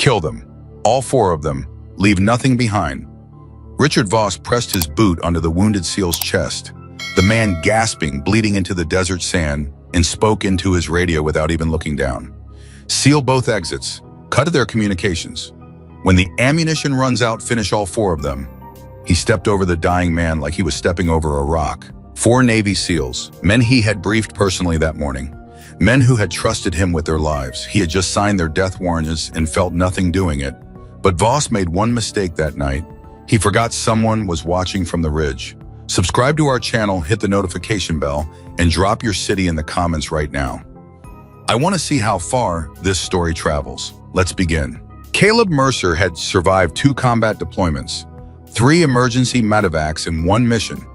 Kill them. All 4 of them. Leave nothing behind. Richard Voss pressed his boot onto the wounded SEAL's chest, the man gasping, bleeding into the desert sand, and spoke into his radio without even looking down. Seal both exits. Cut their communications. When the ammunition runs out, finish all 4 of them. He stepped over the dying man like he was stepping over a rock. 4 Navy SEALs, men he had briefed personally that morning. Men who had trusted him with their lives. He had just signed their death warrants and felt nothing doing it. But Voss made one mistake that night. He forgot someone was watching from the ridge. Subscribe to our channel, hit the notification bell, and drop your city in the comments right now. I want to see how far this story travels. Let's begin. Caleb Mercer had survived 2 combat deployments, 3 emergency medevacs, and 1 mission,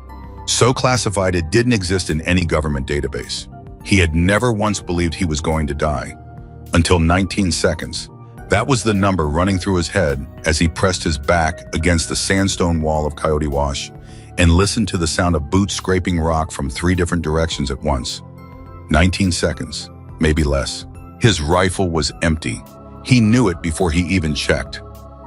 so classified it didn't exist in any government database. He had never once believed he was going to die, until 19 seconds. That was the number running through his head as he pressed his back against the sandstone wall of Coyote Wash and listened to the sound of boots scraping rock from 3 different directions at once. 19 seconds, maybe less. His rifle was empty. He knew it before he even checked.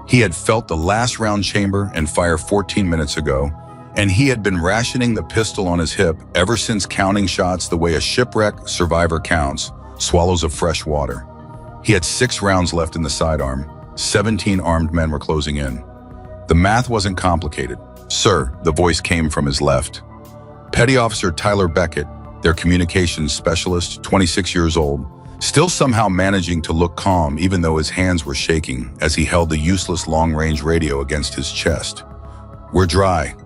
He had felt the last round chamber and fire 14 minutes ago, and he had been rationing the pistol on his hip ever since, counting shots the way a shipwreck survivor counts swallows of fresh water. He had 6 rounds left in the sidearm. 17 armed men were closing in. The math wasn't complicated. "Sir," the voice came from his left. Petty Officer Tyler Beckett, their communications specialist, 26 years old, still somehow managing to look calm even though his hands were shaking as he held the useless long-range radio against his chest. "We're dry."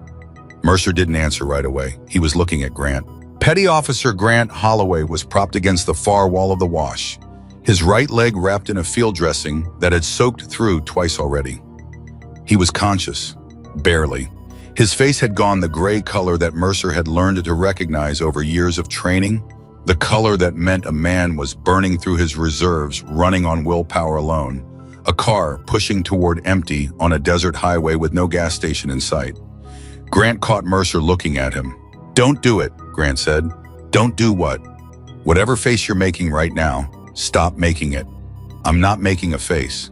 Mercer didn't answer right away. He was looking at Grant. Petty Officer Grant Holloway was propped against the far wall of the wash, his right leg wrapped in a field dressing that had soaked through twice already. He was conscious, barely. His face had gone the gray color that Mercer had learned to recognize over years of training, the color that meant a man was burning through his reserves, running on willpower alone, a car pushing toward empty on a desert highway with no gas station in sight. Grant caught Mercer looking at him. "Don't do it," Grant said. "Don't do what?" "Whatever face you're making right now, stop making it." "I'm not making a face."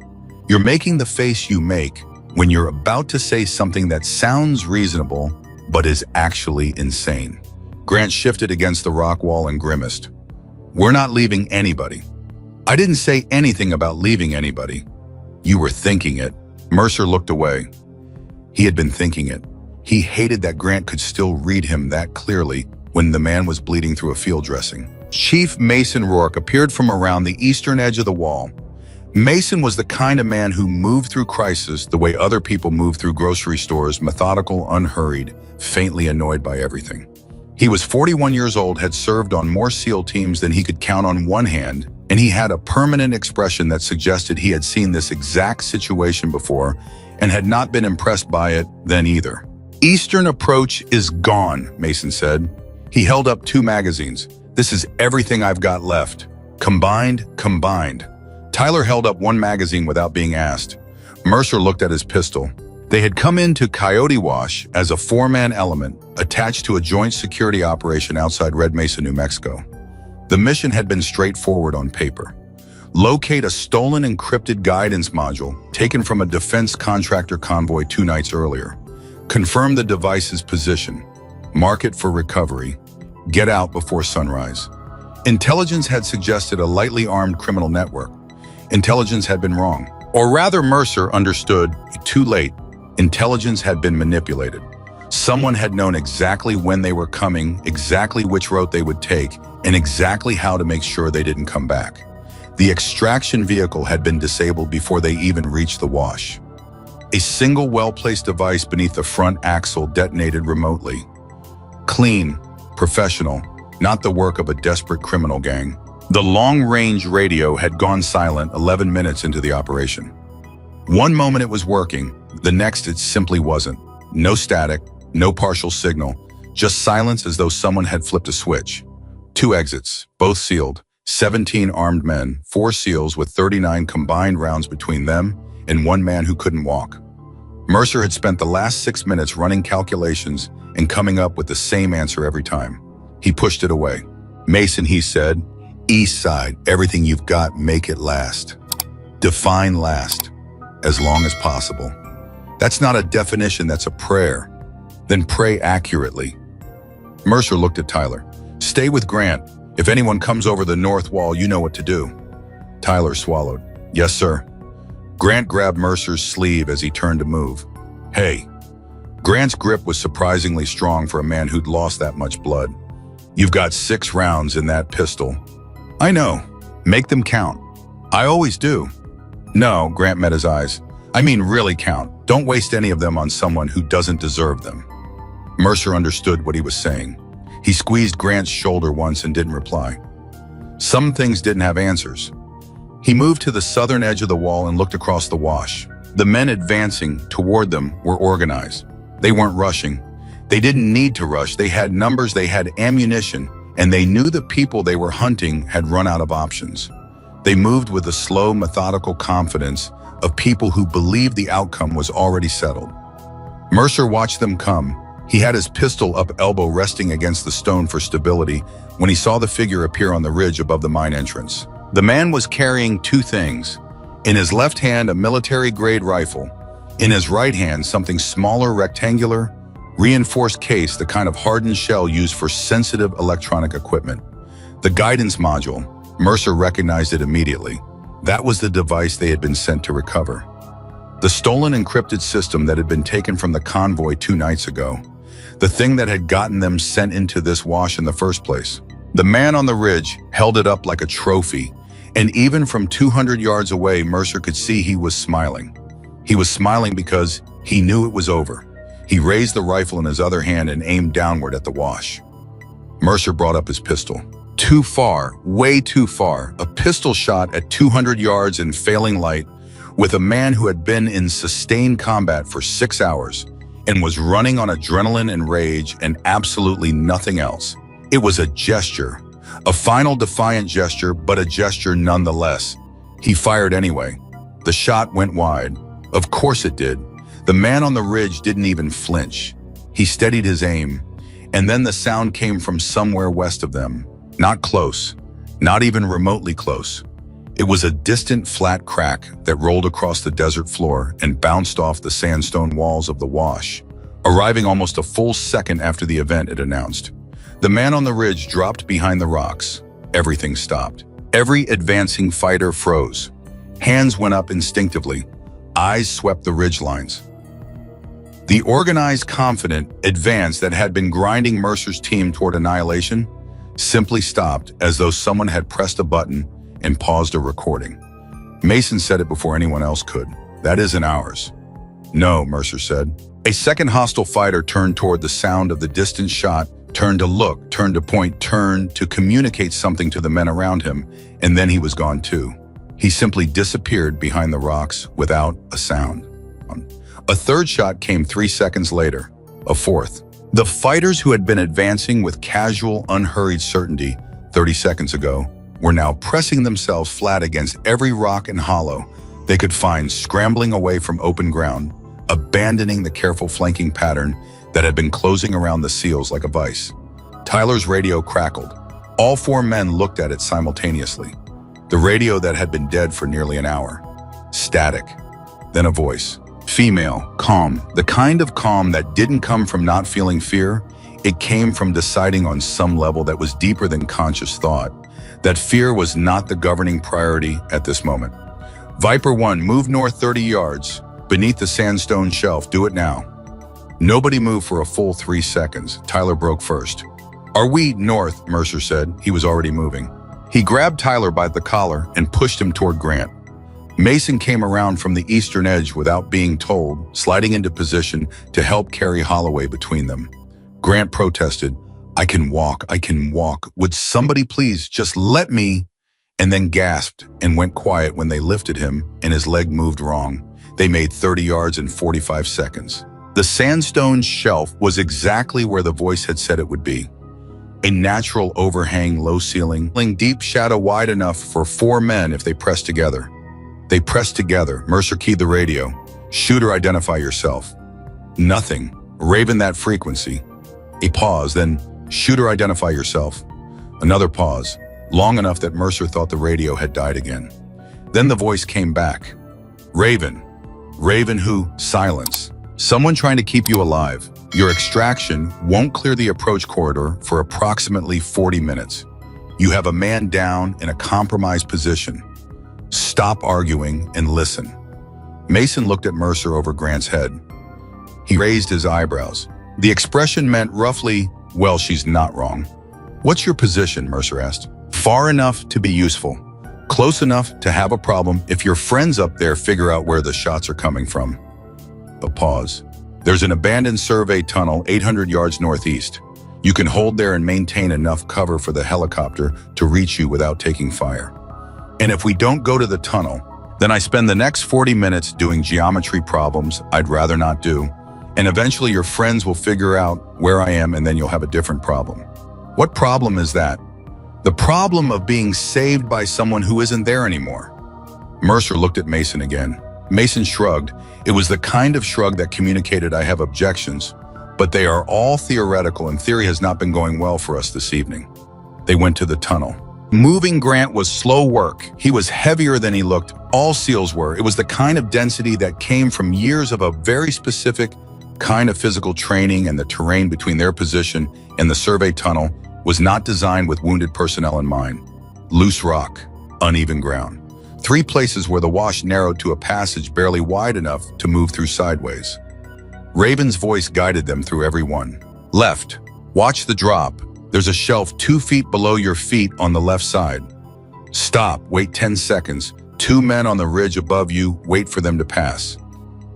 "You're making the face you make when you're about to say something that sounds reasonable but is actually insane." Grant shifted against the rock wall and grimaced. "We're not leaving anybody." "I didn't say anything about leaving anybody." "You were thinking it." Mercer looked away. He had been thinking it. He hated that Grant could still read him that clearly when the man was bleeding through a field dressing. Chief Mason Rourke appeared from around the eastern edge of the wall. Mason was the kind of man who moved through crisis the way other people move through grocery stores, methodical, unhurried, faintly annoyed by everything. He was 41 years old, had served on more SEAL teams than he could count on one hand, and he had a permanent expression that suggested he had seen this exact situation before and had not been impressed by it then either. "Eastern approach is gone," Mason said. He held up 2 magazines. "This is everything I've got left. Combined. Tyler held up 1 magazine without being asked. Mercer looked at his pistol. They had come into Coyote Wash as a 4-man element attached to a joint security operation outside Red Mesa, New Mexico. The mission had been straightforward on paper. Locate a stolen encrypted guidance module taken from a defense contractor convoy 2 nights earlier. Confirm the device's position. Mark it for recovery. Get out before sunrise. Intelligence had suggested a lightly armed criminal network. Intelligence had been wrong. Or rather, Mercer understood too late. Intelligence had been manipulated. Someone had known exactly when they were coming, exactly which route they would take, and exactly how to make sure they didn't come back. The extraction vehicle had been disabled before they even reached the wash. A single well-placed device beneath the front axle detonated remotely. Clean, professional, not the work of a desperate criminal gang. The long-range radio had gone silent 11 minutes into the operation. One moment it was working, the next it simply wasn't. No static, no partial signal, just silence as though someone had flipped a switch. 2 exits, both sealed, 17 armed men, 4 SEALs with 39 combined rounds between them, and 1 man who couldn't walk. Mercer had spent the last 6 minutes running calculations and coming up with the same answer every time. He pushed it away. "Mason," he said, "East side, everything you've got, make it last." "Define last." as long as possible. That's not a definition, that's a prayer. Then pray accurately. Mercer looked at Tyler. Stay with Grant. If anyone comes over the north wall, you know what to do. Tyler swallowed. Yes, sir. Grant grabbed Mercer's sleeve as he turned to move. Hey. Grant's grip was surprisingly strong for a man who'd lost that much blood. You've got 6 rounds in that pistol. I know. Make them count. I always do. No, Grant met his eyes. I mean really count. Don't waste any of them on someone who doesn't deserve them. Mercer understood what he was saying. He squeezed Grant's shoulder once and didn't reply. Some things didn't have answers. He moved to the southern edge of the wall and looked across the wash. The men advancing toward them were organized. They weren't rushing. They didn't need to rush. They had numbers, they had ammunition, and they knew the people they were hunting had run out of options. They moved with the slow, methodical confidence of people who believed the outcome was already settled. Mercer watched them come. He had his pistol up elbow resting against the stone for stability when he saw the figure appear on the ridge above the mine entrance. The man was carrying 2 things. In his left hand, a military-grade rifle. In his right hand, something smaller, rectangular, reinforced case, the kind of hardened shell used for sensitive electronic equipment. The guidance module. Mercer recognized it immediately. That was the device they had been sent to recover. The stolen encrypted system that had been taken from the convoy 2 nights ago. The thing that had gotten them sent into this wash in the first place. The man on the ridge held it up like a trophy, and even from 200 yards away, Mercer could see he was smiling. He was smiling because he knew it was over. He raised the rifle in his other hand and aimed downward at the wash. Mercer brought up his pistol. Too far, way too far. A pistol shot at 200 yards in failing light with a man who had been in sustained combat for 6 hours and was running on adrenaline and rage and absolutely nothing else. It was a gesture, a final defiant gesture, but a gesture nonetheless. He fired anyway. The shot went wide. Of course it did. The man on the ridge didn't even flinch. He steadied his aim, and then the sound came from somewhere west of them. Not close, not even remotely close. It was a distant flat crack that rolled across the desert floor and bounced off the sandstone walls of the wash, arriving almost a full second after the event, it announced. The man on the ridge dropped behind the rocks. Everything stopped. Every advancing fighter froze. Hands went up instinctively. Eyes swept the ridgelines. The organized, confident advance that had been grinding Mercer's team toward annihilation simply stopped, as though someone had pressed a button and paused a recording. Mason said it before anyone else could. That isn't ours. No, Mercer said. A second hostile fighter turned toward the sound of the distant shot, turned to look, turned to point, turned to communicate something to the men around him, and then he was gone too. He simply disappeared behind the rocks without a sound. A third shot came 3 seconds later, a fourth. The fighters who had been advancing with casual, unhurried certainty 30 seconds ago were now pressing themselves flat against every rock and hollow they could find, scrambling away from open ground, abandoning the careful flanking pattern that had been closing around the seals like a vice. Tyler's radio crackled. All 4 men looked at it simultaneously. The radio that had been dead for nearly an hour. Static. Then a voice. Female, calm, the kind of calm that didn't come from not feeling fear. It came from deciding on some level that was deeper than conscious thought, that fear was not the governing priority at this moment. Viper 1, move north 30 yards, beneath the sandstone shelf, do it now. Nobody moved for a full 3 seconds. Tyler broke first. Are we north? Mercer said. He was already moving. He grabbed Tyler by the collar and pushed him toward Grant. Mason came around from the eastern edge without being told, sliding into position to help carry Holloway between them. Grant protested, I can walk. Would somebody please just let me? And then gasped and went quiet when they lifted him and his leg moved wrong. They made 30 yards in 45 seconds. The sandstone shelf was exactly where the voice had said it would be. A natural overhang, low ceiling, deep shadow wide enough for 4 men if they pressed together. They pressed together. Mercer keyed the radio. Shooter, identify yourself. Nothing. Raven that frequency. A pause, then shooter, identify yourself. Another pause, long enough that Mercer thought the radio had died again. Then the voice came back. Raven, Raven who? Silence. Someone trying to keep you alive. Your extraction won't clear the approach corridor for approximately 40 minutes. You have a man down in a compromised position. Stop arguing and listen. Mason looked at Mercer over Grant's head. He raised his eyebrows. The expression meant roughly, well, she's not wrong. What's your position? Mercer asked. Far enough to be useful. Close enough to have a problem if your friends up there figure out where the shots are coming from. A pause. There's an abandoned survey tunnel 800 yards northeast. You can hold there and maintain enough cover for the helicopter to reach you without taking fire. And if we don't go to the tunnel, then I spend the next 40 minutes doing geometry problems I'd rather not do. And eventually your friends will figure out where I am and then you'll have a different problem. What problem is that? The problem of being saved by someone who isn't there anymore. Mercer looked at Mason again. Mason shrugged. It was the kind of shrug that communicated I have objections, but they are all theoretical and theory has not been going well for us this evening. They went to the tunnel. Moving Grant was slow work. He was heavier than he looked. All SEALs were. It was the kind of density that came from years of a very specific kind of physical training, and the terrain between their position and the survey tunnel was not designed with wounded personnel in mind. Loose rock, uneven ground. 3 places where the wash narrowed to a passage barely wide enough to move through sideways. Raven's voice guided them through every one. Left, watch the drop. There's a shelf 2 feet below your feet on the left side. Stop, wait 10 seconds. 2 men on the ridge above you, wait for them to pass.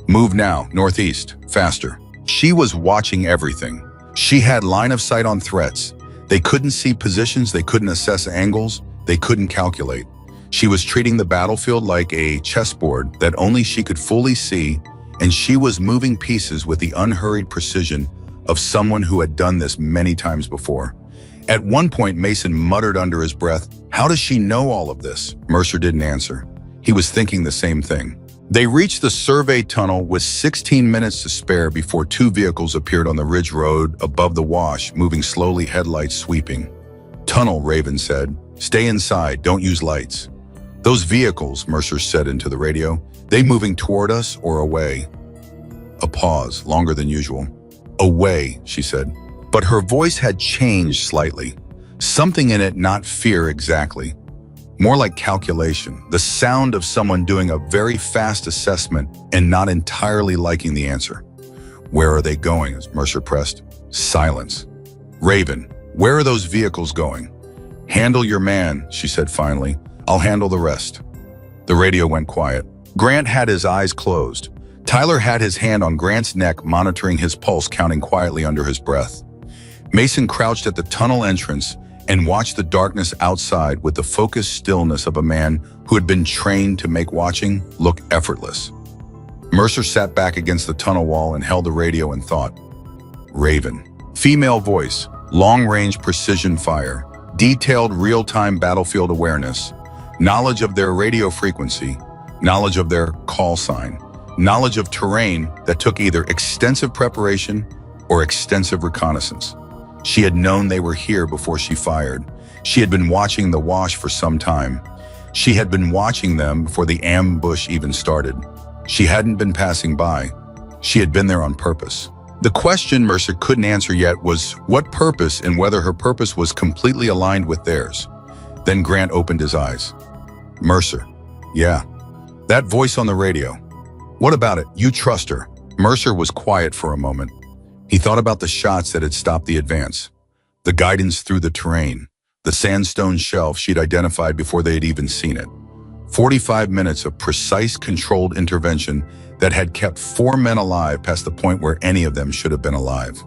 Move now, northeast, faster. She was watching everything. She had line of sight on threats. They couldn't see positions, they couldn't assess angles, they couldn't calculate. She was treating the battlefield like a chessboard that only she could fully see, and she was moving pieces with the unhurried precision of someone who had done this many times before. At one point, Mason muttered under his breath, "How does she know all of this?" Mercer didn't answer. He was thinking the same thing. They reached the survey tunnel with 16 minutes to spare before 2 vehicles appeared on the ridge road above the wash, moving slowly, headlights sweeping. Tunnel, Raven said. Stay inside, don't use lights. Those vehicles, Mercer said into the radio, they moving toward us or away? A pause, longer than usual. Away, she said. But her voice had changed slightly. Something in it, not fear exactly. More like calculation, the sound of someone doing a very fast assessment and not entirely liking the answer. Where are they going? As Mercer pressed. Silence. Raven, where are those vehicles going? Handle your man, she said finally. I'll handle the rest. The radio went quiet. Grant had his eyes closed. Tyler had his hand on Grant's neck, monitoring his pulse, counting quietly under his breath. Mason crouched at the tunnel entrance and watched the darkness outside with the focused stillness of a man who had been trained to make watching look effortless. Mercer sat back against the tunnel wall and held the radio and thought. Raven. Female voice, long-range precision fire, detailed real-time battlefield awareness, knowledge of their radio frequency, knowledge of their call sign, knowledge of terrain that took either extensive preparation or extensive reconnaissance. She had known they were here before she fired. She had been watching the wash for some time. She had been watching them before the ambush even started. She hadn't been passing by. She had been there on purpose. The question Mercer couldn't answer yet was what purpose and whether her purpose was completely aligned with theirs. Then Grant opened his eyes. Mercer. Yeah. That voice on the radio. What about it? You trust her. Mercer was quiet for a moment. He thought about the shots that had stopped the advance, the guidance through the terrain, the sandstone shelf she'd identified before they had even seen it. 45 minutes of precise, controlled intervention that had kept 4 men alive past the point where any of them should have been alive.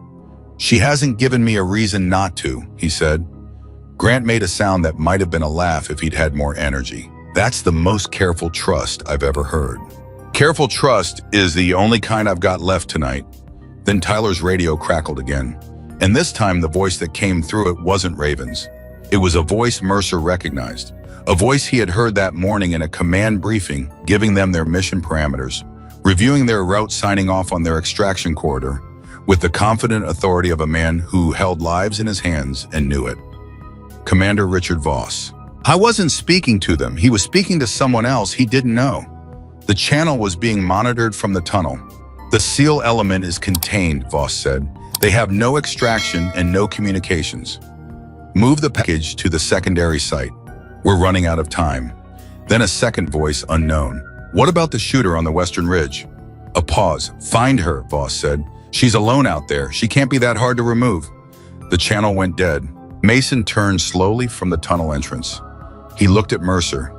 She hasn't given me a reason not to, he said. Grant made a sound that might have been a laugh if he'd had more energy. That's the most careful trust I've ever heard. Careful trust is the only kind I've got left tonight. Then Tyler's radio crackled again, and this time the voice that came through it wasn't Raven's. It was a voice Mercer recognized, a voice he had heard that morning in a command briefing, giving them their mission parameters, reviewing their route, signing off on their extraction corridor, with the confident authority of a man who held lives in his hands and knew it. Commander Richard Voss. I wasn't speaking to them. He was speaking to someone else he didn't know. The channel was being monitored from the tunnel. The SEAL element is contained, Voss said. They have no extraction and no communications. Move the package to the secondary site. We're running out of time. Then a second voice, unknown. What about the shooter on the Western Ridge? A pause. Find her, Voss said. She's alone out there. She can't be that hard to remove. The channel went dead. Mason turned slowly from the tunnel entrance. He looked at Mercer.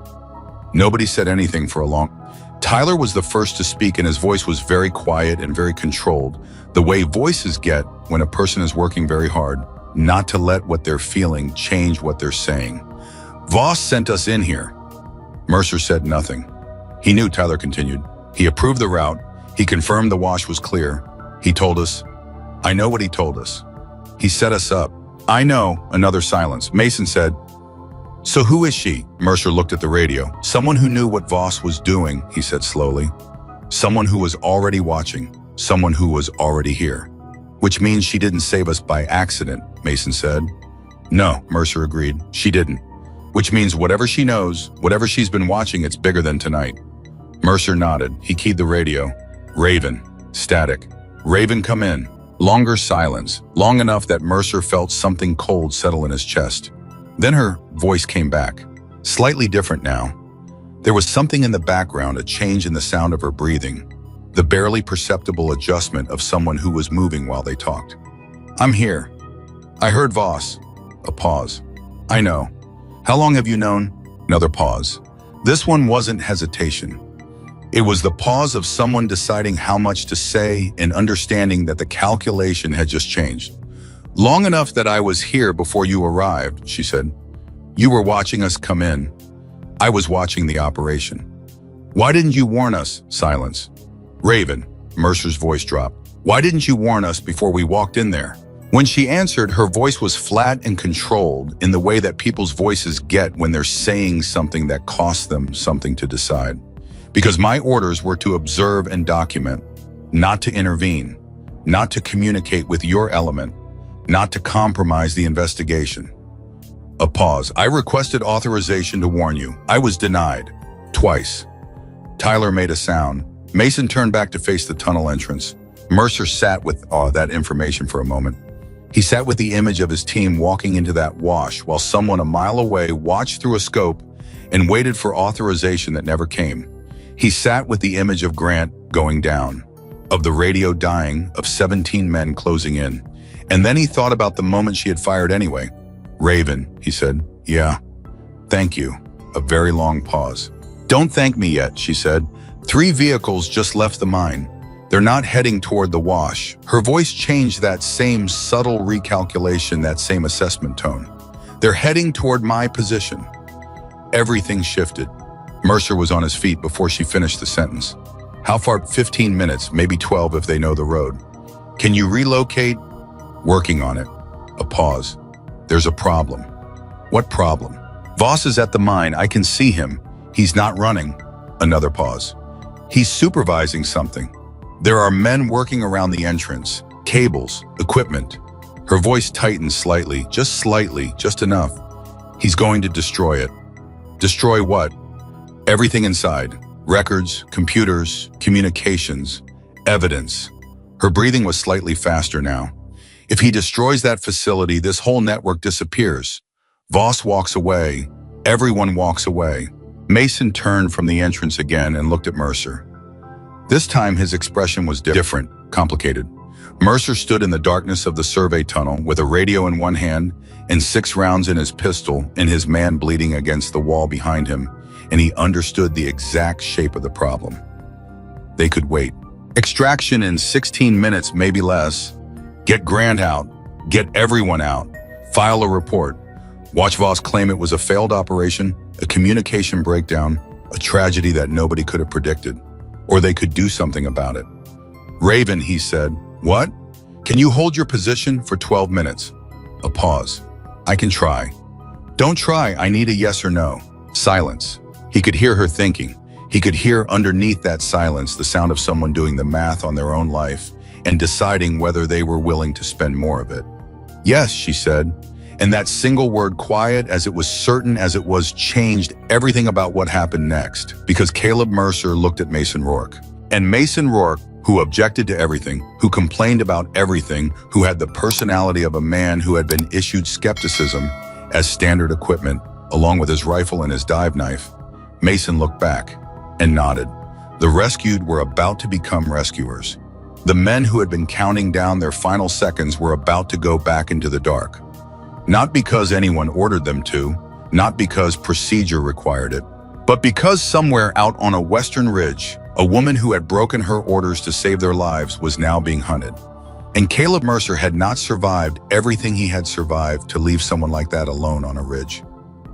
Nobody said anything for a long time. Tyler was the first to speak, and his voice was very quiet and very controlled, the way voices get when a person is working very hard, not to let what they're feeling change what they're saying. Voss sent us in here. Mercer said nothing. He knew, Tyler continued. He approved the route. He confirmed the wash was clear. He told us. I know what he told us. He set us up. I know. Another silence. Mason said, so who is she? Mercer looked at the radio. Someone who knew what Voss was doing, he said slowly. Someone who was already watching. Someone who was already here. Which means she didn't save us by accident, Mason said. No, Mercer agreed. She didn't. Which means whatever she knows, whatever she's been watching, it's bigger than tonight. Mercer nodded. He keyed the radio. Raven. Static. Raven, come in. Longer silence. Long enough that Mercer felt something cold settle in his chest. Then her voice came back, slightly different now. There was something in the background, a change in the sound of her breathing, the barely perceptible adjustment of someone who was moving while they talked. I'm here. I heard Voss. A pause. I know. How long have you known? Another pause. This one wasn't hesitation. It was the pause of someone deciding how much to say and understanding that the calculation had just changed. Long enough that I was here before you arrived, she said. You were watching us come in. I was watching the operation. Why didn't you warn us? Silence. Raven, Mercer's voice dropped. Why didn't you warn us before we walked in there? When she answered, her voice was flat and controlled in the way that people's voices get when they're saying something that costs them something to decide. Because my orders were to observe and document, not to intervene, not to communicate with your element, not to compromise the investigation. A pause. I requested authorization to warn you. I was denied. Twice. Tyler made a sound. Mason turned back to face the tunnel entrance. Mercer sat with that information for a moment. He sat with the image of his team walking into that wash while someone a mile away watched through a scope and waited for authorization that never came. He sat with the image of Grant going down, of the radio dying, of 17 men closing in. And then he thought about the moment she had fired anyway. Raven, he said. Yeah. Thank you. A very long pause. Don't thank me yet, she said. 3 vehicles just left the mine. They're not heading toward the wash. Her voice changed, that same subtle recalculation, that same assessment tone. They're heading toward my position. Everything shifted. Mercer was on his feet before she finished the sentence. How far? 15 minutes, maybe 12 if they know the road. Can you relocate? Working on it. A pause. There's a problem. What problem? Voss is at the mine. I can see him. He's not running. Another pause. He's supervising something. There are men working around the entrance. Cables, equipment. Her voice tightened slightly, just enough. He's going to destroy it. Destroy what? Everything inside. Records, computers, communications, evidence. Her breathing was slightly faster now. If he destroys that facility, this whole network disappears. Voss walks away. Everyone walks away. Mason turned from the entrance again and looked at Mercer. This time his expression was different, complicated. Mercer stood in the darkness of the survey tunnel with a radio in one hand and 6 rounds in his pistol and his man bleeding against the wall behind him, and he understood the exact shape of the problem. They could wait. Extraction in 16 minutes, maybe less. Get Grant out. Get everyone out. File a report. Watch Voss claim it was a failed operation, a communication breakdown, a tragedy that nobody could have predicted. Or they could do something about it. Raven, he said. What? Can you hold your position for 12 minutes? A pause. I can try. Don't try. I need a yes or no. Silence. He could hear her thinking. He could hear underneath that silence the sound of someone doing the math on their own life and deciding whether they were willing to spend more of it. Yes, she said. And that single word, quiet, as it was certain as it was, changed everything about what happened next, because Caleb Mercer looked at Mason Rourke. And Mason Rourke, who objected to everything, who complained about everything, who had the personality of a man who had been issued skepticism as standard equipment, along with his rifle and his dive knife, Mason looked back and nodded. The rescued were about to become rescuers. The men who had been counting down their final seconds were about to go back into the dark. Not because anyone ordered them to, not because procedure required it, but because somewhere out on a western ridge, a woman who had broken her orders to save their lives was now being hunted. And Caleb Mercer had not survived everything he had survived to leave someone like that alone on a ridge.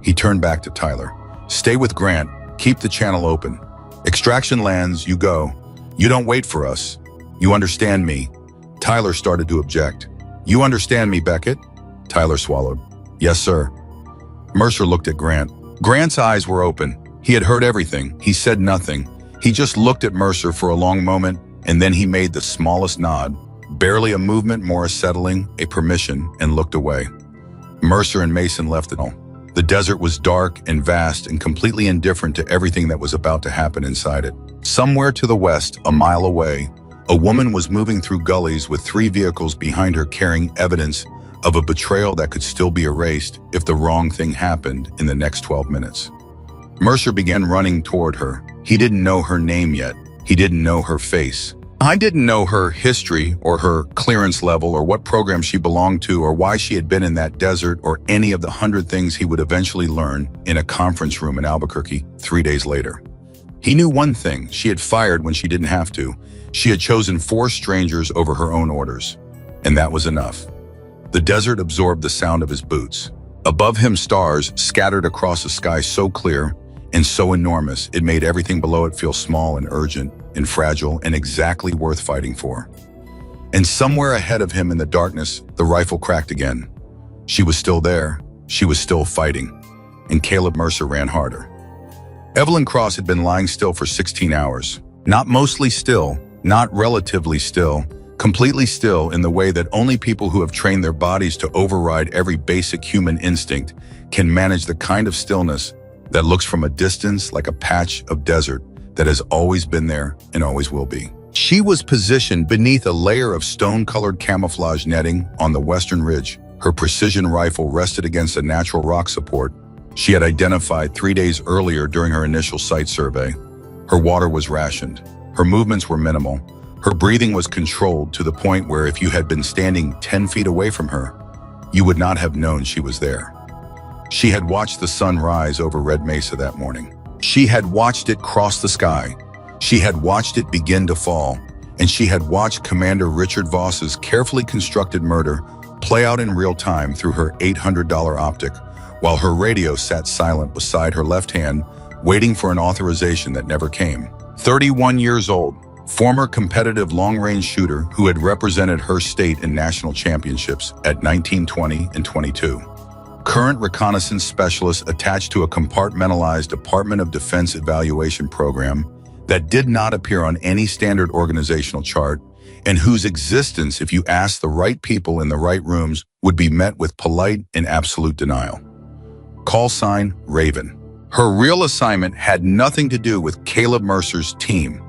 He turned back to Tyler. "Stay with Grant. Keep the channel open. Extraction lands, you go. You don't wait for us. You understand me?" Tyler started to object. "You understand me, Beckett?" Tyler swallowed. "Yes, sir." Mercer looked at Grant. Grant's eyes were open. He had heard everything. He said nothing. He just looked at Mercer for a long moment, and then he made the smallest nod, barely a movement, more a settling, a permission, and looked away. Mercer and Mason left it all. The desert was dark and vast and completely indifferent to everything that was about to happen inside it. Somewhere to the west, a mile away, a woman was moving through gullies with 3 vehicles behind her carrying evidence of a betrayal that could still be erased if the wrong thing happened in the next 12 minutes. Mercer began running toward her. He didn't know her name yet. He didn't know her face. I didn't know her history or her clearance level or what program she belonged to or why she had been in that desert or any of the 100 things he would eventually learn in a conference room in Albuquerque 3 days later. He knew one thing: she had fired when she didn't have to. She had chosen 4 strangers over her own orders. And that was enough. The desert absorbed the sound of his boots. Above him, stars scattered across a sky so clear and so enormous, it made everything below it feel small and urgent and fragile and exactly worth fighting for. And somewhere ahead of him in the darkness, the rifle cracked again. She was still there. She was still fighting. And Caleb Mercer ran harder. Evelyn Cross had been lying still for 16 hours. Not mostly still, not relatively still, completely still in the way that only people who have trained their bodies to override every basic human instinct can manage the kind of stillness that looks from a distance like a patch of desert that has always been there and always will be. She was positioned beneath a layer of stone-colored camouflage netting on the western ridge. Her precision rifle rested against a natural rock support she had identified 3 days earlier during her initial site survey. Her water was rationed. Her movements were minimal. Her breathing was controlled to the point where if you had been standing 10 feet away from her, you would not have known she was there. She had watched the sun rise over Red Mesa that morning. She had watched it cross the sky. She had watched it begin to fall. And she had watched Commander Richard Voss's carefully constructed murder play out in real time through her $800 optic, while her radio sat silent beside her left hand, waiting for an authorization that never came. 31 years old, former competitive long-range shooter who had represented her state in national championships at 19, 20, and 22. Current reconnaissance specialist attached to a compartmentalized Department of Defense evaluation program that did not appear on any standard organizational chart, and whose existence, if you asked the right people in the right rooms, would be met with polite and absolute denial. Call sign, Raven. Her real assignment had nothing to do with Caleb Mercer's team.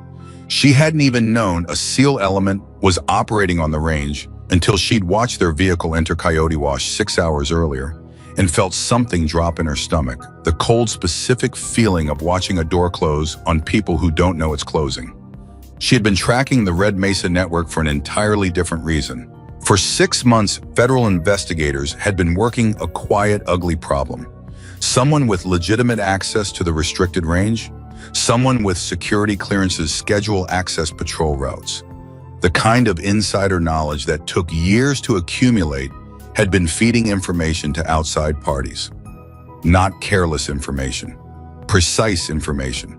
She hadn't even known a SEAL element was operating on the range until she'd watched their vehicle enter Coyote Wash 6 hours earlier and felt something drop in her stomach, the cold, specific feeling of watching a door close on people who don't know it's closing. She had been tracking the Red Mesa network for an entirely different reason. For 6 months, federal investigators had been working a quiet, ugly problem. Someone with legitimate access to the restricted range, someone with security clearances schedule access patrol routes. The kind of insider knowledge that took years to accumulate had been feeding information to outside parties. Not careless information, precise information.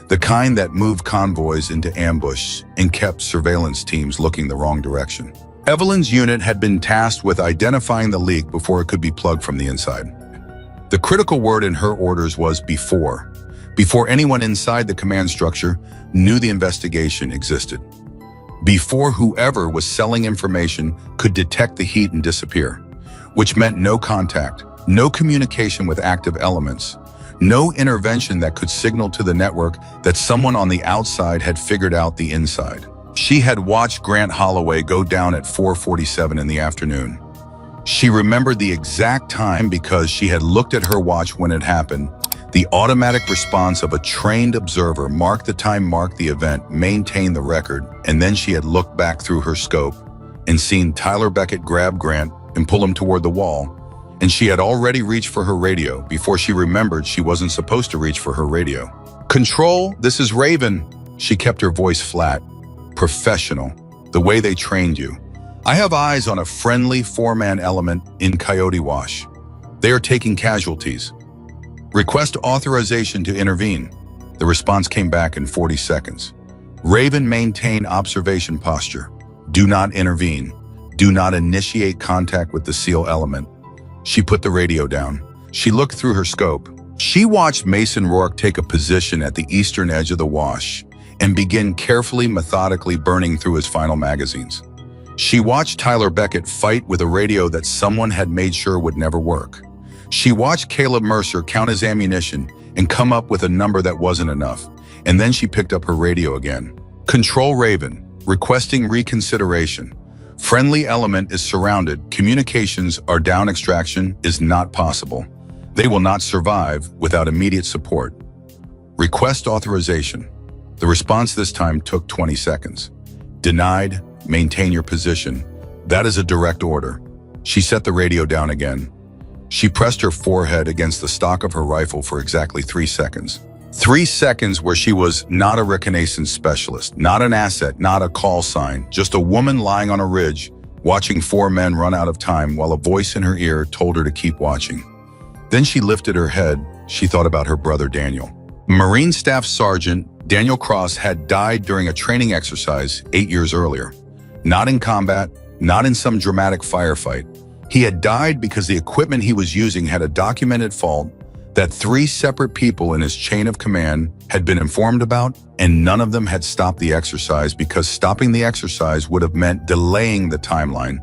The kind that moved convoys into ambush and kept surveillance teams looking the wrong direction. Evelyn's unit had been tasked with identifying the leak before it could be plugged from the inside. The critical word in her orders was before. Before anyone inside the command structure knew the investigation existed. Before whoever was selling information could detect the heat and disappear. which meant no contact, no communication with active elements, no intervention that could signal to the network that someone on the outside had figured out the inside. She had watched Grant Holloway go down at 4:47 in the afternoon. She remembered the exact time because she had looked at her watch when it happened. The automatic response of a trained observer: mark the time, mark the event, maintain the record. And then she had looked back through her scope and seen Tyler Beckett grab Grant and pull him toward the wall. And she had already reached for her radio before she remembered she wasn't supposed to reach for her radio. "Control, this is Raven." She kept her voice flat, professional, the way they trained you. "I have eyes on a friendly four-man element in Coyote Wash. They are taking casualties. Request authorization to intervene." The response came back in 40 seconds. "Raven, maintain observation posture. Do not intervene. Do not initiate contact with the SEAL element." She put the radio down. She looked through her scope. She watched Mason Rourke take a position at the eastern edge of the wash and begin carefully, methodically burning through his final magazines. She watched Tyler Beckett fight with a radio that someone had made sure would never work. She watched Caleb Mercer count his ammunition and come up with a number that wasn't enough. And then she picked up her radio again. "Control, Raven, requesting reconsideration. Friendly element is surrounded. Communications are down. Extraction is not possible. They will not survive without immediate support. Request authorization." The response this time took 20 seconds. "Denied. Maintain your position. That is a direct order." She set the radio down again. She pressed her forehead against the stock of her rifle for exactly 3 seconds. 3 seconds where she was not a reconnaissance specialist, not an asset, not a call sign, just a woman lying on a ridge, watching 4 men run out of time while a voice in her ear told her to keep watching. Then she lifted her head. She thought about her brother Daniel. Marine Staff Sergeant Daniel Cross had died during a training exercise 8 years earlier. Not in combat, not in some dramatic firefight. He had died because the equipment he was using had a documented fault that 3 separate people in his chain of command had been informed about, and none of them had stopped the exercise because stopping the exercise would have meant delaying the timeline.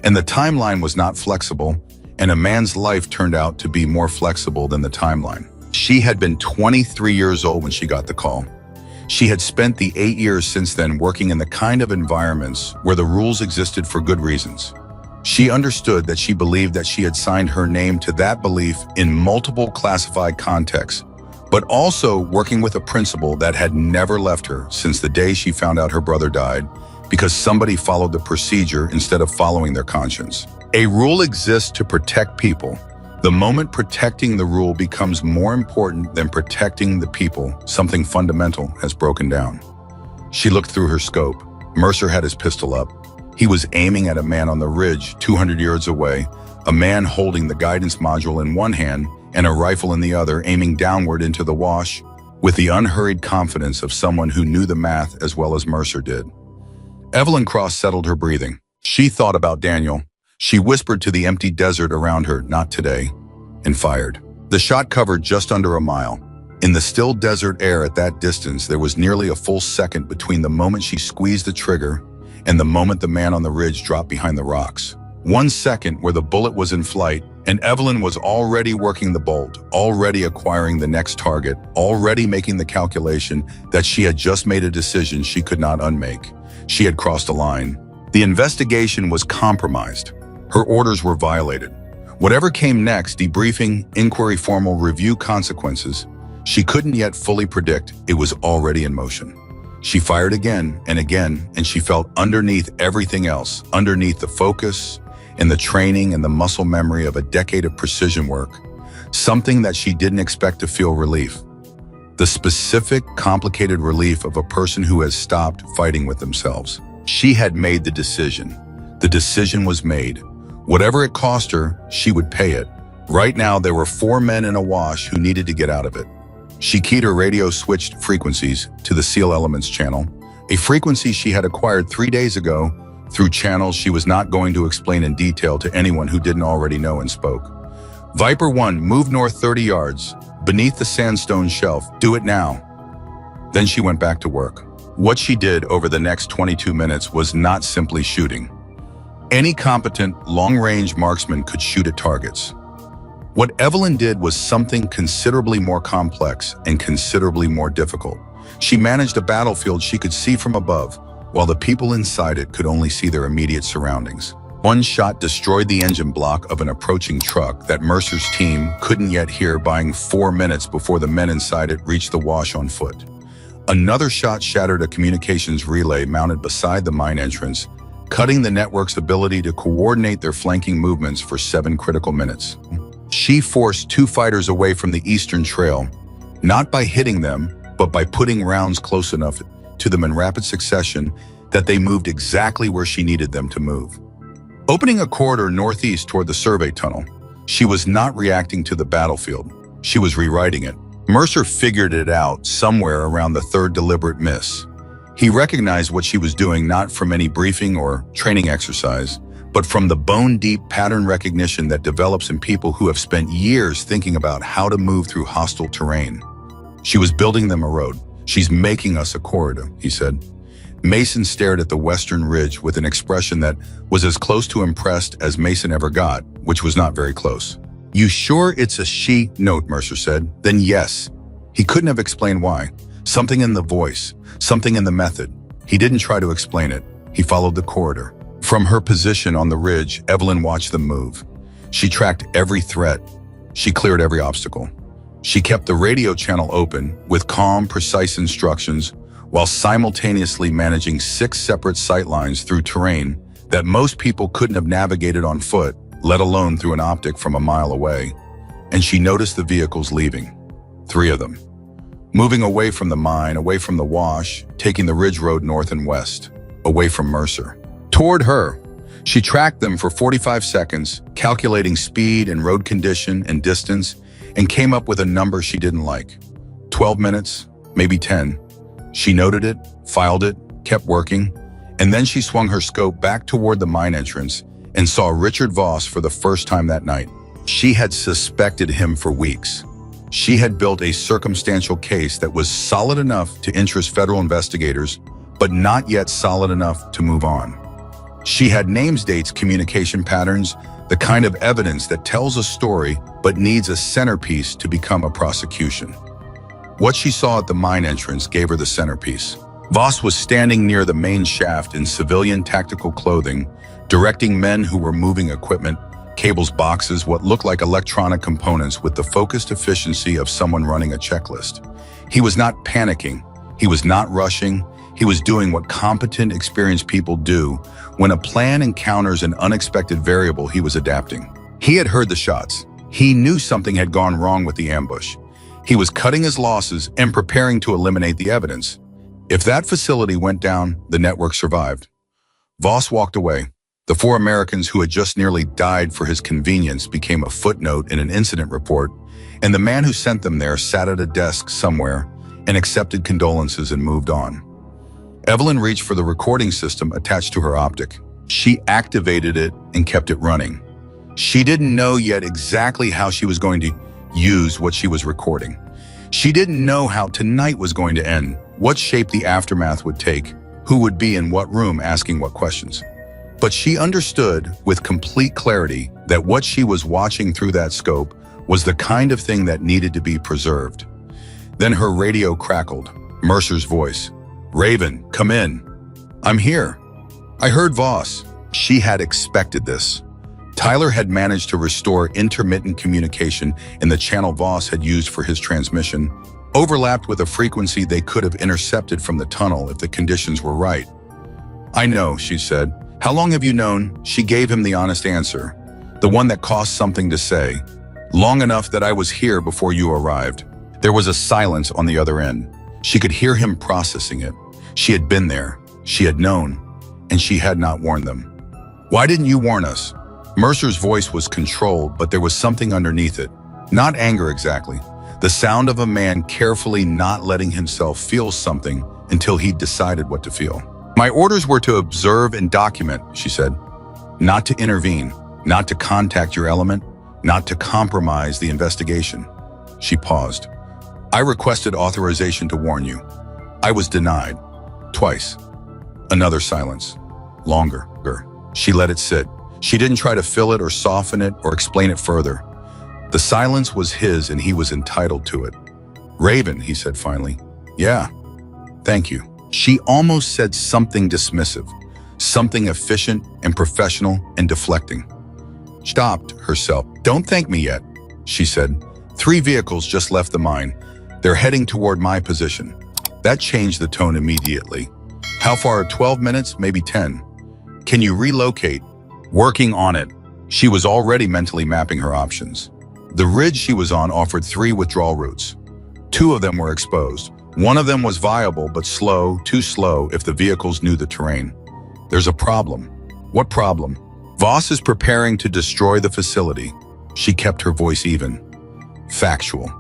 And the timeline was not flexible, and a man's life turned out to be more flexible than the timeline. She had been 23 years old when she got the call. She had spent the 8 years since then working in the kind of environments where the rules existed for good reasons. She understood that she believed that she had signed her name to that belief in multiple classified contexts, but also working with a principle that had never left her since the day she found out her brother died because somebody followed the procedure instead of following their conscience. A rule exists to protect people. The moment protecting the rule becomes more important than protecting the people, something fundamental has broken down. She looked through her scope. Mercer had his pistol up. He was aiming at a man on the ridge 200 yards away, a man holding the guidance module in one hand and a rifle in the other, aiming downward into the wash with the unhurried confidence of someone who knew the math as well as Mercer did. Evelyn Cross settled her breathing. She thought about Daniel. She whispered to the empty desert around her, "Not today," and fired. The shot covered just under a mile. In the still desert air at that distance, there was nearly a full second between the moment she squeezed the trigger and the moment the man on the ridge dropped behind the rocks. 1 second where the bullet was in flight, and Evelyn was already working the bolt, already acquiring the next target, already making the calculation that she had just made a decision she could not unmake. She had crossed a line. The investigation was compromised. Her orders were violated. Whatever came next, debriefing, inquiry, formal review, consequences, she couldn't yet fully predict. It was already in motion. She fired again, and she felt underneath everything else, underneath the focus and the training and the muscle memory of a decade of precision work, something that she didn't expect to feel relief. The specific, complicated relief of a person who has stopped fighting with themselves. She had made the decision. The decision was made. Whatever it cost her, she would pay it. Right now, there were 4 men in a wash who needed to get out of it. She keyed her radio switched frequencies to the SEAL Elements channel, a frequency she had acquired 3 days ago through channels she was not going to explain in detail to anyone who didn't already know and spoke. "Viper 1, move north 30 yards, beneath the sandstone shelf. Do it now." Then she went back to work. What she did over the next 22 minutes was not simply shooting. Any competent, long-range marksman could shoot at targets. What Evelyn did was something considerably more complex and considerably more difficult. She managed a battlefield she could see from above, while the people inside it could only see their immediate surroundings. One shot destroyed the engine block of an approaching truck that Mercer's team couldn't yet hear, buying 4 minutes before the men inside it reached the wash on foot. Another shot shattered a communications relay mounted beside the mine entrance, cutting the network's ability to coordinate their flanking movements for 7 critical minutes. She forced 2 fighters away from the Eastern Trail, not by hitting them, but by putting rounds close enough to them in rapid succession that they moved exactly where she needed them to move. Opening a corridor northeast toward the survey tunnel, she was not reacting to the battlefield. She was rewriting it. Mercer figured it out somewhere around the 3rd deliberate miss. He recognized what she was doing not from any briefing or training exercise, but from the bone-deep pattern recognition that develops in people who have spent years thinking about how to move through hostile terrain. She was building them a road. "She's making us a corridor," he said. Mason stared at the western ridge with an expression that was as close to impressed as Mason ever got, which was not very close. "You sure it's a she?" "Note," Mercer said. "Then yes." He couldn't have explained why. Something in the voice, something in the method. He didn't try to explain it. He followed the corridor. From her position on the ridge, Evelyn watched them move. She tracked every threat. She cleared every obstacle. She kept the radio channel open with calm, precise instructions, while simultaneously managing 6 separate sight lines through terrain that most people couldn't have navigated on foot, let alone through an optic from a mile away. And she noticed the vehicles leaving. 3 of them. Moving away from the mine, away from the wash, taking the ridge road north and west, away from Mercer. Toward her. She tracked them for 45 seconds, calculating speed and road condition and distance, and came up with a number she didn't like. 12 minutes, maybe 10. She noted it, filed it, kept working, and then she swung her scope back toward the mine entrance and saw Richard Voss for the first time that night. She had suspected him for weeks. She had built a circumstantial case that was solid enough to interest federal investigators, but not yet solid enough to move on. She had names, dates, communication patterns, the kind of evidence that tells a story but needs a centerpiece to become a prosecution. What she saw at the mine entrance gave her the centerpiece. Voss was standing near the main shaft in civilian tactical clothing, directing men who were moving equipment, cables, boxes, what looked like electronic components with the focused efficiency of someone running a checklist. He was not panicking. He was not rushing. He was doing what competent, experienced people do. When a plan encounters an unexpected variable, he was adapting. He had heard the shots. He knew something had gone wrong with the ambush. He was cutting his losses and preparing to eliminate the evidence. If that facility went down, the network survived. Voss walked away. The 4 Americans who had just nearly died for his convenience became a footnote in an incident report, and the man who sent them there sat at a desk somewhere and accepted condolences and moved on. Evelyn reached for the recording system attached to her optic. She activated it and kept it running. She didn't know yet exactly how she was going to use what she was recording. She didn't know how tonight was going to end, what shape the aftermath would take, who would be in what room asking what questions. But she understood with complete clarity that what she was watching through that scope was the kind of thing that needed to be preserved. Then her radio crackled. Mercer's voice. "Raven, come in." "I'm here." "I heard Voss." She had expected this. Tyler had managed to restore intermittent communication in the channel Voss had used for his transmission, overlapped with a frequency they could have intercepted from the tunnel if the conditions were right. "I know," she said. "How long have you known?" She gave him the honest answer, the one that cost something to say. "Long enough that I was here before you arrived." There was a silence on the other end. She could hear him processing it. She had been there, she had known, and she had not warned them. "Why didn't you warn us?" Mercer's voice was controlled, but there was something underneath it. Not anger exactly. The sound of a man carefully not letting himself feel something until he'd decided what to feel. "My orders were to observe and document," she said. "Not to intervene, not to contact your element, not to compromise the investigation." She paused. "I requested authorization to warn you. I was denied. Twice." Another silence. Longer. She let it sit. She didn't try to fill it or soften it or explain it further. The silence was his and he was entitled to it. "Raven," he said finally. "Yeah, thank you." She almost said something dismissive, something efficient and professional and deflecting. Stopped herself. "Don't thank me yet," she said. "3 vehicles just left the mine. They're heading toward my position." That changed the tone immediately. "How far? 12 minutes? Maybe 10. Can you relocate?" "Working on it." She was already mentally mapping her options. The ridge she was on offered 3 withdrawal routes. 2 of them were exposed. One of them was viable but slow, too slow if the vehicles knew the terrain. "There's a problem." "What problem?" "Voss is preparing to destroy the facility." She kept her voice even. "Factual.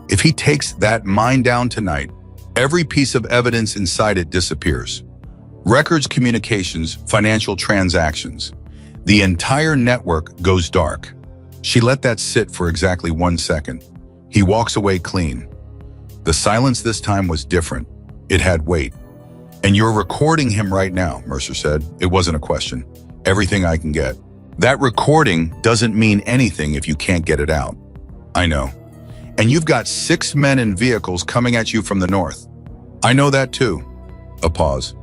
If he takes that mine down tonight, every piece of evidence inside it disappears. Records, communications, financial transactions. The entire network goes dark." She let that sit for exactly 1 second. He walks away clean. The silence this time was different. It had weight. "And you're recording him right now," Mercer said. It wasn't a question. "Everything I can get." "That recording doesn't mean anything if you can't get it out." "I know. And you've got 6 men in vehicles coming at you from the north." "I know that too." A pause.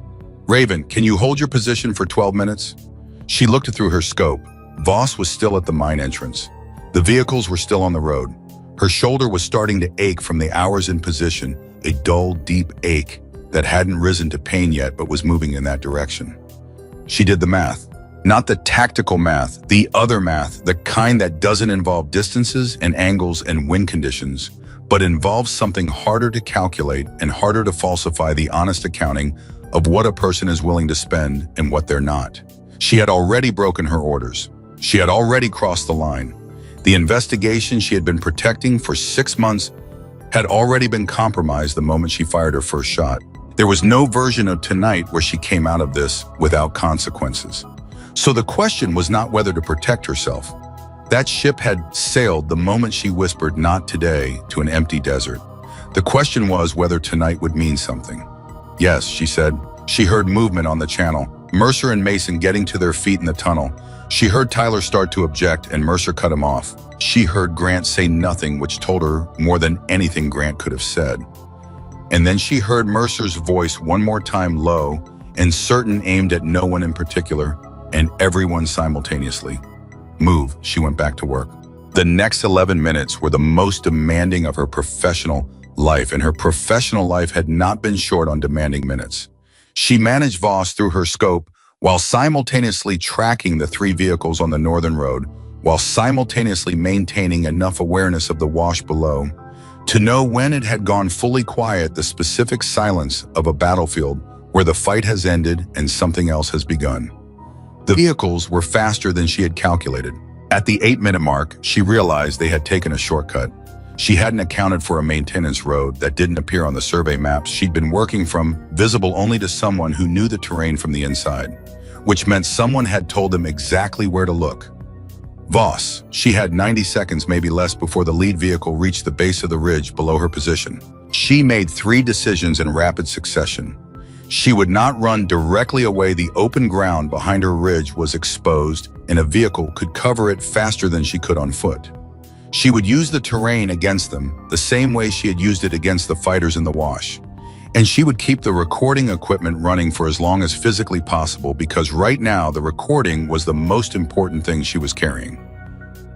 "Raven, can you hold your position for 12 minutes? She looked through her scope. Voss was still at the mine entrance. The vehicles were still on the road. Her shoulder was starting to ache from the hours in position, a dull, deep ache that hadn't risen to pain yet but was moving in that direction. She did the math. Not the tactical math, the other math, the kind that doesn't involve distances and angles and wind conditions, but involves something harder to calculate and harder to falsify, the honest accounting of what a person is willing to spend and what they're not. She had already broken her orders. She had already crossed the line. The investigation she had been protecting for 6 months had already been compromised the moment she fired her first shot. There was no version of tonight where she came out of this without consequences. So the question was not whether to protect herself. That ship had sailed the moment she whispered "not today" to an empty desert. The question was whether tonight would mean something. "Yes," she said. She heard movement on the channel. Mercer and Mason getting to their feet in the tunnel. She heard Tyler start to object and Mercer cut him off. She heard Grant say nothing, which told her more than anything Grant could have said. And then she heard Mercer's voice one more time, low and certain, aimed at no one in particular, and everyone simultaneously. "Move," she went back to work. The next 11 minutes were the most demanding of her professional life, and her professional life had not been short on demanding minutes. She managed Voss through her scope while simultaneously tracking the 3 vehicles on the northern road, while simultaneously maintaining enough awareness of the wash below to know when it had gone fully quiet, the specific silence of a battlefield where the fight has ended and something else has begun. The vehicles were faster than she had calculated. At the 8-minute mark, she realized they had taken a shortcut. She hadn't accounted for a maintenance road that didn't appear on the survey maps she'd been working from, visible only to someone who knew the terrain from the inside, which meant someone had told them exactly where to look. Voss. She had 90 seconds, maybe less, before the lead vehicle reached the base of the ridge below her position. She made 3 decisions in rapid succession. She would not run directly away. The open ground behind her ridge was exposed, and a vehicle could cover it faster than she could on foot. She would use the terrain against them, the same way she had used it against the fighters in the wash. And she would keep the recording equipment running for as long as physically possible, because right now the recording was the most important thing she was carrying.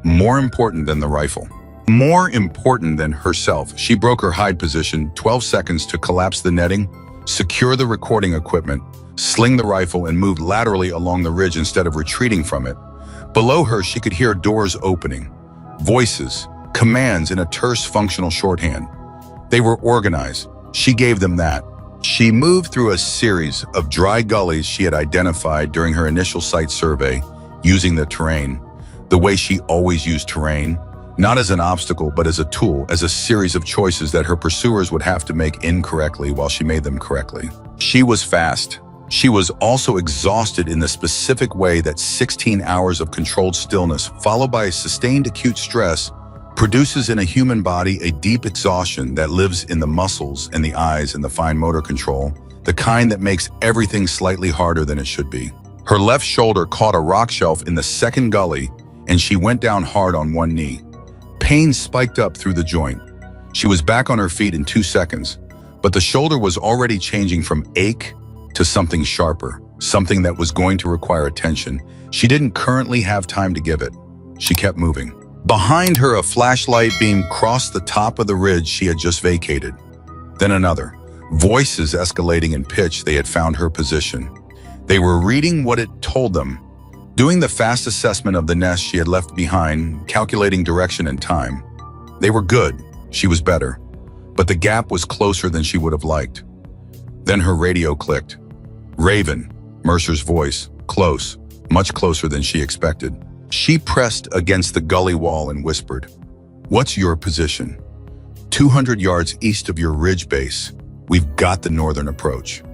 More important than the rifle. More important than herself. She broke her hide position, 12 seconds to collapse the netting, secure the recording equipment, sling the rifle, and move laterally along the ridge instead of retreating from it. Below her, she could hear doors opening, voices, commands in a terse, functional shorthand. They were organized. She gave them that. She moved through a series of dry gullies she had identified during her initial site survey, using the terrain, the way she always used terrain, not as an obstacle, but as a tool, as a series of choices that her pursuers would have to make incorrectly while she made them correctly. She was fast. She was also exhausted in the specific way that 16 hours of controlled stillness, followed by sustained acute stress, produces in a human body a deep exhaustion that lives in the muscles and the eyes and the fine motor control, the kind that makes everything slightly harder than it should be. Her left shoulder caught a rock shelf in the second gully, and she went down hard on one knee. Pain spiked up through the joint. She was back on her feet in 2 seconds, but the shoulder was already changing from ache to something sharper, something that was going to require attention. She didn't currently have time to give it. She kept moving. Behind her, a flashlight beam crossed the top of the ridge she had just vacated. Then another. Voices escalating in pitch. They had found her position. They were reading what it told them, doing the fast assessment of the nest she had left behind, calculating direction and time. They were good. She was better. But the gap was closer than she would have liked. Then her radio clicked. Raven, Mercer's voice, close, much closer than she expected. She pressed against the gully wall and whispered, "What's your position?" 200 yards east of your ridge base. We've got the northern approach."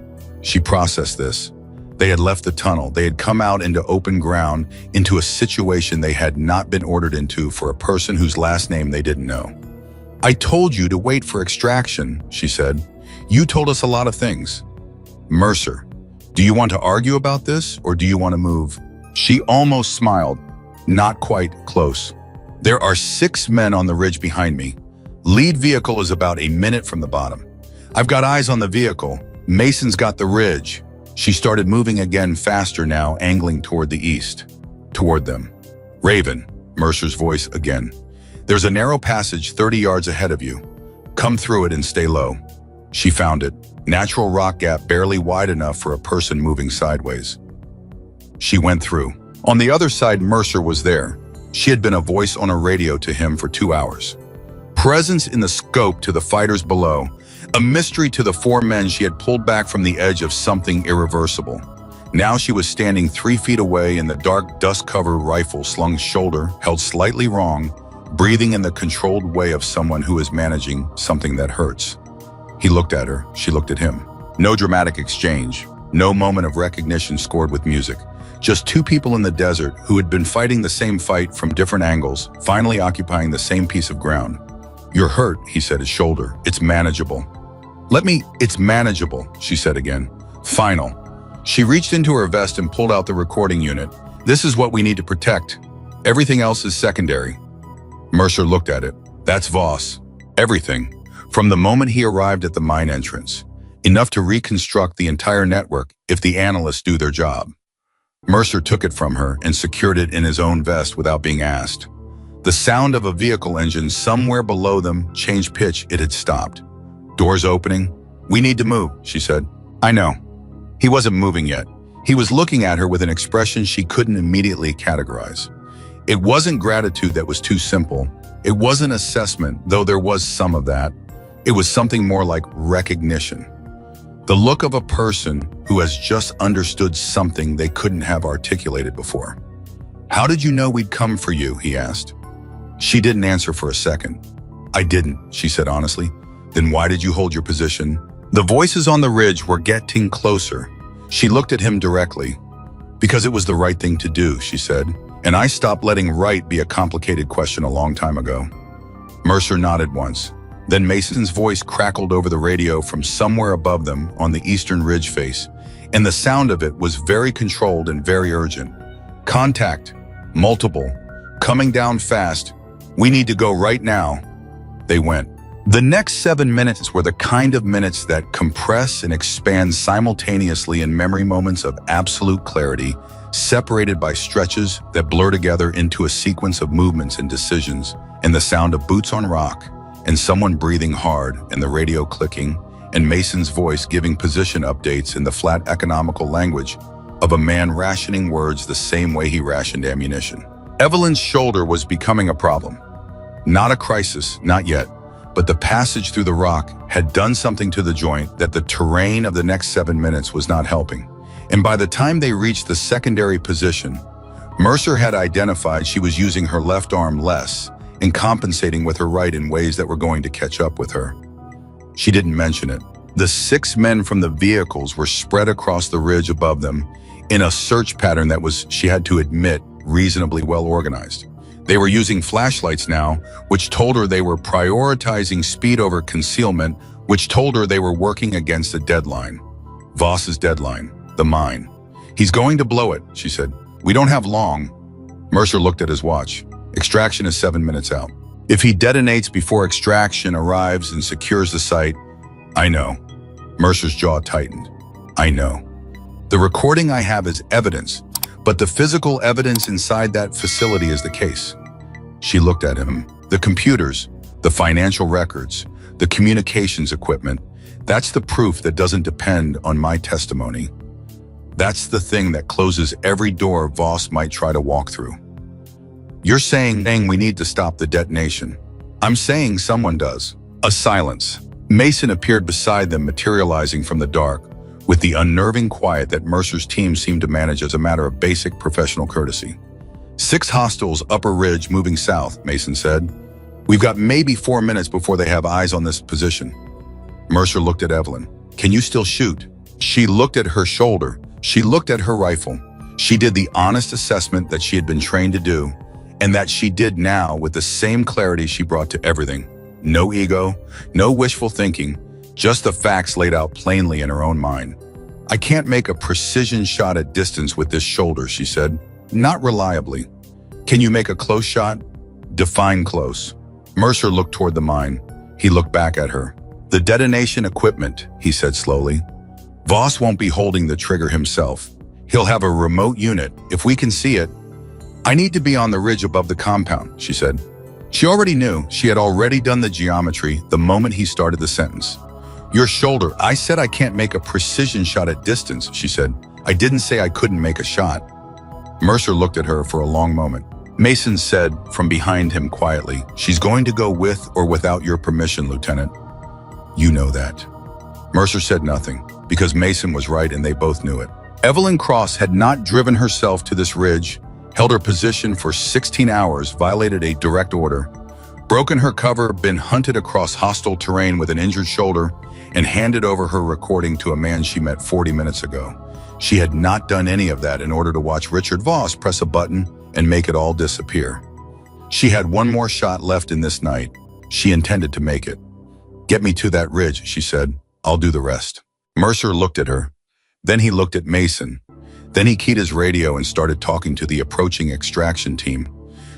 She processed this. They had left the tunnel. They had come out into open ground, into a situation they had not been ordered into for a person whose last name they didn't know. "I told you to wait for extraction," she said. "You told us a lot of things." "Mercer, do you want to argue about this, or do you want to move?" She almost smiled. "Not quite close. There are 6 men on the ridge behind me. Lead vehicle is about a minute from the bottom. I've got eyes on the vehicle. Mason's got the ridge." She started moving again, faster now, angling toward the east. Toward them. "Raven," Mercer's voice again. "There's a narrow passage 30 yards ahead of you. Come through it and stay low." She found it. Natural rock gap barely wide enough for a person moving sideways. She went through. On the other side, Mercer was there. She had been a voice on a radio to him for 2 hours. Presence in the scope to the fighters below, a mystery to the 4 men she had pulled back from the edge of something irreversible. Now she was standing 3 feet away in the dark, dust-covered rifle slung shoulder, held slightly wrong, breathing in the controlled way of someone who is managing something that hurts. He looked at her, she looked at him. No dramatic exchange, no moment of recognition scored with music. Just 2 people in the desert who had been fighting the same fight from different angles, finally occupying the same piece of ground. "You're hurt," he said, his shoulder. "It's manageable." It's manageable," she said again. "Final." She reached into her vest and pulled out the recording unit. "This is what we need to protect. Everything else is secondary." Mercer looked at it. "That's Voss. Everything. From the moment he arrived at the mine entrance. Enough to reconstruct the entire network if the analysts do their job." Mercer took it from her and secured it in his own vest without being asked. The sound of a vehicle engine somewhere below them changed pitch. It had stopped. Doors opening. "We need to move," she said. "I know." He wasn't moving yet. He was looking at her with an expression she couldn't immediately categorize. It wasn't gratitude that was too simple. It wasn't assessment, though there was some of that. It was something more like recognition. The look of a person who has just understood something they couldn't have articulated before. "How did you know we'd come for you?" he asked. She didn't answer for a second. "I didn't," she said honestly. "Then why did you hold your position?" The voices on the ridge were getting closer. She looked at him directly. "Because it was the right thing to do," she said, "and I stopped letting right be a complicated question a long time ago." Mercer nodded once. Then Mason's voice crackled over the radio from somewhere above them on the eastern ridge face, and the sound of it was very controlled and very urgent. "Contact. Multiple. Coming down fast. We need to go right now." They went. The next 7 minutes were the kind of minutes that compress and expand simultaneously in memory moments of absolute clarity, separated by stretches that blur together into a sequence of movements and decisions, and the sound of boots on rock, and someone breathing hard, and the radio clicking, and Mason's voice giving position updates in the flat economical language of a man rationing words the same way he rationed ammunition. Evelyn's shoulder was becoming a problem. Not a crisis, not yet, but the passage through the rock had done something to the joint that the terrain of the next 7 minutes was not helping. And by the time they reached the secondary position, Mercer had identified she was using her left arm less and compensating with her right in ways that were going to catch up with her. She didn't mention it. The 6 men from the vehicles were spread across the ridge above them in a search pattern that was, she had to admit, reasonably well organized. They were using flashlights now, which told her they were prioritizing speed over concealment, which told her they were working against a deadline. Voss's deadline, the mine. He's going to blow it, she said. We don't have long. Mercer looked at his watch. Extraction is 7 minutes out. If he detonates before extraction arrives and secures the site, I know. Mercer's jaw tightened. I know. The recording I have is evidence, but the physical evidence inside that facility is the case. She looked at him. The computers, the financial records, the communications equipment, that's the proof that doesn't depend on my testimony. That's the thing that closes every door Voss might try to walk through. You're saying we need to stop the detonation. I'm saying someone does. A silence. Mason appeared beside them, materializing from the dark, with the unnerving quiet that Mercer's team seemed to manage as a matter of basic professional courtesy. 6 hostiles upper ridge moving south, Mason said. We've got maybe 4 minutes before they have eyes on this position. Mercer looked at Evelyn. Can you still shoot? She looked at her shoulder. She looked at her rifle. She did the honest assessment that she had been trained to do, and that she did now with the same clarity she brought to everything. No ego, no wishful thinking, just the facts laid out plainly in her own mind. I can't make a precision shot at distance with this shoulder, she said. Not reliably. Can you make a close shot? Define close. Mercer looked toward the mine. He looked back at her. The detonation equipment, he said slowly. Voss won't be holding the trigger himself. He'll have a remote unit, if we can see it. I need to be on the ridge above the compound, she said. She already knew. She had already done the geometry the moment he started the sentence. Your shoulder. I said I can't make a precision shot at distance, she said. I didn't say I couldn't make a shot. Mercer looked at her for a long moment. Mason said from behind him quietly, She's going to go with or without your permission, Lieutenant. You know that. Mercer said nothing, because Mason was right and they both knew it. Evelyn Cross had not driven herself to this ridge, held her position for 16 hours, violated a direct order, broken her cover, been hunted across hostile terrain with an injured shoulder, and handed over her recording to a man she met 40 minutes ago. She had not done any of that in order to watch Richard Voss press a button and make it all disappear. She had one more shot left in this night. She intended to make it. Get me to that ridge, she said. I'll do the rest. Mercer looked at her. Then he looked at Mason. Then he keyed his radio and started talking to the approaching extraction team,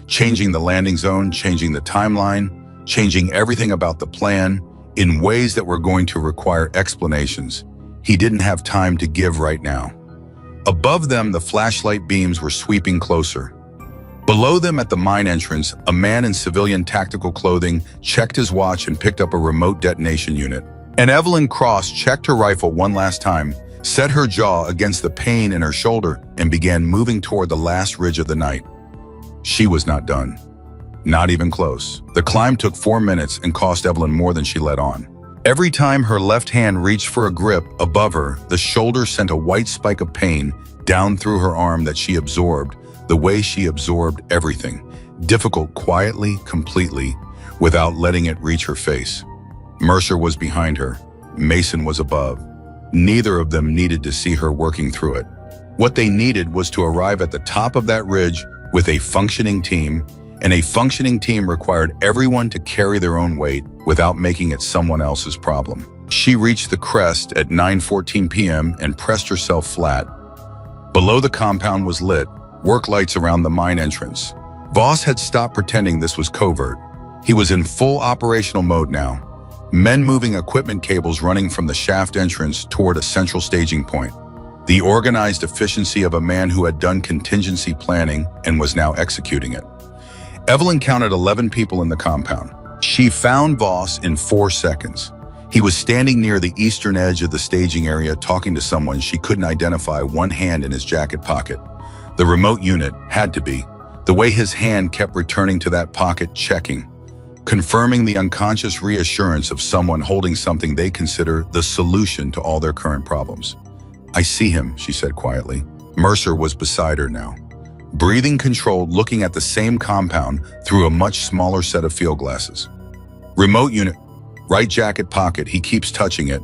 changing the landing zone, changing the timeline, changing everything about the plan in ways that were going to require explanations he didn't have time to give right now. Above them, the flashlight beams were sweeping closer. Below them at the mine entrance, a man in civilian tactical clothing checked his watch and picked up a remote detonation unit. And Evelyn Cross checked her rifle one last time, set her jaw against the pain in her shoulder, and began moving toward the last ridge of the night. She was not done. Not even close. The climb took 4 minutes and cost Evelyn more than she let on. Every time her left hand reached for a grip above her, the shoulder sent a white spike of pain down through her arm that she absorbed, the way she absorbed everything, difficult quietly, completely, without letting it reach her face. Mercer was behind her. Mason was above. Neither of them needed to see her working through it. What they needed was to arrive at the top of that ridge with a functioning team, and a functioning team required everyone to carry their own weight without making it someone else's problem. She reached the crest at 9:14 p.m. and pressed herself flat. Below the compound was lit, work lights around the mine entrance. Voss had stopped pretending this was covert. He was in full operational mode now. Men moving equipment cables running from the shaft entrance toward a central staging point. The organized efficiency of a man who had done contingency planning and was now executing it. Evelyn counted 11 people in the compound. She found Voss in 4 seconds. He was standing near the eastern edge of the staging area talking to someone she couldn't identify, one hand in his jacket pocket. The remote unit had to be. The way his hand kept returning to that pocket, checking, confirming the unconscious reassurance of someone holding something they consider the solution to all their current problems. I see him, she said quietly. Mercer was beside her now. Breathing controlled, looking at the same compound through a much smaller set of field glasses. Remote unit, right jacket pocket, he keeps touching it.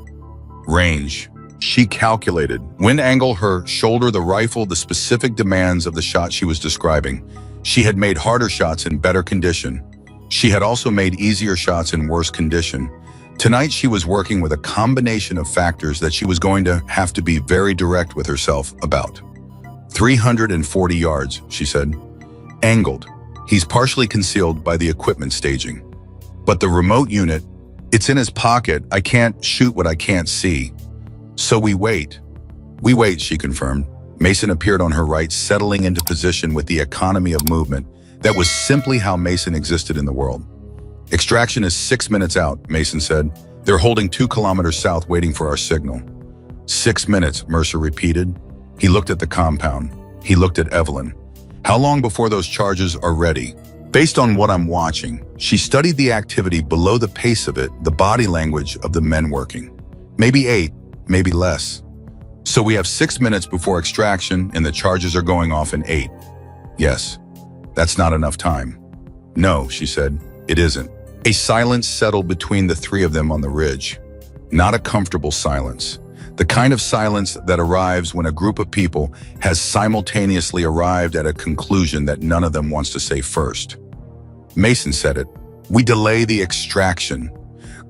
Range. She calculated. Wind angle, her shoulder, the rifle, the specific demands of the shot she was describing. She had made harder shots in better condition. She had also made easier shots in worse condition. Tonight she was working with a combination of factors that she was going to have to be very direct with herself about. 340 yards, she said. Angled. He's partially concealed by the equipment staging. But the remote unit, it's in his pocket. I can't shoot what I can't see. So we wait. We wait, she confirmed. Mason appeared on her right, settling into position with the economy of movement. That was simply how Mason existed in the world. Extraction is 6 minutes out, Mason said. They're holding 2 kilometers south waiting for our signal. 6 minutes, Mercer repeated. He looked at the compound. He looked at Evelyn. How long before those charges are ready? Based on what I'm watching, she studied the activity below the pace of it, the body language of the men working. Maybe 8, maybe less. So we have 6 minutes before extraction and the charges are going off in 8. Yes, that's not enough time. No, she said, it isn't. A silence settled between the 3 of them on the ridge. Not a comfortable silence. The kind of silence that arrives when a group of people has simultaneously arrived at a conclusion that none of them wants to say first. Mason said it. We delay the extraction.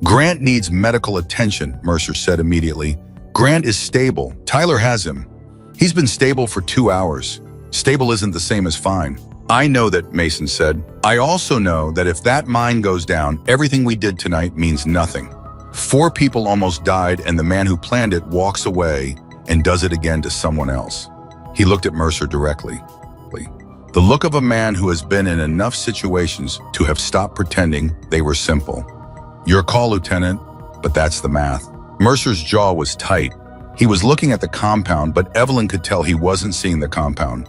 Grant needs medical attention, Mercer said immediately. Grant is stable. Tyler has him. He's been stable for 2 hours. Stable isn't the same as fine. I know that, Mason said. I also know that if that mine goes down, everything we did tonight means nothing. 4 people almost died, and the man who planned it walks away and does it again to someone else. He looked at Mercer directly. The look of a man who has been in enough situations to have stopped pretending they were simple. Your call, Lieutenant, but that's the math. Mercer's jaw was tight. He was looking at the compound, but Evelyn could tell he wasn't seeing the compound.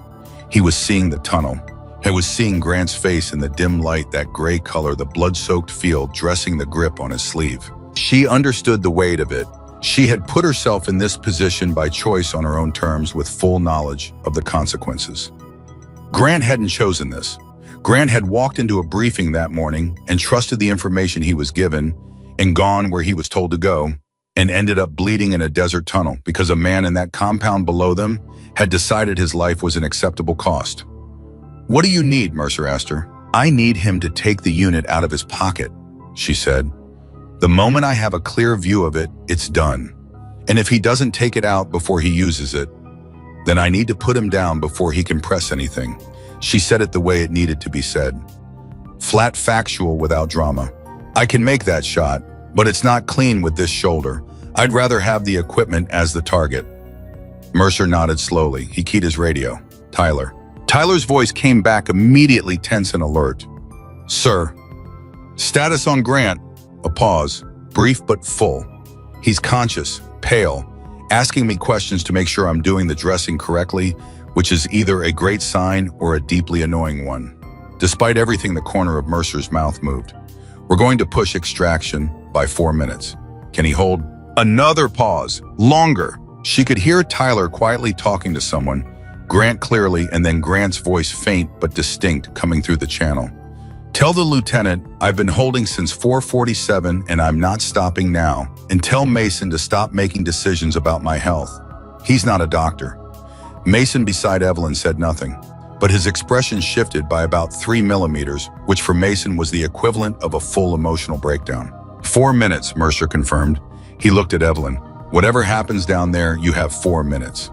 He was seeing the tunnel. He was seeing Grant's face in the dim light, that gray color, the blood-soaked feel dressing the grip on his sleeve. She understood the weight of it. She had put herself in this position by choice on her own terms with full knowledge of the consequences. Grant hadn't chosen this. Grant had walked into a briefing that morning and trusted the information he was given and gone where he was told to go and ended up bleeding in a desert tunnel because a man in that compound below them had decided his life was an acceptable cost. What do you need? Mercer asked her. I need him to take the unit out of his pocket, she said. The moment I have a clear view of it, it's done. And if he doesn't take it out before he uses it, then I need to put him down before he can press anything. She said it the way it needed to be said. Flat, factual, without drama. I can make that shot, but it's not clean with this shoulder. I'd rather have the equipment as the target. Mercer nodded slowly. He keyed his radio. Tyler. Tyler's voice came back immediately, tense and alert. Sir. Status on Grant. A pause, brief but full. He's conscious, pale, asking me questions to make sure I'm doing the dressing correctly, which is either a great sign or a deeply annoying one. Despite everything, the corner of Mercer's mouth moved. We're going to push extraction by 4 minutes. Can he hold? Another pause, longer. She could hear Tyler quietly talking to someone, Grant clearly, and then Grant's voice faint but distinct coming through the channel. Tell the lieutenant I've been holding since 4:47 and I'm not stopping now. And tell Mason to stop making decisions about my health. He's not a doctor. Mason beside Evelyn said nothing, but his expression shifted by about 3 millimeters, which for Mason was the equivalent of a full emotional breakdown. 4 minutes, Mercer confirmed. He looked at Evelyn. Whatever happens down there, you have 4 minutes.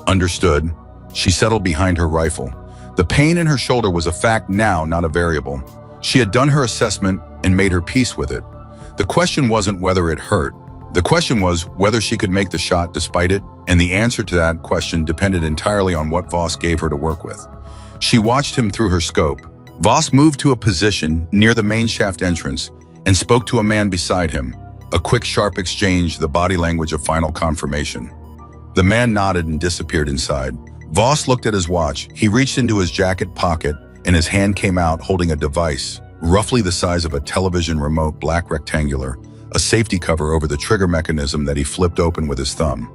Understood. She settled behind her rifle. The pain in her shoulder was a fact now, not a variable. She had done her assessment and made her peace with it. The question wasn't whether it hurt. The question was whether she could make the shot despite it, and the answer to that question depended entirely on what Voss gave her to work with. She watched him through her scope. Voss moved to a position near the main shaft entrance and spoke to a man beside him. A quick, sharp exchange, the body language of final confirmation. The man nodded and disappeared inside. Voss looked at his watch. He reached into his jacket pocket and his hand came out holding a device, roughly the size of a television remote, black rectangular, a safety cover over the trigger mechanism that he flipped open with his thumb.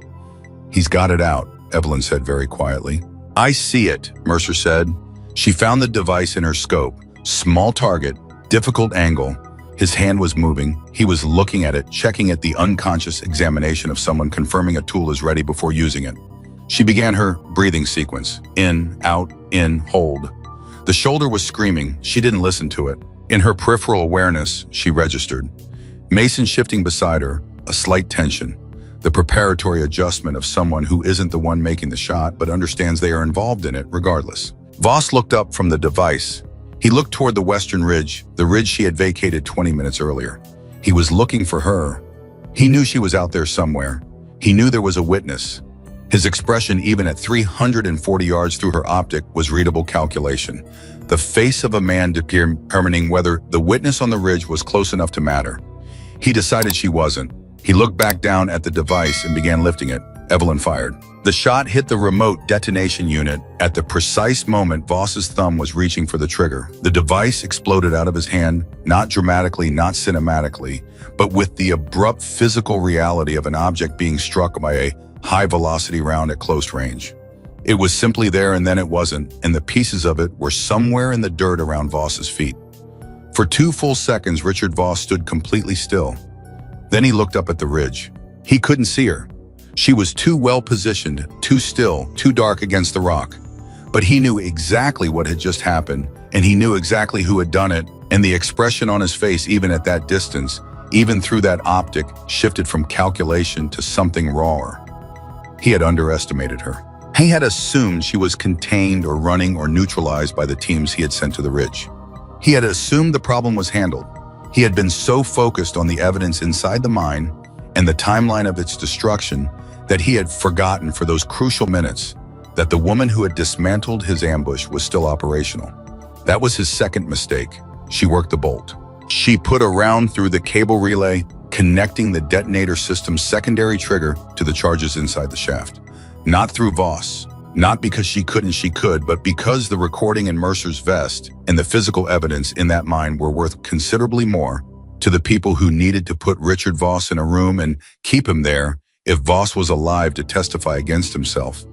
He's got it out, Evelyn said very quietly. I see it, Mercer said. She found the device in her scope. Small target, difficult angle. His hand was moving. He was looking at it, checking it, the unconscious examination of someone confirming a tool is ready before using it. She began her breathing sequence. In, out, in, hold. The shoulder was screaming. She didn't listen to it. In her peripheral awareness, she registered. Mason shifting beside her, a slight tension. the preparatory adjustment of someone who isn't the one making the shot but understands they are involved in it regardless. Voss looked up from the device. He looked toward the western ridge, the ridge she had vacated 20 minutes earlier. He was looking for her. He knew she was out there somewhere. He knew there was a witness. His expression, even at 340 yards through her optic, was readable calculation. The face of a man determining whether the witness on the ridge was close enough to matter. He decided she wasn't. He looked back down at the device and began lifting it. Evelyn fired. The shot hit the remote detonation unit. At the precise moment Voss's thumb was reaching for the trigger, the device exploded out of his hand, not dramatically, not cinematically, but with the abrupt physical reality of an object being struck by a high-velocity round at close range. It was simply there and then it wasn't, and the pieces of it were somewhere in the dirt around Voss's feet. For 2 full seconds, Richard Voss stood completely still. Then he looked up at the ridge. He couldn't see her. She was too well positioned, too still, too dark against the rock. But he knew exactly what had just happened, and he knew exactly who had done it, and the expression on his face, even at that distance, even through that optic, shifted from calculation to something rawer. He had underestimated her. He had assumed she was contained or running or neutralized by the teams he had sent to the ridge. He had assumed the problem was handled. He had been so focused on the evidence inside the mine and the timeline of its destruction that he had forgotten for those crucial minutes that the woman who had dismantled his ambush was still operational. That was his second mistake. She worked the bolt. She put a round through the cable relay, connecting the detonator system's secondary trigger to the charges inside the shaft. Not through Voss. Not because she could, but because the recording in Mercer's vest and the physical evidence in that mine were worth considerably more to the people who needed to put Richard Voss in a room and keep him there if Voss was alive to testify against himself.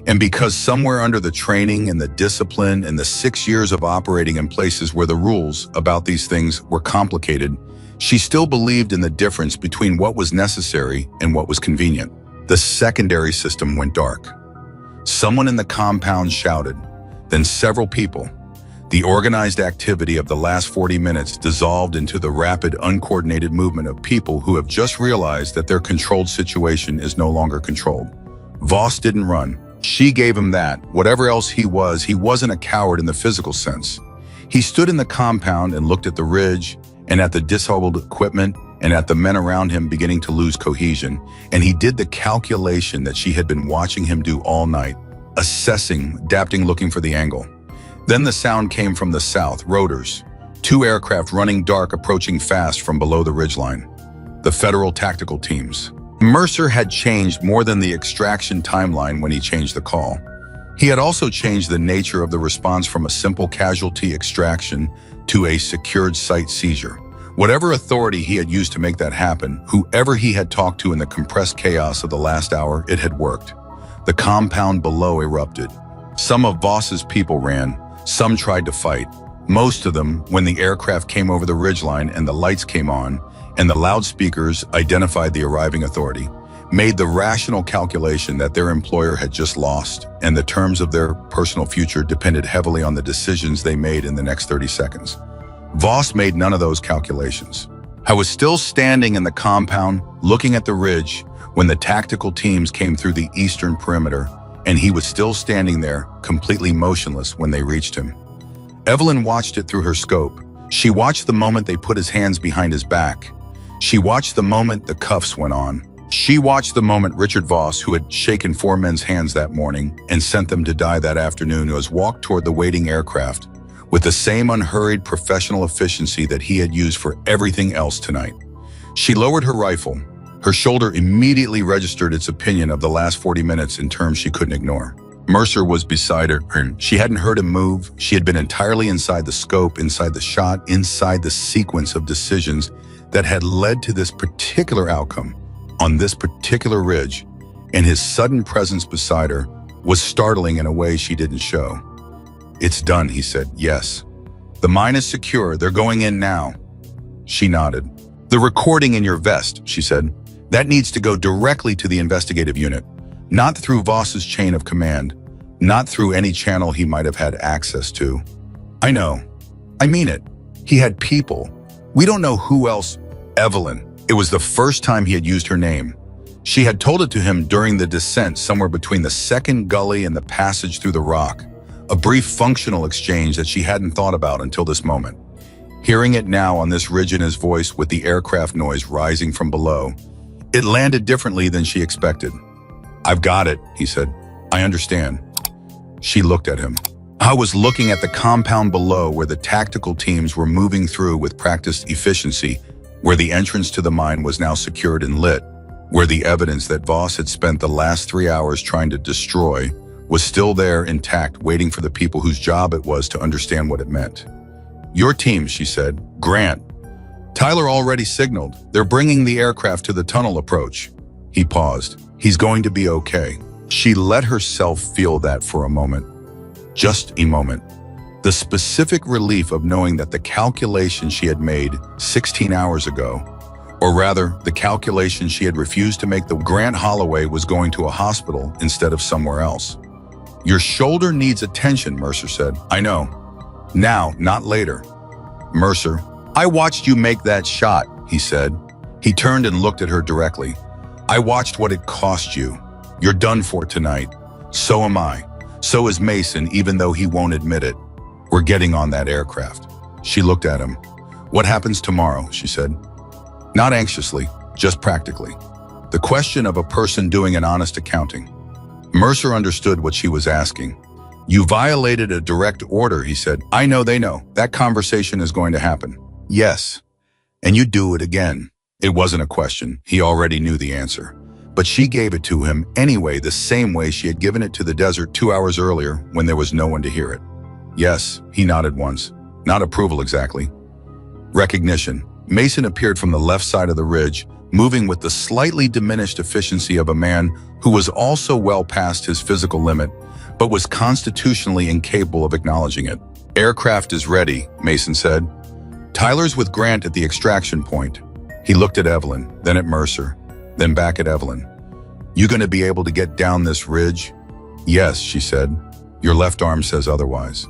And because somewhere under the training and the discipline and the 6 years of operating in places where the rules about these things were complicated, she still believed in the difference between what was necessary and what was convenient. The secondary system went dark. Someone in the compound shouted, then several people. The organized activity of the last 40 minutes dissolved into the rapid, uncoordinated movement of people who have just realized that their controlled situation is no longer controlled. Voss didn't run. She gave him that. Whatever else he wasn't a coward in the physical sense. He stood in the compound and looked at the ridge and at the disabled equipment and at the men around him beginning to lose cohesion, and he did the calculation that she had been watching him do all night, assessing, adapting, looking for the angle. Then the sound came from the south, rotors. 2 aircraft running dark, approaching fast from below the ridgeline. The Federal tactical teams. Mercer had changed more than the extraction timeline when he changed the call. He had also changed the nature of the response from a simple casualty extraction to a secured site seizure. Whatever authority he had used to make that happen, whoever he had talked to in the compressed chaos of the last hour, it had worked. The compound below erupted. Some of Voss's people ran. Some tried to fight. Most of them, when the aircraft came over the ridgeline and the lights came on, and the loudspeakers identified the arriving authority, made the rational calculation that their employer had just lost, and the terms of their personal future depended heavily on the decisions they made in the next 30 seconds. Voss made none of those calculations. I was still standing in the compound, looking at the ridge, when the tactical teams came through the eastern perimeter, and he was still standing there, completely motionless when they reached him. Evelyn watched it through her scope. She watched the moment they put his hands behind his back. She watched the moment the cuffs went on. She watched the moment Richard Voss, who had shaken 4 men's hands that morning and sent them to die that afternoon, was walked toward the waiting aircraft with the same unhurried professional efficiency that he had used for everything else tonight. She lowered her rifle. Her shoulder immediately registered its opinion of the last 40 minutes in terms she couldn't ignore. Mercer was beside her, and she hadn't heard him move. She had been entirely inside the scope, inside the shot, inside the sequence of decisions that had led to this particular outcome on this particular ridge, and his sudden presence beside her was startling in a way she didn't show. "It's done," he said. "Yes. The mine is secure. They're going in now." She nodded. "The recording in your vest," she said. "That needs to go directly to the investigative unit, not through Voss's chain of command, not through any channel he might have had access to." "I know. I mean it. He had people. We don't know who else." "Evelyn." It was the first time he had used her name. She had told it to him during the descent somewhere between the second gully and the passage through the rock, a brief functional exchange that she hadn't thought about until this moment. Hearing it now on this ridge in his voice with the aircraft noise rising from below, it landed differently than she expected. "I've got it," he said. "I understand." She looked at him. I was looking at the compound below where the tactical teams were moving through with practiced efficiency, where the entrance to the mine was now secured and lit, where the evidence that Voss had spent the last 3 hours trying to destroy was still there intact, waiting for the people whose job it was to understand what it meant. "Your team," she said. "Grant. Tyler already signaled. They're bringing the aircraft to the tunnel approach." He paused. "He's going to be okay." She let herself feel that for a moment. Just a moment. The specific relief of knowing that the calculation she had made 16 hours ago, or rather, the calculation she had refused to make, the Grant Holloway was going to a hospital instead of somewhere else. "Your shoulder needs attention," Mercer said. "I know. Now, not later." "Mercer, I watched you make that shot," he said. He turned and looked at her directly. "I watched what it cost you. You're done for tonight. So am I. So is Mason, even though he won't admit it. We're getting on that aircraft." She looked at him. "What happens tomorrow?" she said. Not anxiously, just practically. The question of a person doing an honest accounting. Mercer understood what she was asking. "You violated a direct order," he said. "I know they know. That conversation is going to happen." "Yes. And you do it again." It wasn't a question. He already knew the answer. But she gave it to him anyway, the same way she had given it to the desert 2 hours earlier when there was no one to hear it. "Yes," he nodded once. Not approval exactly. Recognition. Mason appeared from the left side of the ridge, moving with the slightly diminished efficiency of a man who was also well past his physical limit, but was constitutionally incapable of acknowledging it. "Aircraft is ready," Mason said. "Tyler's with Grant at the extraction point." He looked at Evelyn, then at Mercer, then back at Evelyn. "You gonna be able to get down this ridge?" "Yes," she said. "Your left arm says otherwise."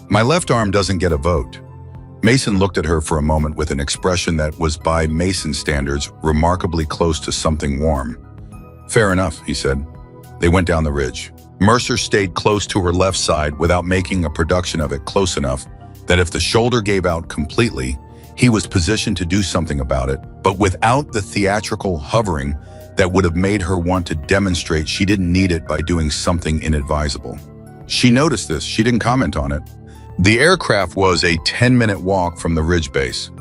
"My left arm doesn't get a vote." Mason looked at her for a moment with an expression that was, by Mason standards, remarkably close to something warm. "Fair enough," he said. They went down the ridge. Mercer stayed close to her left side without making a production of it close enough that if the shoulder gave out completely, he was positioned to do something about it, but without the theatrical hovering that would have made her want to demonstrate she didn't need it by doing something inadvisable. She noticed this. She didn't comment on it. The aircraft was a 10-minute walk from the ridge base.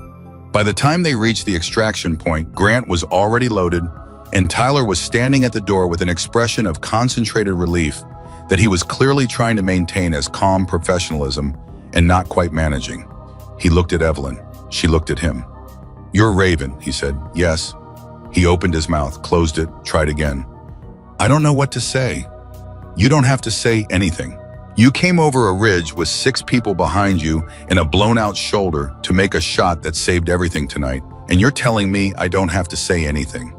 By the time they reached the extraction point, Grant was already loaded, and Tyler was standing at the door with an expression of concentrated relief that he was clearly trying to maintain as calm professionalism and not quite managing. He looked at Evelyn. She looked at him. "You're Raven," he said. "Yes." He opened his mouth, closed it, tried again. "I don't know what to say." "You don't have to say anything. You came over a ridge with 6 people behind you and a blown-out shoulder to make a shot that saved everything tonight, and you're telling me I don't have to say anything."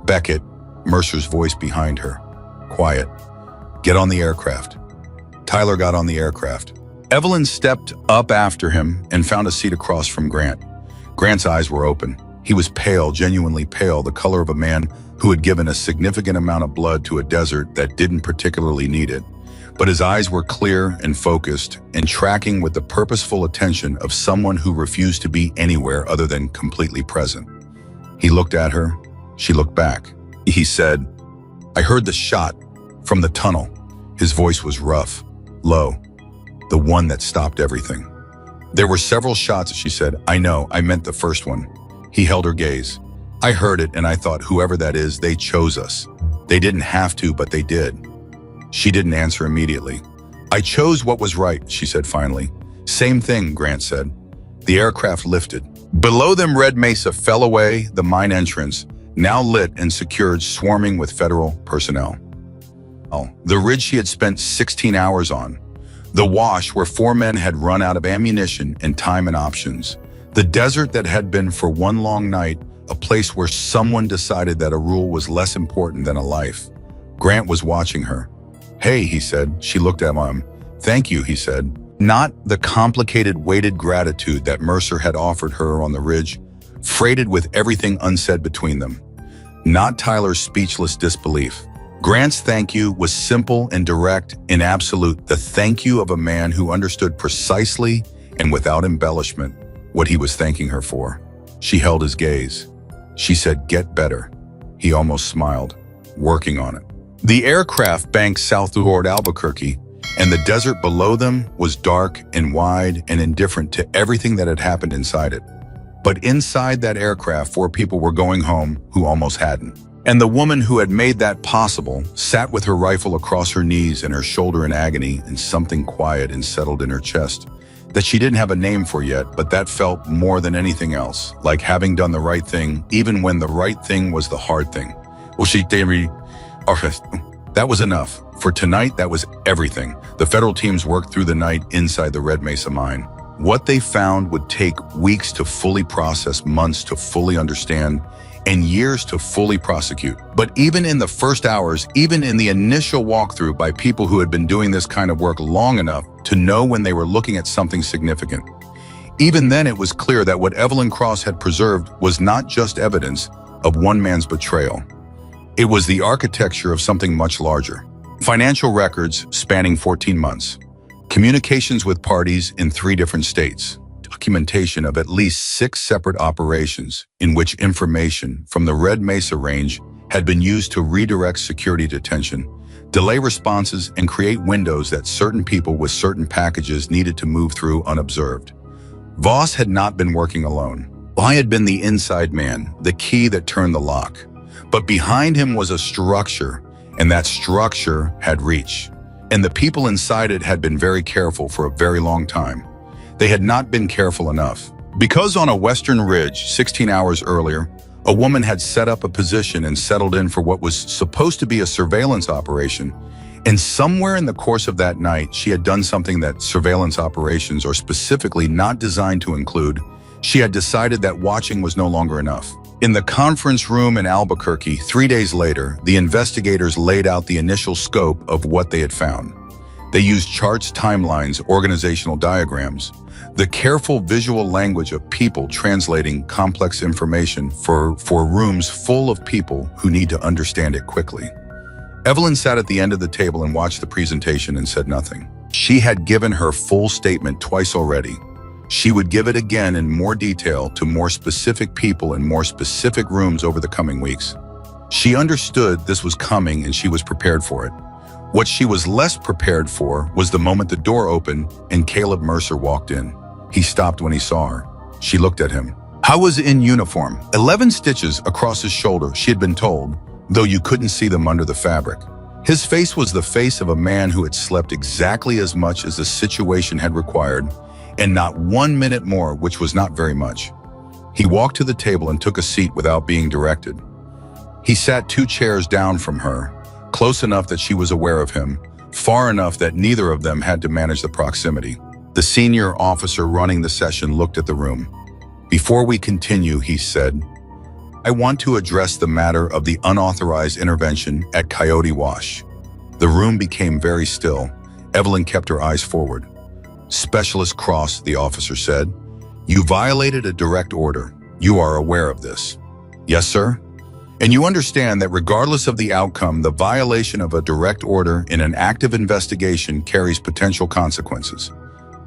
"Beckett," Mercer's voice behind her. "Quiet. Get on the aircraft." Tyler got on the aircraft. Evelyn stepped up after him and found a seat across from Grant. Grant's eyes were open. He was pale, genuinely pale, the color of a man who had given a significant amount of blood to a desert that didn't particularly need it. But his eyes were clear and focused and tracking with the purposeful attention of someone who refused to be anywhere other than completely present. He looked at her. She looked back. He said, "I heard the shot from the tunnel." His voice was rough, low, the one that stopped everything. "There were several shots," she said. "I know, I meant the first one." He held her gaze. "I heard it and I thought, whoever that is, they chose us. They didn't have to, but they did." She didn't answer immediately. "I chose what was right," she said finally. "Same thing," Grant said. The aircraft lifted. Below them, Red Mesa fell away, the mine entrance, now lit and secured, swarming with federal personnel. The ridge she had spent 16 hours on. The wash where 4 men had run out of ammunition and time and options. The desert that had been for one long night, a place where someone decided that a rule was less important than a life. Grant was watching her. "Hey," he said. She looked at him. "Thank you," he said. Not the complicated, weighted gratitude that Mercer had offered her on the ridge, freighted with everything unsaid between them. not Tyler's speechless disbelief. Grant's thank you was simple and direct and absolute, the thank you of a man who understood precisely and without embellishment what he was thanking her for. She held his gaze. She said, "Get better." He almost smiled, "Working on it." The aircraft banked south toward Albuquerque, and the desert below them was dark and wide and indifferent to everything that had happened inside it. But inside that aircraft, 4 people were going home who almost hadn't. And the woman who had made that possible sat with her rifle across her knees and her shoulder in agony, and something quiet and settled in her chest that she didn't have a name for yet, but that felt more than anything else, like having done the right thing, even when the right thing was the hard thing. That was enough. For tonight, that was everything. The federal teams worked through the night inside the Red Mesa mine. What they found would take weeks to fully process, months to fully understand, and years to fully prosecute. But even in the first hours, even in the initial walkthrough by people who had been doing this kind of work long enough to know when they were looking at something significant, even then it was clear that what Evelyn Cross had preserved was not just evidence of one man's betrayal. It was the architecture of something much larger. Financial records spanning 14 months, communications with parties in 3 different states, documentation of at least 6 separate operations in which information from the Red Mesa range had been used to redirect security detention, delay responses, and create windows that certain people with certain packages needed to move through unobserved. Voss had not been working alone. I had been the inside man, the key that turned the lock. But behind him was a structure, and that structure had reach. And the people inside it had been very careful for a very long time. They had not been careful enough. Because on a western ridge, 16 hours earlier, a woman had set up a position and settled in for what was supposed to be a surveillance operation, and somewhere in the course of that night, she had done something that surveillance operations are specifically not designed to include. She had decided that watching was no longer enough. In the conference room in Albuquerque, 3 days later, the investigators laid out the initial scope of what they had found. They used charts, timelines, organizational diagrams, the careful visual language of people translating complex information for rooms full of people who need to understand it quickly. Evelyn sat at the end of the table and watched the presentation and said nothing. She had given her full statement twice already. She would give it again in more detail to more specific people in more specific rooms over the coming weeks. She understood this was coming and she was prepared for it. What she was less prepared for was the moment the door opened and Caleb Mercer walked in. He stopped when he saw her. She looked at him. How was in uniform? 11 stitches across his shoulder, she had been told, though you couldn't see them under the fabric. His face was the face of a man who had slept exactly as much as the situation had required, and not 1 minute more, which was not very much. He walked to the table and took a seat without being directed. He sat 2 chairs down from her, close enough that she was aware of him, far enough that neither of them had to manage the proximity. The senior officer running the session looked at the room. "Before we continue," he said, "I want to address the matter of the unauthorized intervention at Coyote Wash." The room became very still. Evelyn kept her eyes forward. "Specialist Cross," the officer said, "you violated a direct order. You are aware of this." "Yes, sir." "And you understand that regardless of the outcome, the violation of a direct order in an active investigation carries potential consequences?"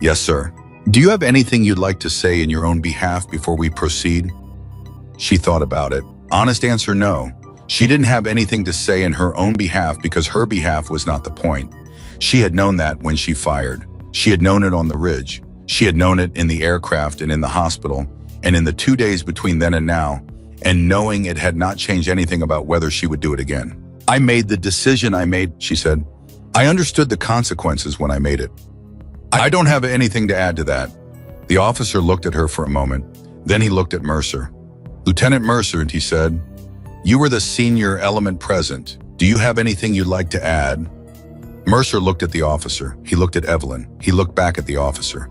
"Yes, sir." "Do you have anything you'd like to say in your own behalf before we proceed?" She thought about it. Honest answer, no. She didn't have anything to say in her own behalf because her behalf was not the point. She had known that when she fired. She had known it on the ridge. She had known it in the aircraft and in the hospital, and in the 2 days between then and now, and knowing it had not changed anything about whether she would do it again. "I made the decision I made," she said. "I understood the consequences when I made it. I don't have anything to add to that." The officer looked at her for a moment. Then he looked at Mercer. "Lieutenant Mercer," he said, "you were the senior element present. Do you have anything you'd like to add?" Mercer looked at the officer. He looked at Evelyn. He looked back at the officer.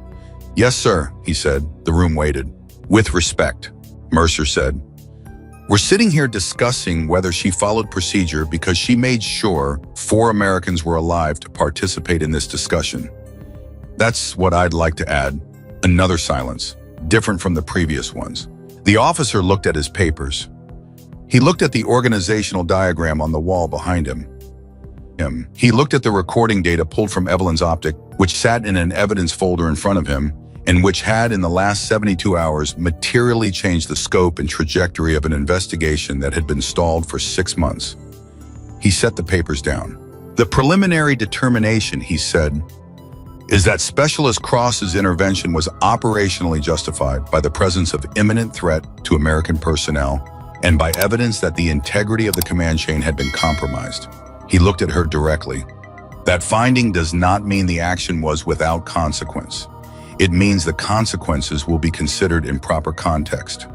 "Yes, sir," he said. The room waited. "With respect," Mercer said. "We're sitting here discussing whether she followed procedure because she made sure 4 Americans were alive to participate in this discussion. That's what I'd like to add." Another silence, different from the previous ones. The officer looked at his papers. He looked at the organizational diagram on the wall behind him. He looked at the recording data pulled from Evelyn's optic, which sat in an evidence folder in front of him, and which had, in the last 72 hours, materially changed the scope and trajectory of an investigation that had been stalled for 6 months. He set the papers down. The preliminary determination, he said, is that Specialist Cross's intervention was operationally justified by the presence of imminent threat to American personnel and by evidence that the integrity of the command chain had been compromised. He looked at her directly. That finding does not mean the action was without consequence. It means the consequences will be considered in proper context.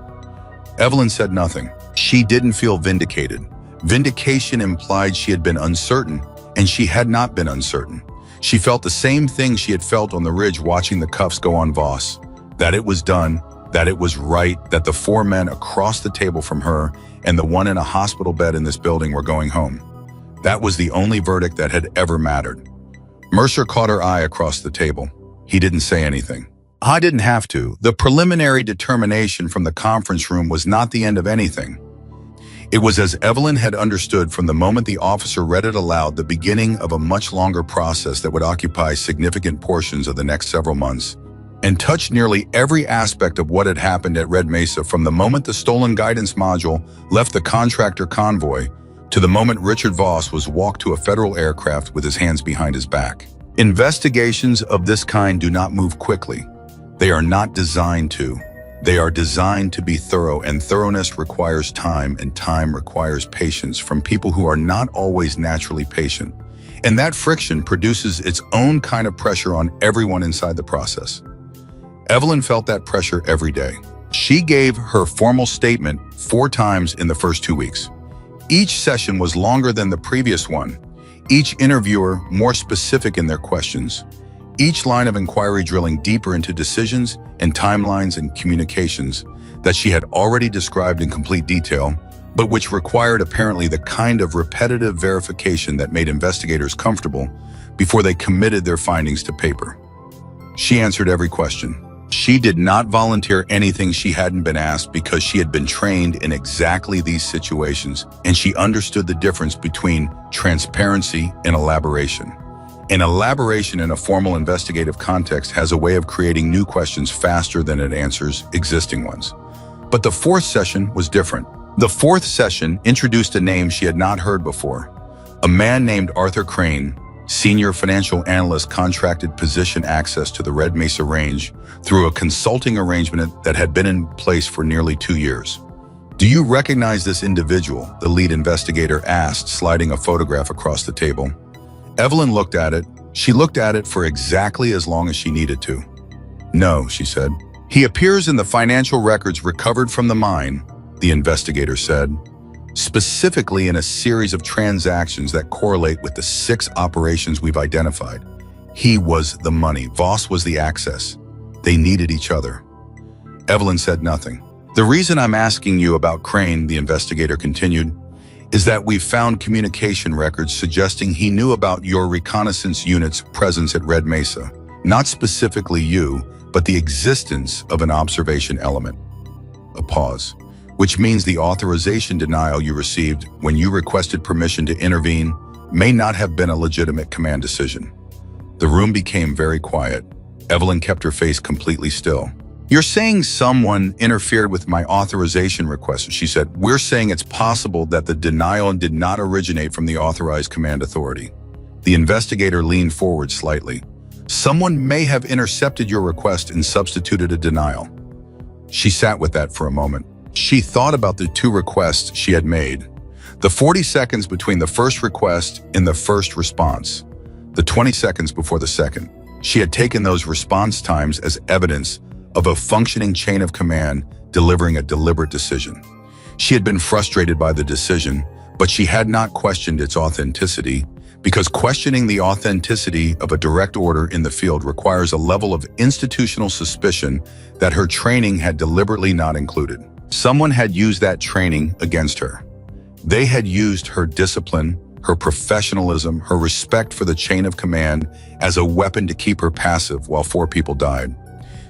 Evelyn said nothing. She didn't feel vindicated. Vindication implied she had been uncertain, and she had not been uncertain. She felt the same thing she had felt on the ridge watching the cuffs go on Voss, that it was done, that it was right, that the 4 men across the table from her and the one in a hospital bed in this building were going home. That was the only verdict that had ever mattered. Mercer caught her eye across the table. He didn't say anything. I didn't have to. The preliminary determination from the conference room was not the end of anything. It was, as Evelyn had understood from the moment the officer read it aloud, the beginning of a much longer process that would occupy significant portions of the next several months and touch nearly every aspect of what had happened at Red Mesa from the moment the stolen guidance module left the contractor convoy to the moment Richard Voss was walked to a federal aircraft with his hands behind his back. Investigations of this kind do not move quickly. They are not designed to. They are designed to be thorough, and thoroughness requires time, and time requires patience from people who are not always naturally patient. And that friction produces its own kind of pressure on everyone inside the process. Evelyn felt that pressure every day. She gave her formal statement 4 times in the first 2 weeks. Each session was longer than the previous one, each interviewer more specific in their questions, each line of inquiry drilling deeper into decisions and timelines and communications that she had already described in complete detail, but which required apparently the kind of repetitive verification that made investigators comfortable before they committed their findings to paper. She answered every question. She did not volunteer anything she hadn't been asked because she had been trained in exactly these situations, and she understood the difference between transparency and elaboration. An elaboration in a formal investigative context has a way of creating new questions faster than it answers existing ones. But the 4th session was different. The 4th session introduced a name she had not heard before. A man named Arthur Crane, senior financial analyst, contracted position access to the Red Mesa Range through a consulting arrangement that had been in place for nearly 2 years. "Do you recognize this individual?" the lead investigator asked, sliding a photograph across the table. Evelyn looked at it. She looked at it for exactly as long as she needed to. "No," she said. "He appears in the financial records recovered from the mine," the investigator said, "specifically in a series of transactions that correlate with the 6 operations we've identified. He was the money. Voss was the access. They needed each other." Evelyn said nothing. "The reason I'm asking you about Crane," the investigator continued, "is that we've found communication records suggesting he knew about your reconnaissance unit's presence at Red Mesa. Not specifically you, but the existence of an observation element." A pause. "Which means the authorization denial you received when you requested permission to intervene may not have been a legitimate command decision." The room became very quiet. Evelyn kept her face completely still. "You're saying someone interfered with my authorization request," she said. "We're saying it's possible that the denial did not originate from the authorized command authority." The investigator leaned forward slightly. "Someone may have intercepted your request and substituted a denial." She sat with that for a moment. She thought about the 2 requests she had made. The 40 seconds between the first request and the first response. The 20 seconds before the second. She had taken those response times as evidence of a functioning chain of command delivering a deliberate decision. She had been frustrated by the decision, but she had not questioned its authenticity, because questioning the authenticity of a direct order in the field requires a level of institutional suspicion that her training had deliberately not included. Someone had used that training against her. They had used her discipline, her professionalism, her respect for the chain of command as a weapon to keep her passive while 4 people died.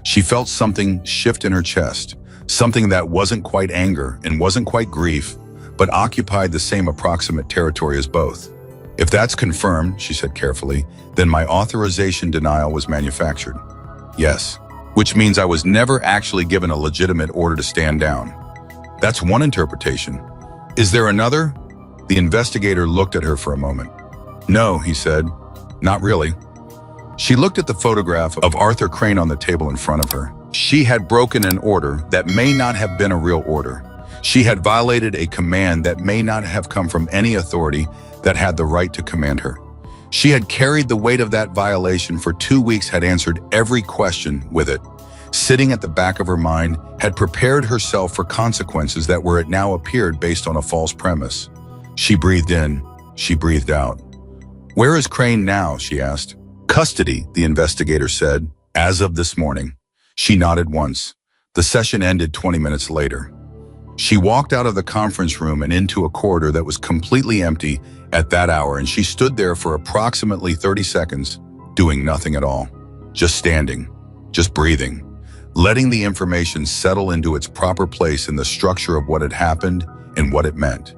She felt something shift in her chest, something that wasn't quite anger and wasn't quite grief, but occupied the same approximate territory as both. If that's confirmed, she said carefully, then my authorization denial was manufactured. Yes, which means I was never actually given a legitimate order to stand down. That's one interpretation. Is there another? The investigator looked at her for a moment. No, he said, not really. She looked at the photograph of Arthur Crane on the table in front of her. She had broken an order that may not have been a real order. She had violated a command that may not have come from any authority that had the right to command her. She had carried the weight of that violation for 2 weeks, had answered every question with it. Sitting at the back of her mind, had prepared herself for consequences that were it now appeared based on a false premise. She breathed in, she breathed out. Where is Crane now? She asked. Custody, the investigator said, as of this morning. She nodded once. The session ended 20 minutes later. She walked out of the conference room and into a corridor that was completely empty at that hour, and she stood there for approximately 30 seconds, doing nothing at all. Just standing, just breathing, letting the information settle into its proper place in the structure of what had happened and what it meant.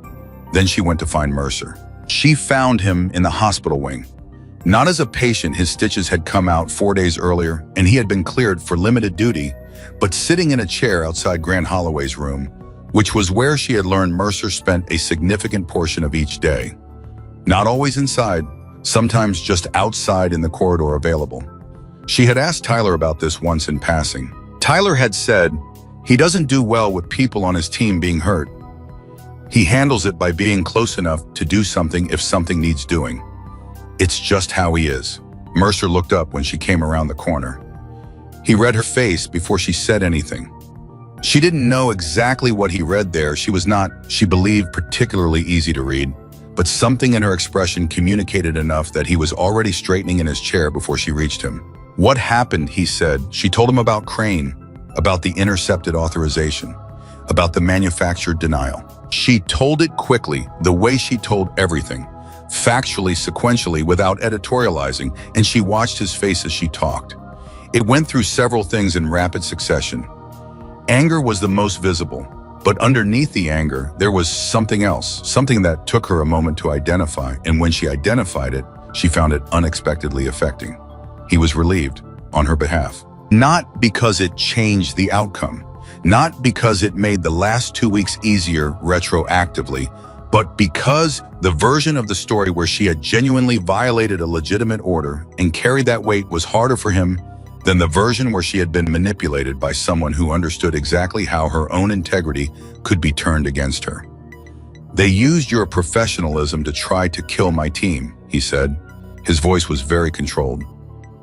Then she went to find Mercer. She found him in the hospital wing. Not as a patient, his stitches had come out 4 days earlier, and he had been cleared for limited duty, but sitting in a chair outside Grant Holloway's room, which was where she had learned Mercer spent a significant portion of each day. Not always inside, sometimes just outside in the corridor available. She had asked Tyler about this once in passing. Tyler had said, he doesn't do well with people on his team being hurt. He handles it by being close enough to do something if something needs doing. It's just how he is. Mercer looked up when she came around the corner. He read her face before she said anything. She didn't know exactly what he read there. She was not, she believed, particularly easy to read, but something in her expression communicated enough that he was already straightening in his chair before she reached him. What happened, he said. She told him about Crane, about the intercepted authorization, about the manufactured denial. She told it quickly, the way she told everything, factually, sequentially, without editorializing, and she watched his face as she talked. It went through several things in rapid succession. Anger was the most visible, but underneath the anger, there was something else, something that took her a moment to identify, and when she identified it, she found it unexpectedly affecting. He was relieved on her behalf. Not because it changed the outcome, not because it made the last 2 weeks easier retroactively, but because the version of the story where she had genuinely violated a legitimate order and carried that weight was harder for him than the version where she had been manipulated by someone who understood exactly how her own integrity could be turned against her. They used your professionalism to try to kill my team, he said. His voice was very controlled.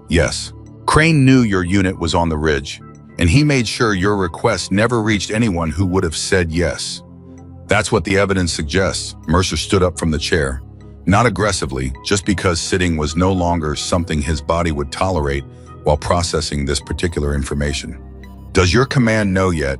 Yes, Crane knew your unit was on the ridge, and he made sure your request never reached anyone who would have said yes. That's what the evidence suggests. Mercer stood up from the chair, not aggressively, just because sitting was no longer something his body would tolerate while processing this particular information. Does your command know yet?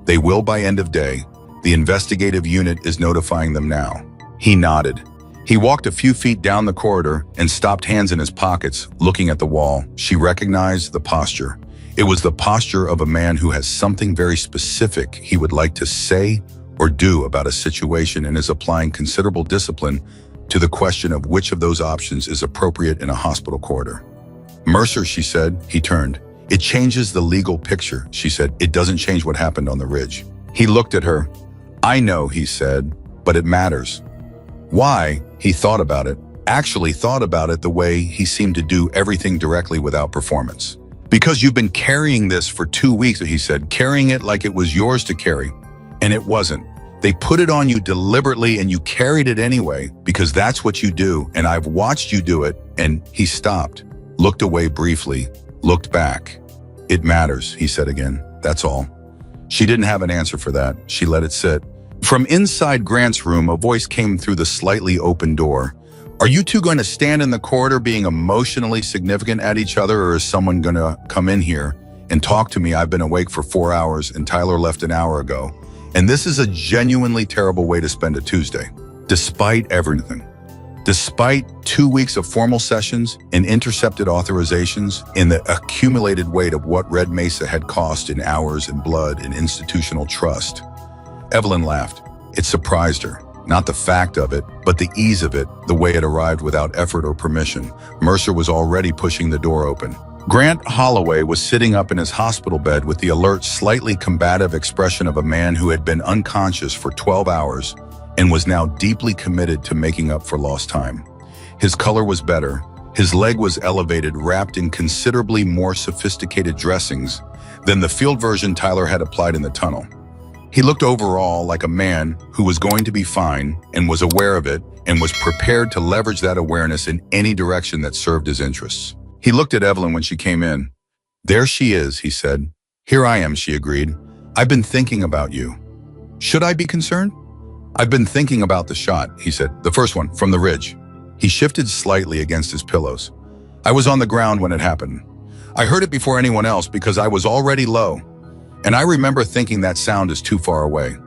They will by end of day. The investigative unit is notifying them now. He nodded. He walked a few feet down the corridor and stopped, hands in his pockets, looking at the wall. She recognized the posture. It was the posture of a man who has something very specific he would like to say or do about a situation and is applying considerable discipline to the question of which of those options is appropriate in a hospital corridor. Mercer, she said. He turned. It changes the legal picture, she said. It doesn't change what happened on the ridge. He looked at her. I know, he said, but it matters. Why? He thought about it, actually thought about it the way he seemed to do everything directly without performance. Because you've been carrying this for 2 weeks, he said, carrying it like it was yours to carry. And it wasn't. They put it on you deliberately and you carried it anyway because that's what you do, and I've watched you do it. And he stopped, looked away briefly, looked back. It matters, he said again. That's all. She didn't have an answer for that. She let it sit. From inside Grant's room, a voice came through the slightly open door. Are you two going to stand in the corridor being emotionally significant at each other, or is someone going to come in here and talk to me? I've been awake for 4 hours and Tyler left an hour ago. And this is a genuinely terrible way to spend a Tuesday. Despite everything. Despite 2 weeks of formal sessions and intercepted authorizations and the accumulated weight of what Red Mesa had cost in hours and blood and institutional trust. Evelyn laughed. It surprised her. Not the fact of it, but the ease of it, the way it arrived without effort or permission. Mercer was already pushing the door open. Grant Holloway was sitting up in his hospital bed with the alert, slightly combative expression of a man who had been unconscious for 12 hours and was now deeply committed to making up for lost time. His color was better. His leg was elevated, wrapped in considerably more sophisticated dressings than the field version Tyler had applied in the tunnel. He looked overall like a man who was going to be fine and was aware of it and was prepared to leverage that awareness in any direction that served his interests. He looked at Evelyn when she came in. "There she is," he said. "Here I am," she agreed. "I've been thinking about you." "Should I be concerned?" "I've been thinking about the shot," he said. "The first one, from the ridge." He shifted slightly against his pillows. "I was on the ground when it happened. I heard it before anyone else because I was already low. And I remember thinking that sound is too far away.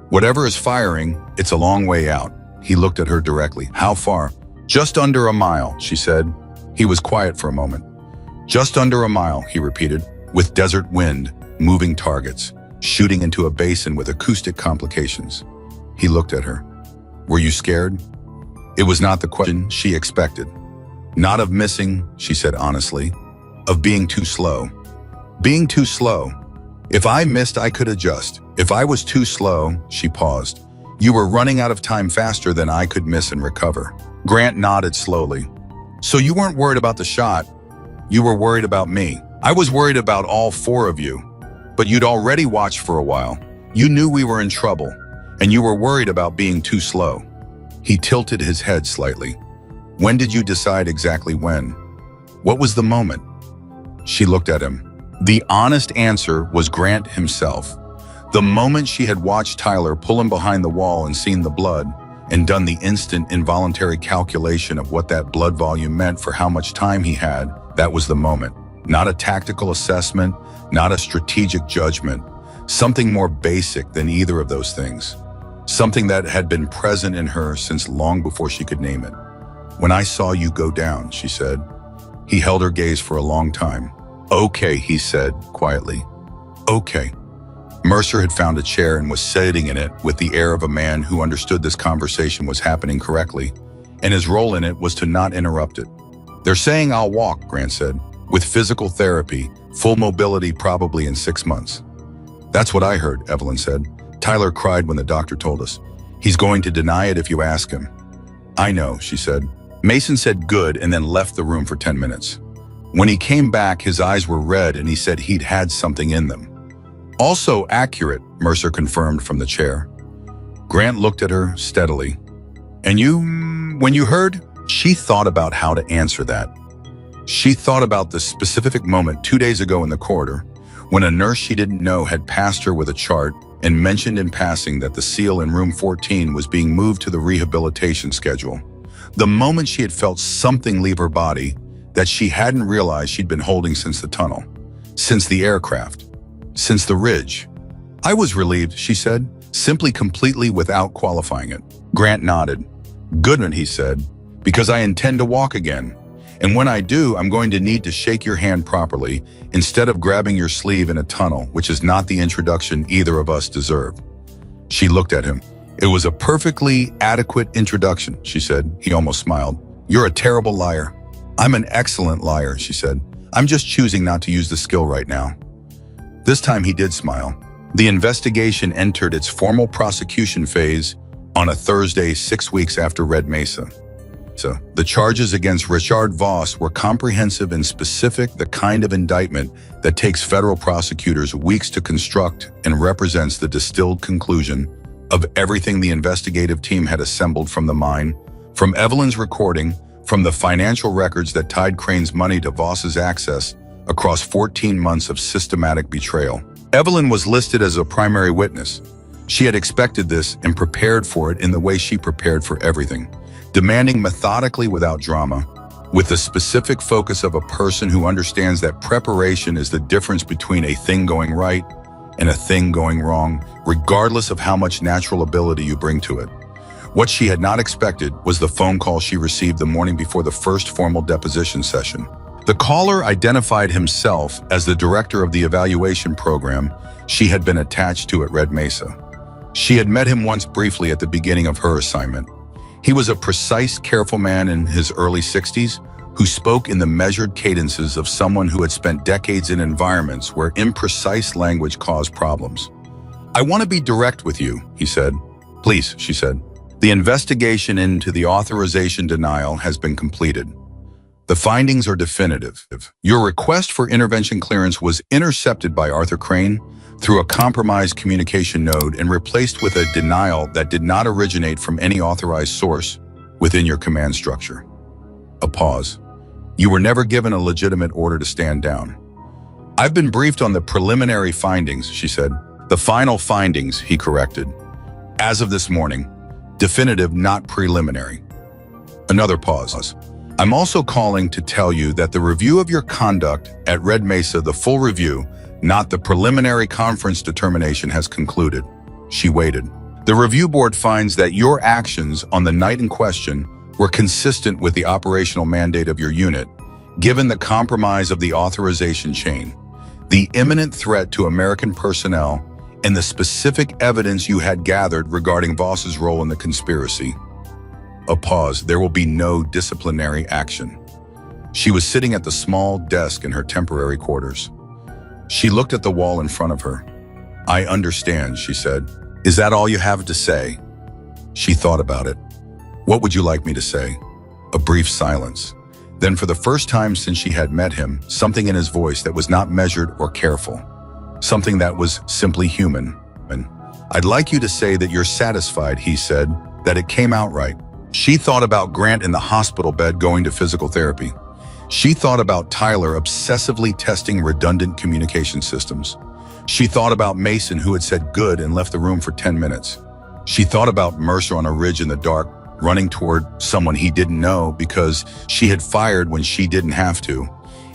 Whatever is firing, it's a long way out." He looked at her directly. "How far?" "Just under a mile," she said. He was quiet for a moment. "Just under a mile," he repeated, "with desert wind, moving targets, shooting into a basin with acoustic complications." He looked at her. "Were you scared?" It was not the question she expected. "Not of missing," she said honestly. "Of being too slow." "Being too slow. If I missed, I could adjust. If I was too slow," she paused. "You were running out of time faster than I could miss and recover." Grant nodded slowly. "So you weren't worried about the shot. You were worried about me. I was worried about all four of you. But you'd already watched for a while. You knew we were in trouble, and you were worried about being too slow." He tilted his head slightly. "When did you decide exactly when? What was the moment?" She looked at him. The honest answer was Grant himself. The moment she had watched Tyler pull him behind the wall and seen the blood, and done the instant involuntary calculation of what that blood volume meant for how much time he had, that was the moment. Not a tactical assessment, not a strategic judgment, something more basic than either of those things. Something that had been present in her since long before she could name it. "When I saw you go down," she said. He held her gaze for a long time. "Okay," he said quietly. "Okay." Mercer had found a chair and was sitting in it with the air of a man who understood this conversation was happening correctly, and his role in it was to not interrupt it. "They're saying I'll walk," Grant said, "with physical therapy, full mobility probably in 6 months." "That's what I heard," Evelyn said. "Tyler cried when the doctor told us. He's going to deny it if you ask him." "I know," she said. Mason said good and then left the room for 10 minutes. When he came back, his eyes were red and he said he'd had something in them. "Also accurate," Mercer confirmed from the chair. Grant looked at her steadily. "And you, when you heard?" She thought about how to answer that. She thought about the specific moment 2 days ago in the corridor, when a nurse she didn't know had passed her with a chart and mentioned in passing that the seal in room 14 was being moved to the rehabilitation schedule. The moment she had felt something leave her body that she hadn't realized she'd been holding since the tunnel, since the aircraft, since the ridge. "I was relieved," she said, simply completely without qualifying it. Grant nodded. "Goodman," he said, "because I intend to walk again. And when I do, I'm going to need to shake your hand properly instead of grabbing your sleeve in a tunnel, which is not the introduction either of us deserve." She looked at him. "It was a perfectly adequate introduction," she said. He almost smiled. "You're a terrible liar." "I'm an excellent liar," she said. "I'm just choosing not to use the skill right now." This time he did smile. The investigation entered its formal prosecution phase on a Thursday 6 weeks after Red Mesa. So, the charges against Richard Voss were comprehensive and specific, the kind of indictment that takes federal prosecutors weeks to construct and represents the distilled conclusion of everything the investigative team had assembled from the mine, from Evelyn's recording, from the financial records that tied Crane's money to Voss's access across 14 months of systematic betrayal. Evelyn was listed as a primary witness. She had expected this and prepared for it in the way she prepared for everything, demanding methodically without drama, with the specific focus of a person who understands that preparation is the difference between a thing going right and a thing going wrong, regardless of how much natural ability you bring to it. What she had not expected was the phone call she received the morning before the first formal deposition session. The caller identified himself as the director of the evaluation program she had been attached to at Red Mesa. She had met him once briefly at the beginning of her assignment. He was a precise, careful man in his early 60s who spoke in the measured cadences of someone who had spent decades in environments where imprecise language caused problems. "I want to be direct with you," he said. "Please," she said. "The investigation into the authorization denial has been completed. The findings are definitive. Your request for intervention clearance was intercepted by Arthur Crane through a compromised communication node and replaced with a denial that did not originate from any authorized source within your command structure." A pause. "You were never given a legitimate order to stand down." "I've been briefed on the preliminary findings," she said. "The final findings," he corrected. "As of this morning, definitive, not preliminary." Another pause. "I'm also calling to tell you that the review of your conduct at Red Mesa, the full review, not the preliminary conference determination, has concluded." She waited. "The review board finds that your actions on the night in question were consistent with the operational mandate of your unit, given the compromise of the authorization chain, the imminent threat to American personnel, and the specific evidence you had gathered regarding Voss's role in the conspiracy." A pause. "There will be no disciplinary action." She was sitting at the small desk in her temporary quarters. She looked at the wall in front of her. "I understand," she said. "Is that all you have to say?" She thought about it. "What would you like me to say?" A brief silence. Then, for the first time since she had met him, something in his voice that was not measured or careful. Something that was simply human. "I'd like you to say that you're satisfied," he said, "that it came out right." She thought about Grant in the hospital bed going to physical therapy. She thought about Tyler obsessively testing redundant communication systems. She thought about Mason, who had said good and left the room for 10 minutes. She thought about Mercer on a ridge in the dark, running toward someone he didn't know because she had fired when she didn't have to.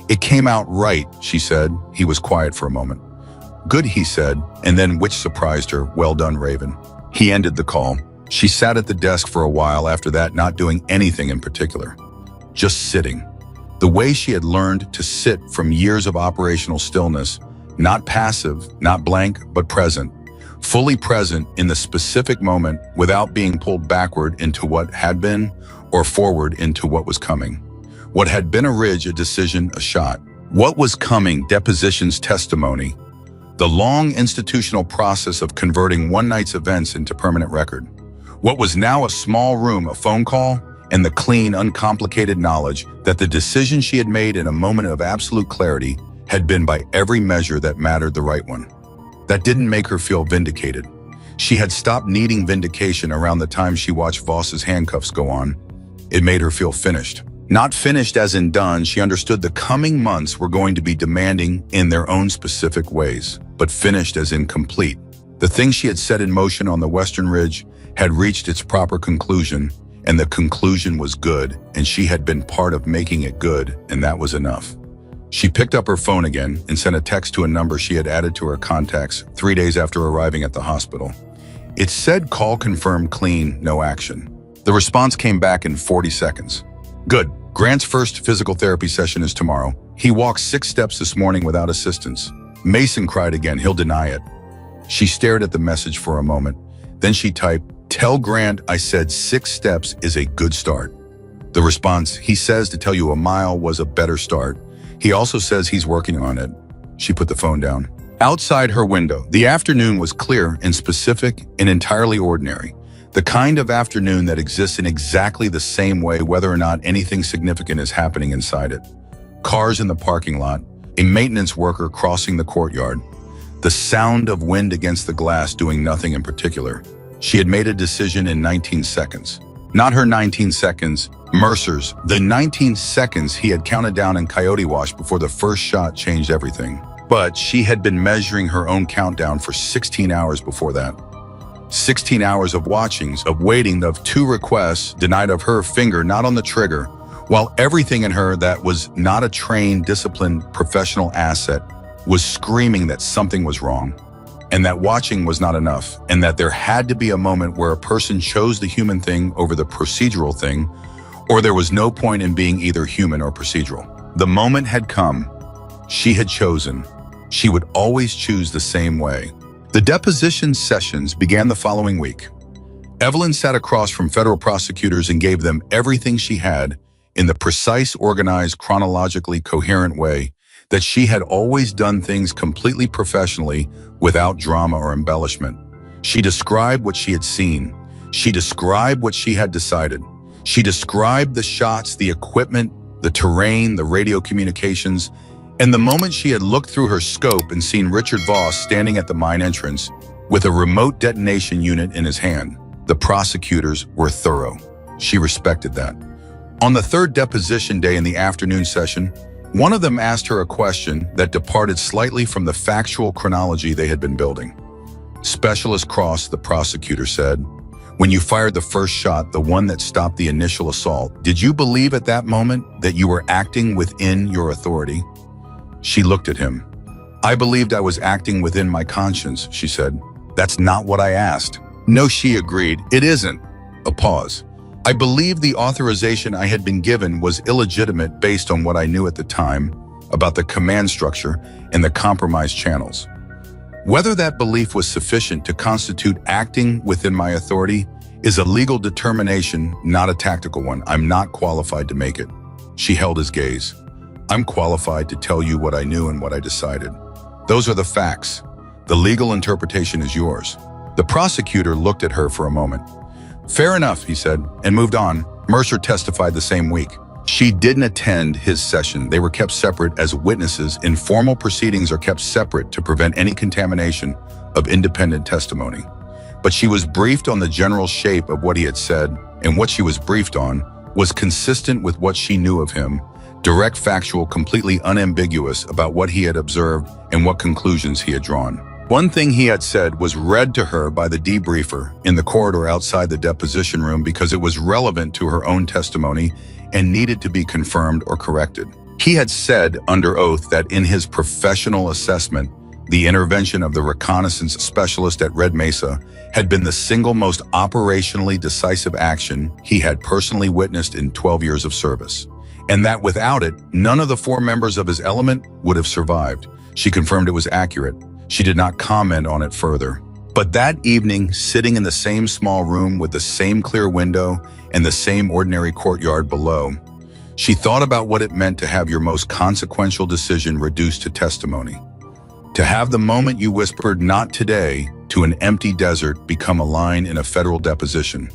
"It came out right," she said. He was quiet for a moment. "Good," he said, and then, which surprised her, "Well done, Raven." He ended the call. She sat at the desk for a while after that, not doing anything in particular. Just sitting. The way she had learned to sit from years of operational stillness, not passive, not blank, but present. Fully present in the specific moment without being pulled backward into what had been or forward into what was coming. What had been a ridge, a decision, a shot. What was coming, depositions, testimony. The long institutional process of converting one night's events into permanent record. What was now a small room, a phone call, and the clean, uncomplicated knowledge that the decision she had made in a moment of absolute clarity had been by every measure that mattered the right one. That didn't make her feel vindicated. She had stopped needing vindication around the time she watched Voss's handcuffs go on. It made her feel finished. Not finished as in done, she understood the coming months were going to be demanding in their own specific ways, but finished as in complete. The thing she had set in motion on the Western Ridge had reached its proper conclusion, and the conclusion was good, and she had been part of making it good, and that was enough. She picked up her phone again and sent a text to a number she had added to her contacts 3 days after arriving at the hospital. It said, "Call confirmed, clean, no action." The response came back in 40 seconds. "Good. Grant's first physical therapy session is tomorrow. He walked 6 steps this morning without assistance." Mason cried again. "He'll deny it." She stared at the message for a moment. Then she typed, "Tell Grant I said 6 steps is a good start." The response, "He says to tell you a mile was a better start. He also says he's working on it." She put the phone down. Outside her window, the afternoon was clear and specific and entirely ordinary. The kind of afternoon that exists in exactly the same way whether or not anything significant is happening inside it. Cars in the parking lot, a maintenance worker crossing the courtyard, the sound of wind against the glass doing nothing in particular. She had made a decision in 19 seconds. Not her 19 seconds, Mercer's. The 19 seconds he had counted down in Coyote Wash before the first shot changed everything. But she had been measuring her own countdown for 16 hours before that. 16 hours of watchings, of waiting, of 2 requests denied, of her finger not on the trigger, while everything in her that was not a trained, disciplined, professional asset was screaming that something was wrong, and that watching was not enough, and that there had to be a moment where a person chose the human thing over the procedural thing, or there was no point in being either human or procedural. The moment had come. She had chosen. She would always choose the same way. The deposition sessions began the following week. Evelyn sat across from federal prosecutors and gave them everything she had in the precise, organized, chronologically coherent way that she had always done things completely professionally without drama or embellishment. She described what she had seen. She described what she had decided. She described the shots, the equipment, the terrain, the radio communications, and the moment she had looked through her scope and seen Richard Voss standing at the mine entrance with a remote detonation unit in his hand. The prosecutors were thorough. She respected that. On the third deposition day in the afternoon session, one of them asked her a question that departed slightly from the factual chronology they had been building. Specialist Cross, the prosecutor said, "When you fired the first shot, the one that stopped the initial assault, did you believe at that moment that you were acting within your authority?" She looked at him. "I believed I was acting within my conscience," she said. "That's not what I asked." "No," she agreed, "it isn't." A pause. "I believe the authorization I had been given was illegitimate based on what I knew at the time about the command structure and the compromised channels. Whether that belief was sufficient to constitute acting within my authority is a legal determination, not a tactical one. I'm not qualified to make it." She held his gaze. "I'm qualified to tell you what I knew and what I decided. Those are the facts. The legal interpretation is yours." The prosecutor looked at her for a moment. "Fair enough," he said, and moved on. Mercer testified the same week. She didn't attend his session. They were kept separate as witnesses. Informal proceedings are kept separate to prevent any contamination of independent testimony. But she was briefed on the general shape of what he had said, and what she was briefed on was consistent with what she knew of him, direct, factual, completely unambiguous about what he had observed and what conclusions he had drawn. One thing he had said was read to her by the debriefer in the corridor outside the deposition room because it was relevant to her own testimony and needed to be confirmed or corrected. He had said under oath that in his professional assessment, the intervention of the reconnaissance specialist at Red Mesa had been the single most operationally decisive action he had personally witnessed in 12 years of service, and that without it, none of the 4 members of his element would have survived. She confirmed it was accurate. She did not comment on it further. But that evening, sitting in the same small room with the same clear window and the same ordinary courtyard below, she thought about what it meant to have your most consequential decision reduced to testimony. To have the moment you whispered "not today" to an empty desert become a line in a federal deposition.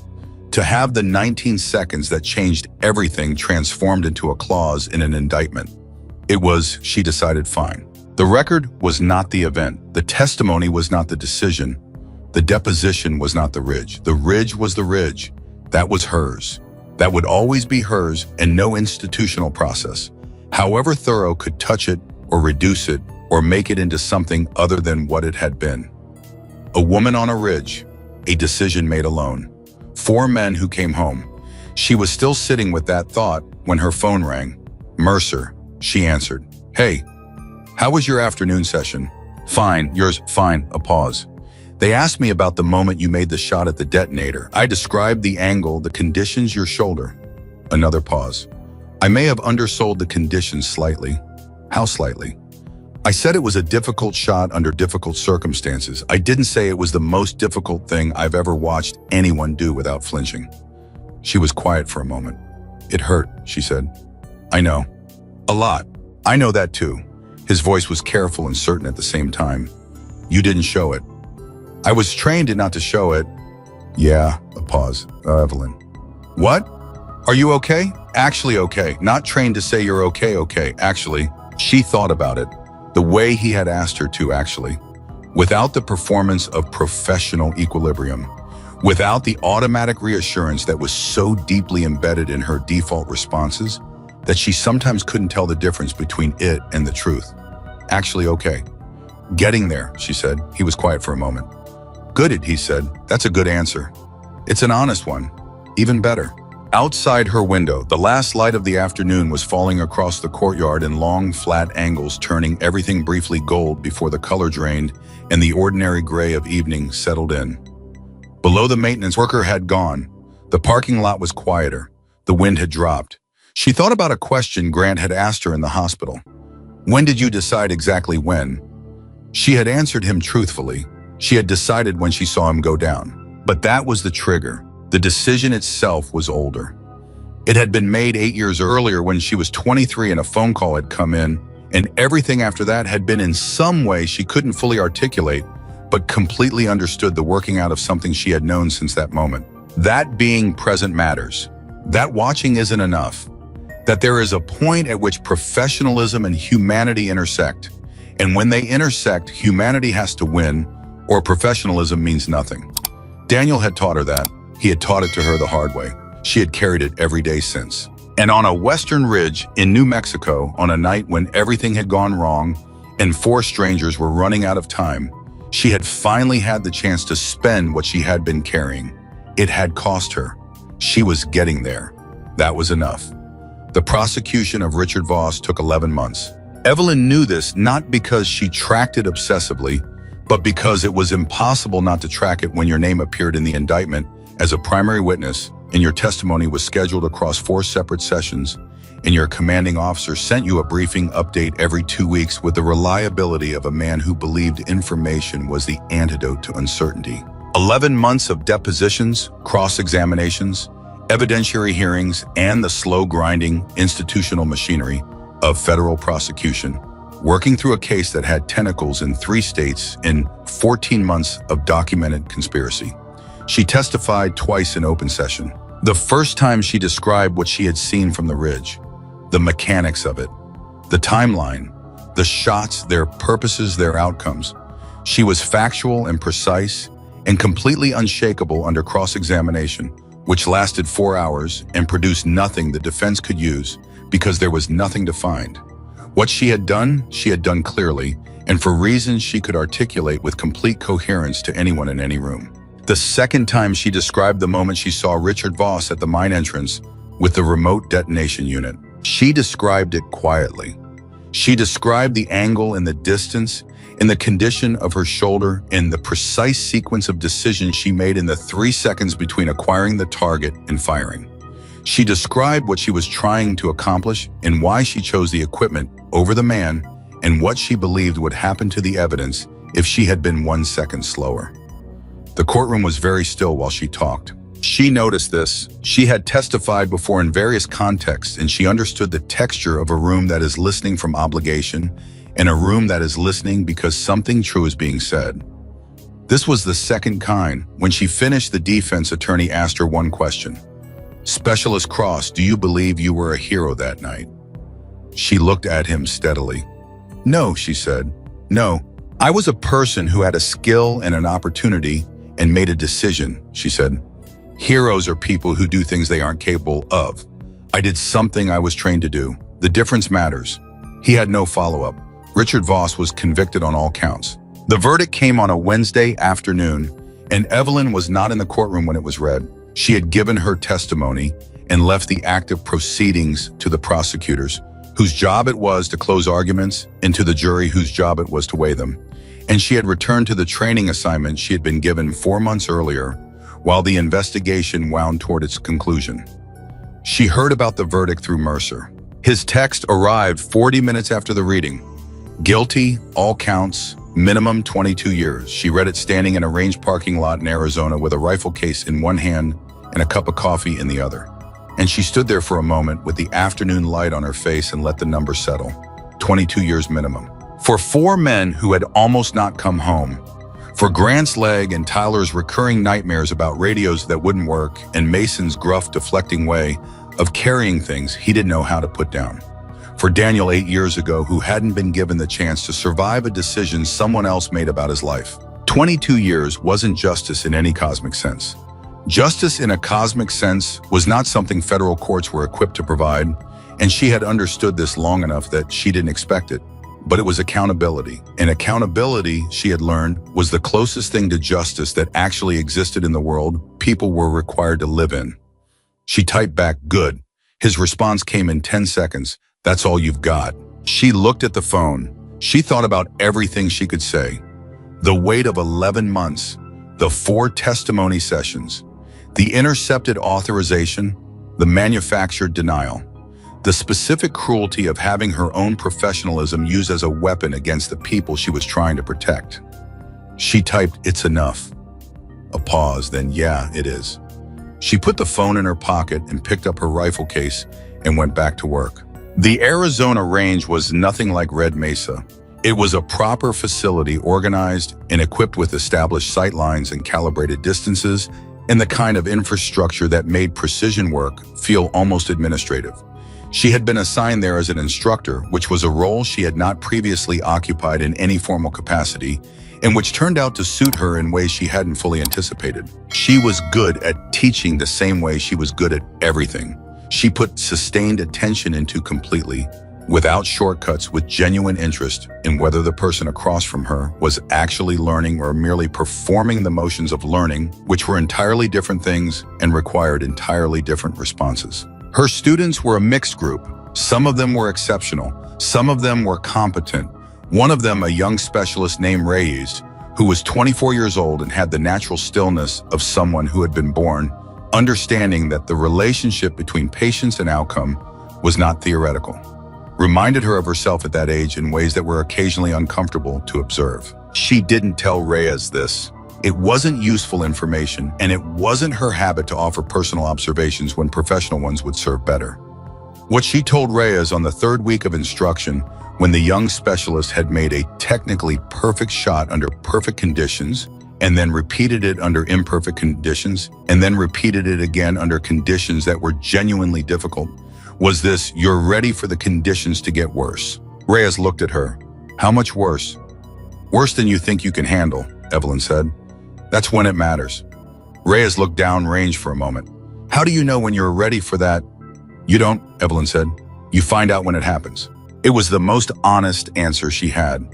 To have the 19 seconds that changed everything transformed into a clause in an indictment. It was, she decided, fine. The record was not the event. The testimony was not the decision. The deposition was not the ridge. The ridge was the ridge. That was hers. That would always be hers, and no institutional process, however thorough, could touch it or reduce it or make it into something other than what it had been. A woman on a ridge, a decision made alone. 4 men who came home. She was still sitting with that thought when her phone rang. Mercer, she answered. "Hey, how was your afternoon session?" "Fine, yours?" "Fine." A pause. "They asked me about the moment you made the shot at the detonator. I described the angle, the conditions, your shoulder." Another pause. "I may have undersold the conditions slightly." "How slightly?" "I said it was a difficult shot under difficult circumstances. I didn't say it was the most difficult thing I've ever watched anyone do without flinching." She was quiet for a moment. "It hurt," she said. "I know. A lot. I know that too." His voice was careful and certain at the same time. "You didn't show it." "I was trained not to show it." "Yeah." A pause. Evelyn. "What? Are you okay?" "Actually okay. Not trained to say you're okay, actually." She thought about it, the way he had asked her to, actually. Without the performance of professional equilibrium, without the automatic reassurance that was so deeply embedded in her default responses that she sometimes couldn't tell the difference between it and the truth. "Actually okay." "Getting there," she said. He was quiet for a moment. "Good," he said. "That's a good answer. It's an honest one. Even better." Outside her window, the last light of the afternoon was falling across the courtyard in long, flat angles, turning everything briefly gold before the color drained and the ordinary gray of evening settled in. Below, the maintenance worker had gone. The parking lot was quieter. The wind had dropped. She thought about a question Grant had asked her in the hospital. "When did you decide exactly when?" She had answered him truthfully. She had decided when she saw him go down. But that was the trigger. The decision itself was older. It had been made 8 years earlier when she was 23 and a phone call had come in, and everything after that had been in some way she couldn't fully articulate, but completely understood the working out of something she had known since that moment. That being present matters. That watching isn't enough. That there is a point at which professionalism and humanity intersect. And when they intersect, humanity has to win, or professionalism means nothing. Daniel had taught her that. He had taught it to her the hard way. She had carried it every day since. And on a western ridge in New Mexico, on a night when everything had gone wrong and 4 strangers were running out of time, she had finally had the chance to spend what she had been carrying. It had cost her. She was getting there. That was enough. The prosecution of Richard Voss took 11 months. Evelyn knew this not because she tracked it obsessively, but because it was impossible not to track it when your name appeared in the indictment as a primary witness and your testimony was scheduled across 4 separate sessions, and your commanding officer sent you a briefing update every 2 weeks with the reliability of a man who believed information was the antidote to uncertainty. 11 months of depositions, cross-examinations, evidentiary hearings, and the slow-grinding institutional machinery of federal prosecution, working through a case that had tentacles in 3 states in 14 months of documented conspiracy. She testified twice in open session. The first time she described what she had seen from the ridge, the mechanics of it, the timeline, the shots, their purposes, their outcomes. She was factual and precise and completely unshakable under cross-examination, which lasted 4 hours and produced nothing the defense could use because there was nothing to find. What she had done clearly and for reasons she could articulate with complete coherence to anyone in any room. The second time she described the moment she saw Richard Voss at the mine entrance with the remote detonation unit. She described it quietly. She described the angle and the distance and the condition of her shoulder and the precise sequence of decisions she made in the 3 seconds between acquiring the target and firing. She described what she was trying to accomplish and why she chose the equipment over the man and what she believed would happen to the evidence if she had been 1 second slower. The courtroom was very still while she talked. She noticed this. She had testified before in various contexts, and she understood the texture of a room that is listening from obligation and a room that is listening because something true is being said. This was the second kind. When she finished, the defense attorney asked her one question. "Specialist Cross, do you believe you were a hero that night?" She looked at him steadily. "No," she said. "No. I was a person who had a skill and an opportunity and made a decision," she said. "Heroes are people who do things they aren't capable of. I did something I was trained to do. The difference matters." He had no follow-up. Richard Voss was convicted on all counts. The verdict came on a Wednesday afternoon, and Evelyn was not in the courtroom when it was read. She had given her testimony and left the active proceedings to the prosecutors, whose job it was to close arguments, and to the jury, whose job it was to weigh them. And she had returned to the training assignment she had been given 4 months earlier, while the investigation wound toward its conclusion. She heard about the verdict through Mercer. His text arrived 40 minutes after the reading. Guilty, all counts, minimum 22 years. She read it standing in a range parking lot in Arizona with a rifle case in one hand and a cup of coffee in the other. And she stood there for a moment with the afternoon light on her face and let the number settle. 22 years minimum. For 4 men who had almost not come home, for Grant's leg and Tyler's recurring nightmares about radios that wouldn't work and Mason's gruff, deflecting way of carrying things he didn't know how to put down. For Daniel 8 years ago, who hadn't been given the chance to survive a decision someone else made about his life. 22 years wasn't justice in any cosmic sense. Justice in a cosmic sense was not something federal courts were equipped to provide, and she had understood this long enough that she didn't expect it. But it was accountability. And accountability, she had learned, was the closest thing to justice that actually existed in the world people were required to live in. She typed back, "Good." His response came in 10 seconds. "That's all you've got." She looked at the phone. She thought about everything she could say. The weight of 11 months, the 4 testimony sessions, the intercepted authorization, the manufactured denial, the specific cruelty of having her own professionalism used as a weapon against the people she was trying to protect. She typed, "It's enough." A pause, then, "Yeah, it is." She put the phone in her pocket and picked up her rifle case and went back to work. The Arizona range was nothing like Red Mesa. It was a proper facility, organized and equipped with established sight lines and calibrated distances, and the kind of infrastructure that made precision work feel almost administrative. She had been assigned there as an instructor, which was a role she had not previously occupied in any formal capacity, and which turned out to suit her in ways she hadn't fully anticipated. She was good at teaching the same way she was good at everything. She put sustained attention into completely, without shortcuts, with genuine interest in whether the person across from her was actually learning or merely performing the motions of learning, which were entirely different things and required entirely different responses. Her students were a mixed group. Some of them were exceptional. Some of them were competent. One of them, a young specialist named Reyes, who was 24 years old and had the natural stillness of someone who had been born, understanding that the relationship between patients and outcome was not theoretical, reminded her of herself at that age in ways that were occasionally uncomfortable to observe. She didn't tell Reyes this. It wasn't useful information, and it wasn't her habit to offer personal observations when professional ones would serve better. What she told Reyes on the third week of instruction, when the young specialist had made a technically perfect shot under perfect conditions, and then repeated it under imperfect conditions, and then repeated it again under conditions that were genuinely difficult, was this: "You're ready for the conditions to get worse." Reyes looked at her. "How much worse?" "Worse than you think you can handle," Evelyn said. "That's when it matters." Reyes looked downrange for a moment. "How do you know when you're ready for that?" "You don't," Evelyn said. "You find out when it happens." It was the most honest answer she had.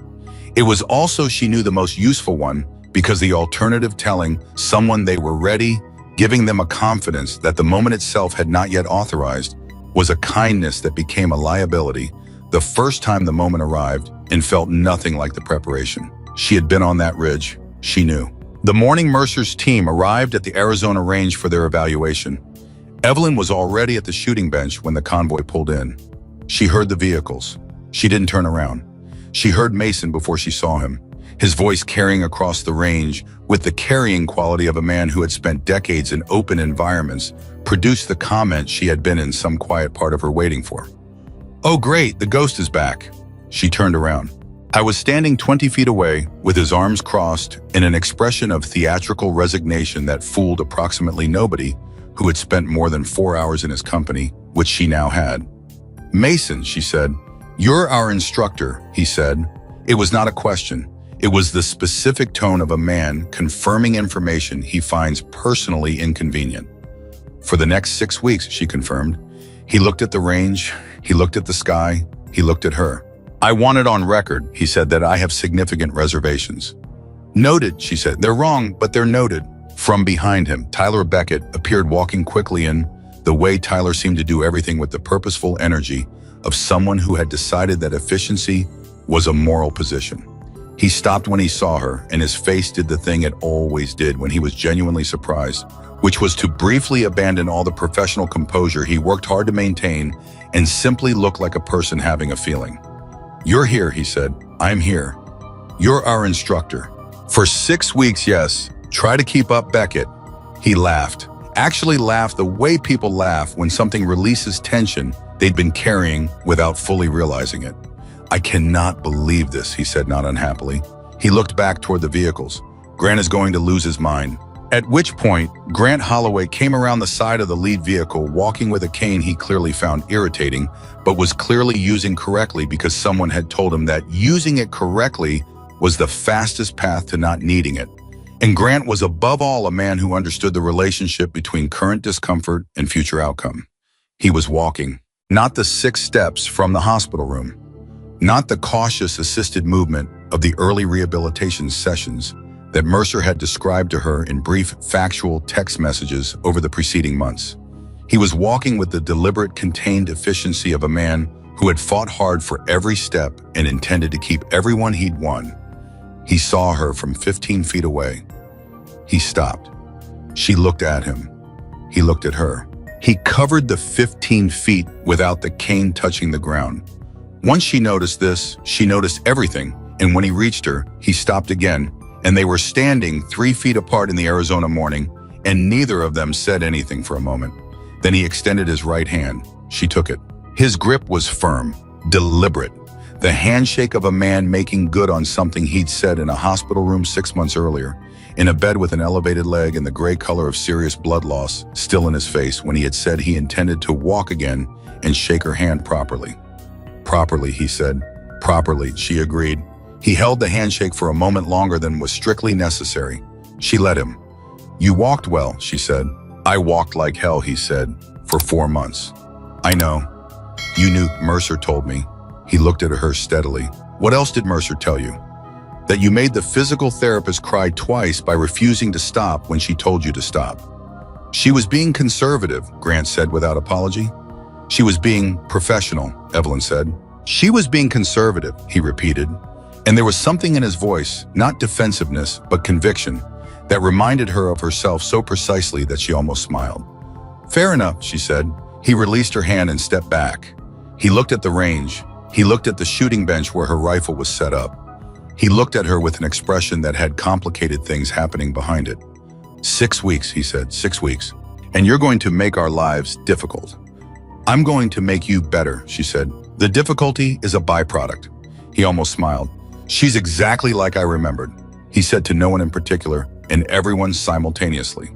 It was also, she knew, the most useful one, because the alternative, telling someone they were ready, giving them a confidence that the moment itself had not yet authorized, was a kindness that became a liability the first time the moment arrived and felt nothing like the preparation. She had been on that ridge. She knew. The morning Mercer's team arrived at the Arizona range for their evaluation. Evelyn was already at the shooting bench when the convoy pulled in. She heard the vehicles. She didn't turn around. She heard Mason before she saw him, his voice carrying across the range with the carrying quality of a man who had spent decades in open environments, produced the comment she had been in some quiet part of her waiting for. "Oh great, the ghost is back." She turned around. I was standing 20 feet away, with his arms crossed, in an expression of theatrical resignation that fooled approximately nobody who had spent more than 4 hours in his company, which she now had. "Mason," she said. "You're our instructor," he said. It was not a question. It was the specific tone of a man confirming information he finds personally inconvenient. "For the next 6 weeks," she confirmed. He looked at the range, he looked at the sky, he looked at her. "I want it on record," he said, "that I have significant reservations." "Noted," she said. "They're wrong, but they're noted." From behind him, Tyler Beckett appeared, walking quickly in the way Tyler seemed to do everything, with the purposeful energy of someone who had decided that efficiency was a moral position. He stopped when he saw her, and his face did the thing it always did when he was genuinely surprised, which was to briefly abandon all the professional composure he worked hard to maintain and simply look like a person having a feeling. "You're here," he said. "I'm here. You're our instructor. For 6 weeks, yes. Try to keep up, Beckett." He laughed. Actually laughed the way people laugh when something releases tension they'd been carrying without fully realizing it. "I cannot believe this," he said, not unhappily. He looked back toward the vehicles. "Grant is going to lose his mind." At which point, Grant Holloway came around the side of the lead vehicle, walking with a cane he clearly found irritating, but was clearly using correctly because someone had told him that using it correctly was the fastest path to not needing it. And Grant was above all a man who understood the relationship between current discomfort and future outcome. He was walking, not the 6 steps from the hospital room, not the cautious assisted movement of the early rehabilitation sessions that Mercer had described to her in brief, factual text messages over the preceding months. He was walking with the deliberate, contained efficiency of a man who had fought hard for every step and intended to keep everyone he'd won. He saw her from 15 feet away. He stopped. She looked at him. He looked at her. He covered the 15 feet without the cane touching the ground. Once she noticed this, she noticed everything, and when he reached her, he stopped again, and they were standing 3 feet apart in the Arizona morning, and neither of them said anything for a moment. Then he extended his right hand. She took it. His grip was firm, deliberate, the handshake of a man making good on something he'd said in a hospital room 6 months earlier, in a bed with an elevated leg and the gray color of serious blood loss still in his face when he had said he intended to walk again and shake her hand properly. Properly, he said. Properly, she agreed. He held the handshake for a moment longer than was strictly necessary. She let him. You walked well, she said. I walked like hell, he said, for 4 months. I know. You knew, Mercer told me. He looked at her steadily. What else did Mercer tell you? That you made the physical therapist cry twice by refusing to stop when she told you to stop. She was being conservative, Grant said without apology. She was being professional, Evelyn said. She was being conservative, he repeated. And there was something in his voice, not defensiveness, but conviction, that reminded her of herself so precisely that she almost smiled. Fair enough, she said. He released her hand and stepped back. He looked at the range. He looked at the shooting bench where her rifle was set up. He looked at her with an expression that had complicated things happening behind it. 6 weeks, he said, 6 weeks. And you're going to make our lives difficult. I'm going to make you better, she said. The difficulty is a byproduct. He almost smiled. She's exactly like I remembered, he said to no one in particular, and everyone simultaneously.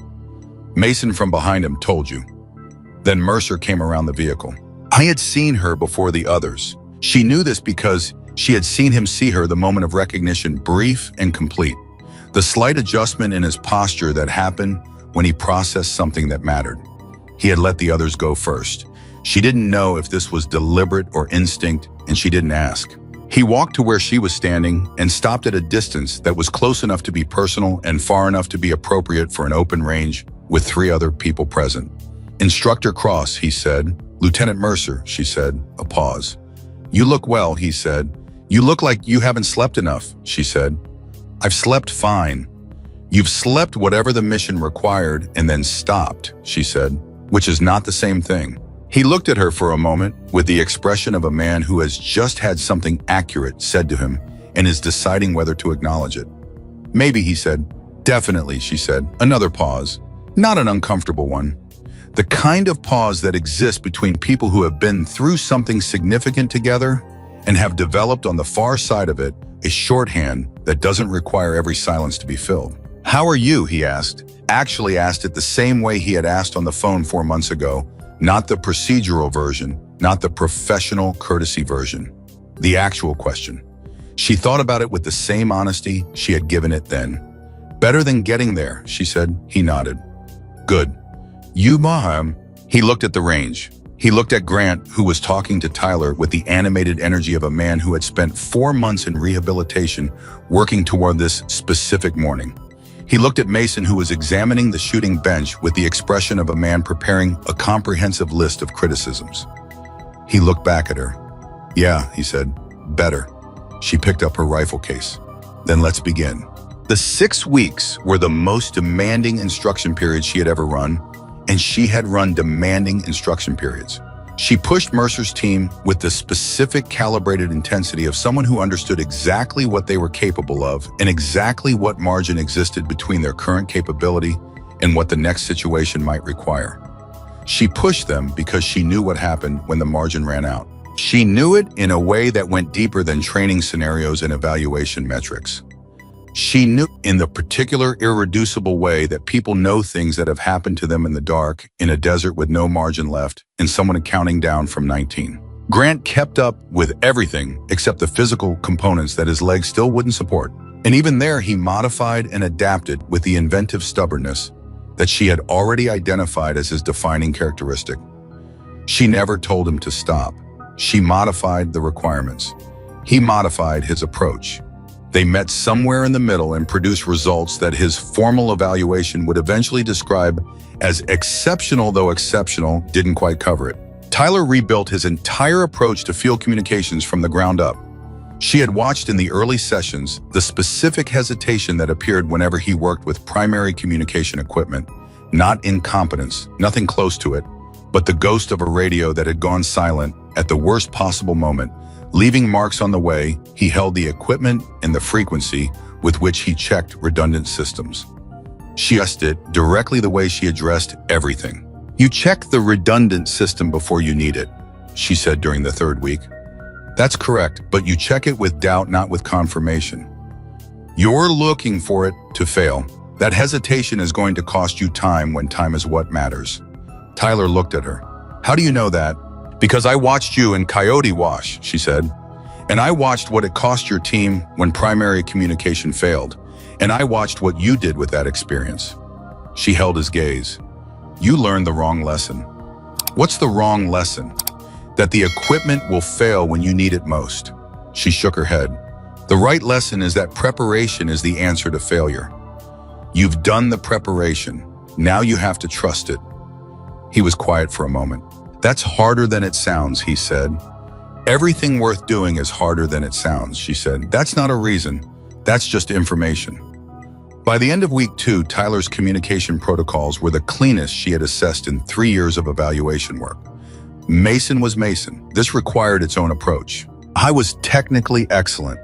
Mason from behind him told you. Then Mercer came around the vehicle. I had seen her before the others. She knew this because she had seen him see her the moment of recognition, brief and complete. The slight adjustment in his posture that happened when he processed something that mattered. He had let the others go first. She didn't know if this was deliberate or instinct, and she didn't ask. He walked to where she was standing and stopped at a distance that was close enough to be personal and far enough to be appropriate for an open range with 3 other people present. Instructor Cross, he said. Lieutenant Mercer, she said. A pause. You look well, he said. You look like you haven't slept enough, she said. I've slept fine. You've slept whatever the mission required and then stopped, she said, which is not the same thing. He looked at her for a moment with the expression of a man who has just had something accurate said to him and is deciding whether to acknowledge it. Maybe, he said. Definitely, she said. Another pause. Not an uncomfortable one. The kind of pause that exists between people who have been through something significant together and have developed on the far side of it a shorthand that doesn't require every silence to be filled. How are you, he asked. Actually asked it the same way he had asked on the phone 4 months ago. Not the procedural version, not the professional courtesy version. The actual question. She thought about it with the same honesty she had given it then. Better than getting there, she said. He nodded. Good. You, Maham. He looked at the range. He looked at Grant, who was talking to Tyler with the animated energy of a man who had spent 4 months in rehabilitation working toward this specific morning. He looked at Mason, who was examining the shooting bench with the expression of a man preparing a comprehensive list of criticisms. He looked back at her. Yeah, he said, better. She picked up her rifle case. Then let's begin. The 6 weeks were the most demanding instruction period she had ever run, and she had run demanding instruction periods. She pushed Mercer's team with the specific calibrated intensity of someone who understood exactly what they were capable of and exactly what margin existed between their current capability and what the next situation might require. She pushed them because she knew what happened when the margin ran out. She knew it in a way that went deeper than training scenarios and evaluation metrics. She knew in the particular irreducible way that people know things that have happened to them in the dark, in a desert with no margin left, and someone counting down from 19. Grant kept up with everything except the physical components that his legs still wouldn't support. And even there, he modified and adapted with the inventive stubbornness that she had already identified as his defining characteristic. She never told him to stop. She modified the requirements. He modified his approach. They met somewhere in the middle and produced results that his formal evaluation would eventually describe as exceptional, though exceptional didn't quite cover it. Tyler rebuilt his entire approach to field communications from the ground up. She had watched in the early sessions the specific hesitation that appeared whenever he worked with primary communication equipment. Not incompetence, nothing close to it, but the ghost of a radio that had gone silent at the worst possible moment. Leaving marks on the way, he held the equipment and the frequency with which he checked redundant systems. She addressed it directly the way she addressed everything. "You check the redundant system before you need it," she said during the third week. "That's correct, but you check it with doubt, not with confirmation. You're looking for it to fail. That hesitation is going to cost you time when time is what matters." Tyler looked at her. "How do you know that?" "Because I watched you in Coyote Wash," she said. "And I watched what it cost your team when primary communication failed. And I watched what you did with that experience." She held his gaze. "You learned the wrong lesson." "What's the wrong lesson?" "That the equipment will fail when you need it most." She shook her head. "The right lesson is that preparation is the answer to failure. You've done the preparation. Now you have to trust it." He was quiet for a moment. "That's harder than it sounds," he said. "Everything worth doing is harder than it sounds," she said. "That's not a reason. That's just information." By the end of week 2, Tyler's communication protocols were the cleanest she had assessed in 3 years of evaluation work. Mason was Mason. This required its own approach. I was technically excellent.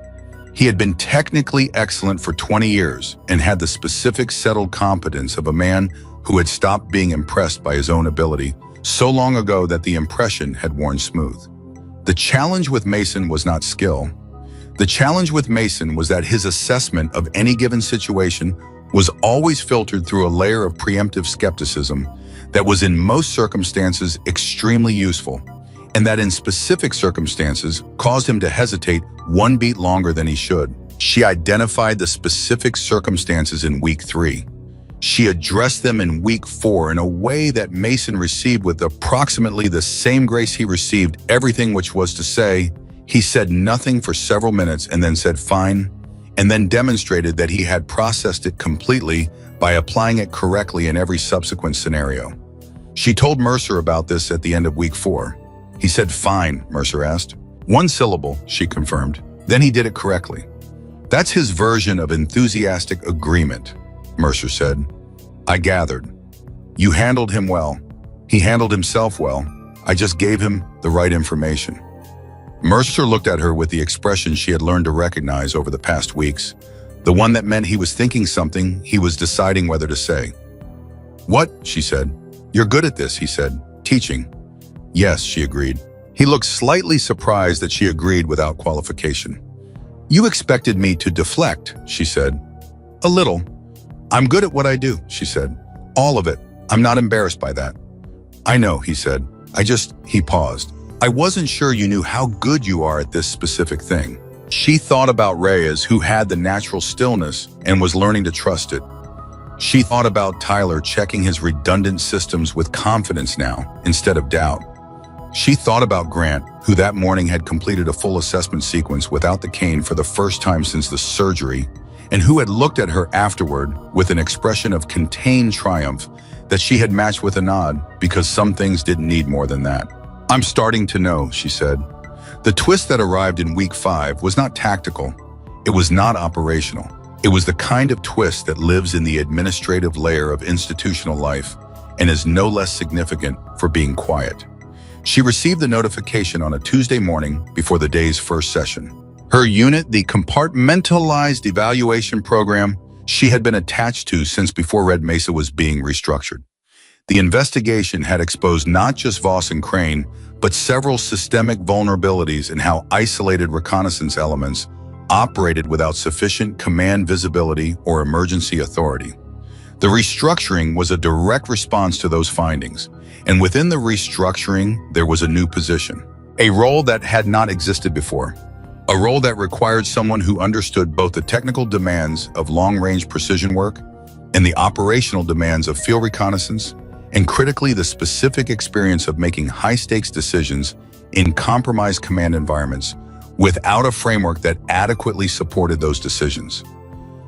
He had been technically excellent for 20 years and had the specific settled competence of a man who had stopped being impressed by his own ability so long ago that the impression had worn smooth. The challenge with Mason was not skill. The challenge with Mason was that his assessment of any given situation was always filtered through a layer of preemptive skepticism that was in most circumstances extremely useful, and that in specific circumstances caused him to hesitate one beat longer than he should. She identified the specific circumstances in week 3. She addressed them in week 4 in a way that Mason received with approximately the same grace he received everything, which was to say, he said nothing for several minutes and then said fine, and then demonstrated that he had processed it completely by applying it correctly in every subsequent scenario. She told Mercer about this at the end of week 4. "He said fine," Mercer asked. "One syllable," she confirmed. "Then he did it correctly." "That's his version of enthusiastic agreement," Mercer said. "I gathered. You handled him well. He handled himself well. I just gave him the right information." Mercer looked at her with the expression she had learned to recognize over the past weeks, the one that meant he was thinking something he was deciding whether to say. "What?" she said. "You're good at this," he said. "Teaching." "Yes," she agreed. He looked slightly surprised that she agreed without qualification. "You expected me to deflect," she said. "A little. I'm good at what I do," she said. "All of it. I'm not embarrassed by that." "I know," he said. He paused. "I wasn't sure you knew how good you are at this specific thing." She thought about Reyes, who had the natural stillness and was learning to trust it. She thought about Tyler checking his redundant systems with confidence now, instead of doubt. She thought about Grant, who that morning had completed a full assessment sequence without the cane for the first time since the surgery, and who had looked at her afterward with an expression of contained triumph that she had matched with a nod because some things didn't need more than that. "I'm starting to know," she said. The twist that arrived in week 5 was not tactical. It was not operational. It was the kind of twist that lives in the administrative layer of institutional life and is no less significant for being quiet. She received the notification on a Tuesday morning before the day's first session. Her unit, the compartmentalized evaluation program she had been attached to since before Red Mesa was being restructured. The investigation had exposed not just Voss and Crane, but several systemic vulnerabilities in how isolated reconnaissance elements operated without sufficient command visibility or emergency authority. The restructuring was a direct response to those findings, and within the restructuring, there was a new position, a role that had not existed before, a role that required someone who understood both the technical demands of long-range precision work and the operational demands of field reconnaissance, and critically the specific experience of making high-stakes decisions in compromised command environments without a framework that adequately supported those decisions.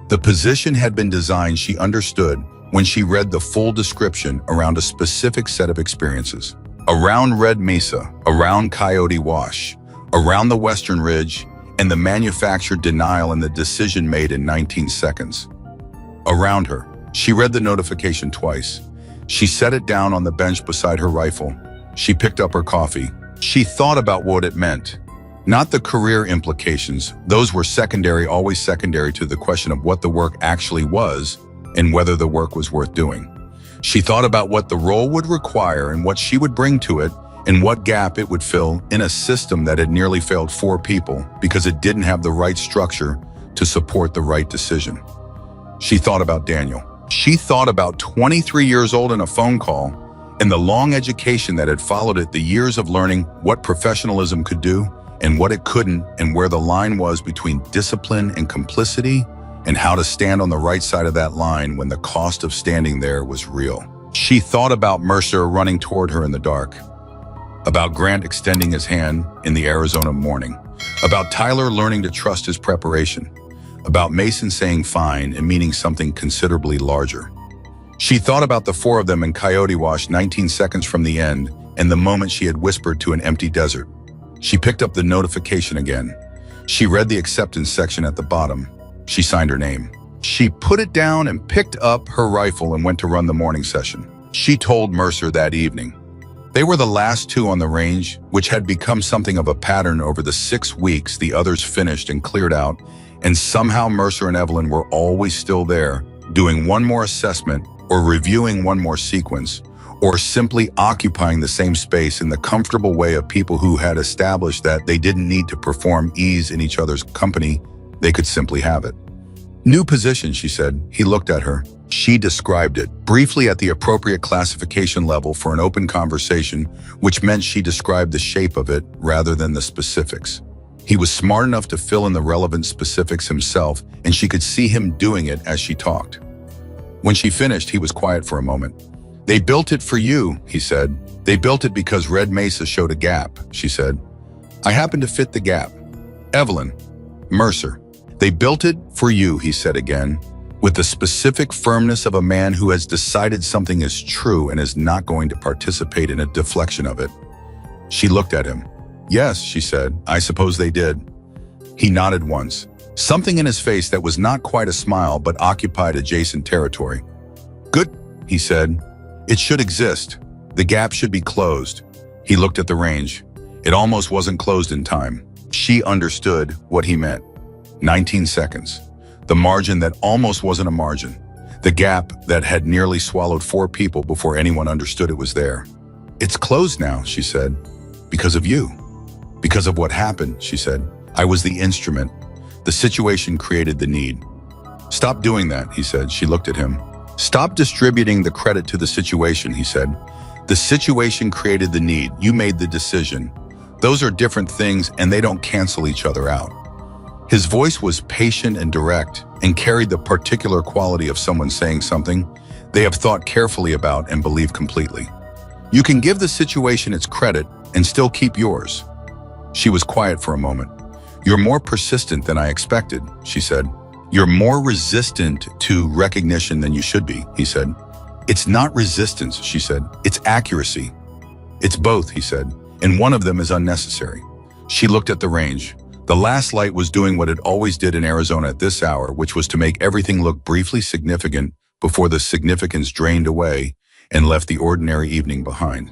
The position had been designed, she understood, when she read the full description around a specific set of experiences. Around Red Mesa, around Coyote Wash, around the Western Ridge, and the manufactured denial and the decision made in 19 seconds. Around her, she read the notification twice. She set it down on the bench beside her rifle. She picked up her coffee. She thought about what it meant. Not the career implications. Those were secondary, always secondary to the question of what the work actually was and whether the work was worth doing. She thought about what the role would require and what she would bring to it and what gap it would fill in a system that had nearly failed 4 people because it didn't have the right structure to support the right decision. She thought about Daniel. She thought about 23 years old in a phone call and the long education that had followed it, the years of learning what professionalism could do and what it couldn't, and where the line was between discipline and complicity, and how to stand on the right side of that line when the cost of standing there was real. She thought about Mercer running toward her in the dark, about Grant extending his hand in the Arizona morning, about Tyler learning to trust his preparation, about Mason saying fine and meaning something considerably larger. She thought about the 4 of them in Coyote Wash 19 seconds from the end and the moment she had whispered to an empty desert. She picked up the notification again. She read the acceptance section at the bottom. She signed her name. She put it down and picked up her rifle and went to run the morning session. She told Mercer that evening. They were the last 2 on the range, which had become something of a pattern over the 6 weeks the others finished and cleared out, and somehow Mercer and Evelyn were always still there, doing one more assessment or reviewing one more sequence, or simply occupying the same space in the comfortable way of people who had established that they didn't need to perform ease in each other's company, they could simply have it. New position, she said. He looked at her. She described it, briefly at the appropriate classification level for an open conversation, which meant she described the shape of it rather than the specifics. He was smart enough to fill in the relevant specifics himself, and she could see him doing it as she talked. When she finished, he was quiet for a moment. They built it for you, he said. They built it because Red Mesa showed a gap, she said. I happen to fit the gap. Evelyn, Mercer. They built it for you, he said again, with the specific firmness of a man who has decided something is true and is not going to participate in a deflection of it. She looked at him. Yes, she said, I suppose they did. He nodded once, something in his face that was not quite a smile but occupied adjacent territory. Good, he said. It should exist. The gap should be closed. He looked at the range. It almost wasn't closed in time. She understood what he meant. 19 seconds. The margin that almost wasn't a margin. The gap that had nearly swallowed 4 people before anyone understood it was there. It's closed now, she said. Because of you. Because of what happened, she said. I was the instrument. The situation created the need. Stop doing that, he said. She looked at him. Stop distributing the credit to the situation, he said. The situation created the need. You made the decision. Those are different things and they don't cancel each other out. His voice was patient and direct and carried the particular quality of someone saying something they have thought carefully about and believe completely. You can give the situation its credit and still keep yours. She was quiet for a moment. You're more persistent than I expected, she said. You're more resistant to recognition than you should be, he said. It's not resistance, she said. It's accuracy. It's both, he said, and one of them is unnecessary. She looked at the range. The last light was doing what it always did in Arizona at this hour, which was to make everything look briefly significant before the significance drained away and left the ordinary evening behind.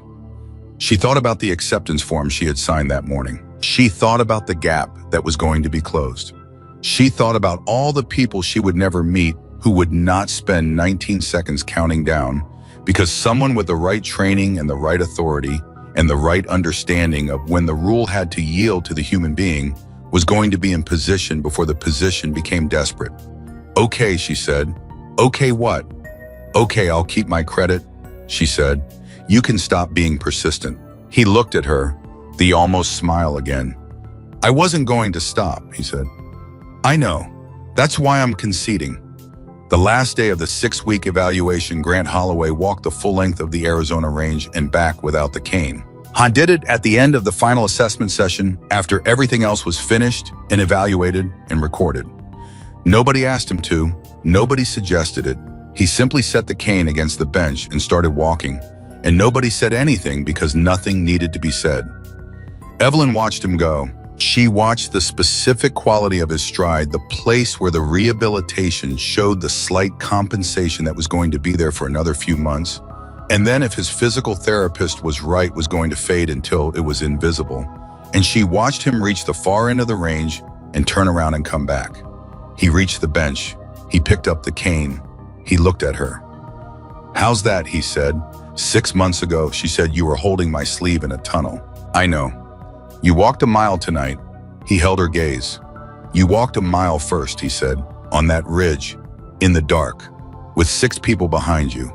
She thought about the acceptance form she had signed that morning. She thought about the gap that was going to be closed. She thought about all the people she would never meet who would not spend 19 seconds counting down because someone with the right training and the right authority and the right understanding of when the rule had to yield to the human being was going to be in position before the position became desperate. Okay, she said. Okay, what? Okay, I'll keep my credit, she said. You can stop being persistent. He looked at her, the almost smile again. I wasn't going to stop, he said. I know. That's why I'm conceding. The last day of the 6-week evaluation, Grant Holloway walked the full length of the Arizona range and back without the cane. Han did it at the end of the final assessment session after everything else was finished and evaluated and recorded. Nobody asked him to. Nobody suggested it. He simply set the cane against the bench and started walking, and nobody said anything because nothing needed to be said. Evelyn watched him go. She watched the specific quality of his stride, the place where the rehabilitation showed the slight compensation that was going to be there for another few months, and then if his physical therapist was right, was going to fade until it was invisible. and she watched him reach the far end of the range and turn around and come back. He reached the bench. He picked up the cane. He looked at her. "How's that?" he said. "6 months ago, she said you were holding my sleeve in a tunnel." "I know. You walked a mile tonight." He held her gaze. "You walked a mile first," he said, "on that ridge, in the dark, with 6 people behind you."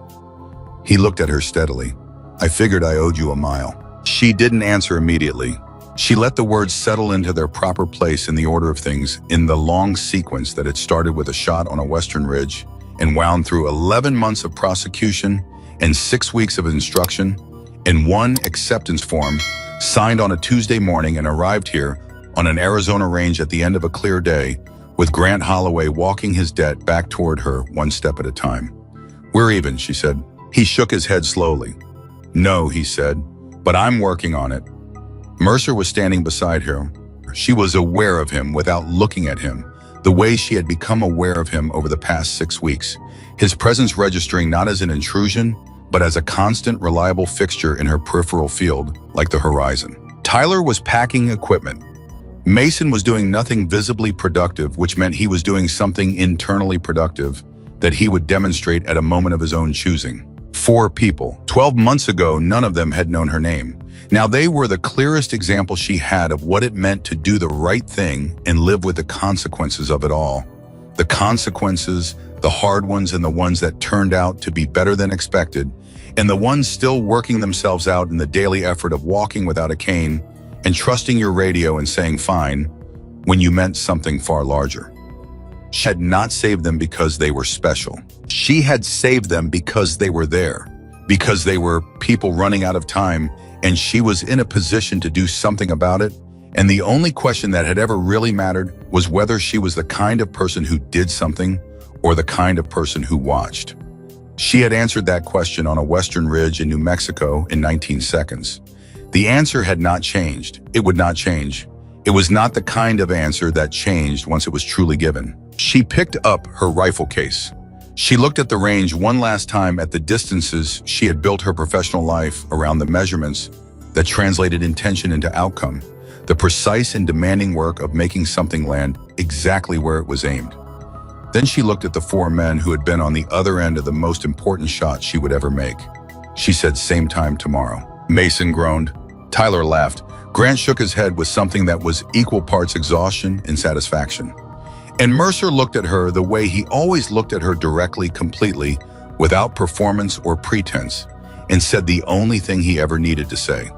He looked at her steadily. "I figured I owed you a mile." She didn't answer immediately. She let the words settle into their proper place in the order of things in the long sequence that had started with a shot on a western ridge and wound through 11 months of prosecution and 6 weeks of instruction and 1 acceptance form signed on a Tuesday morning and arrived here on an Arizona range at the end of a clear day with Grant Holloway walking his debt back toward her 1 step at a time. "We're even," she said. He shook his head slowly. "No," he said, "but I'm working on it." Mercer was standing beside her. She was aware of him without looking at him, the way she had become aware of him over the past 6 weeks, his presence registering not as an intrusion, but as a constant, reliable fixture in her peripheral field, like the horizon. Tyler was packing equipment. Mason was doing nothing visibly productive, which meant he was doing something internally productive that he would demonstrate at a moment of his own choosing. 4 people. 12 months ago, none of them had known her name. Now they were the clearest example she had of what it meant to do the right thing and live with the consequences of it all. The consequences, the hard ones and the ones that turned out to be better than expected, and the ones still working themselves out in the daily effort of walking without a cane and trusting your radio and saying fine when you meant something far larger. She had not saved them because they were special. She had saved them because they were there, because they were people running out of time, and she was in a position to do something about it. And the only question that had ever really mattered was whether she was the kind of person who did something or the kind of person who watched. She had answered that question on a western ridge in New Mexico in 19 seconds. The answer had not changed. It would not change. It was not the kind of answer that changed once it was truly given. She picked up her rifle case. She looked at the range one last time at the distances she had built her professional life around, the measurements that translated intention into outcome, the precise and demanding work of making something land exactly where it was aimed. Then she looked at the 4 men who had been on the other end of the most important shot she would ever make. She said, "Same time tomorrow." Mason groaned. Tyler laughed. Grant shook his head with something that was equal parts exhaustion and satisfaction. And Mercer looked at her the way he always looked at her, directly, completely, without performance or pretense, and said the only thing he ever needed to say.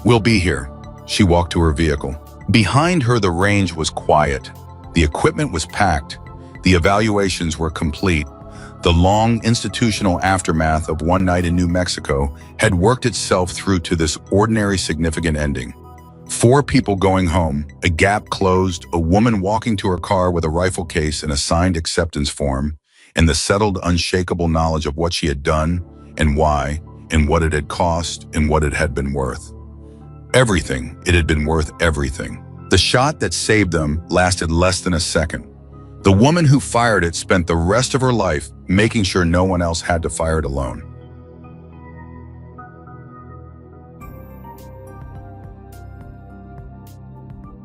"We'll be here." She walked to her vehicle. Behind her, the range was quiet. The equipment was packed. The evaluations were complete. The long institutional aftermath of one night in New Mexico had worked itself through to this ordinary, significant ending. 4 people going home, a gap closed, a woman walking to her car with a rifle case and a signed acceptance form, and the settled, unshakable knowledge of what she had done and why, and what it had cost and what it had been worth. Everything. It had been worth everything. The shot that saved them lasted less than a second. The woman who fired it spent the rest of her life making sure no one else had to fire it alone.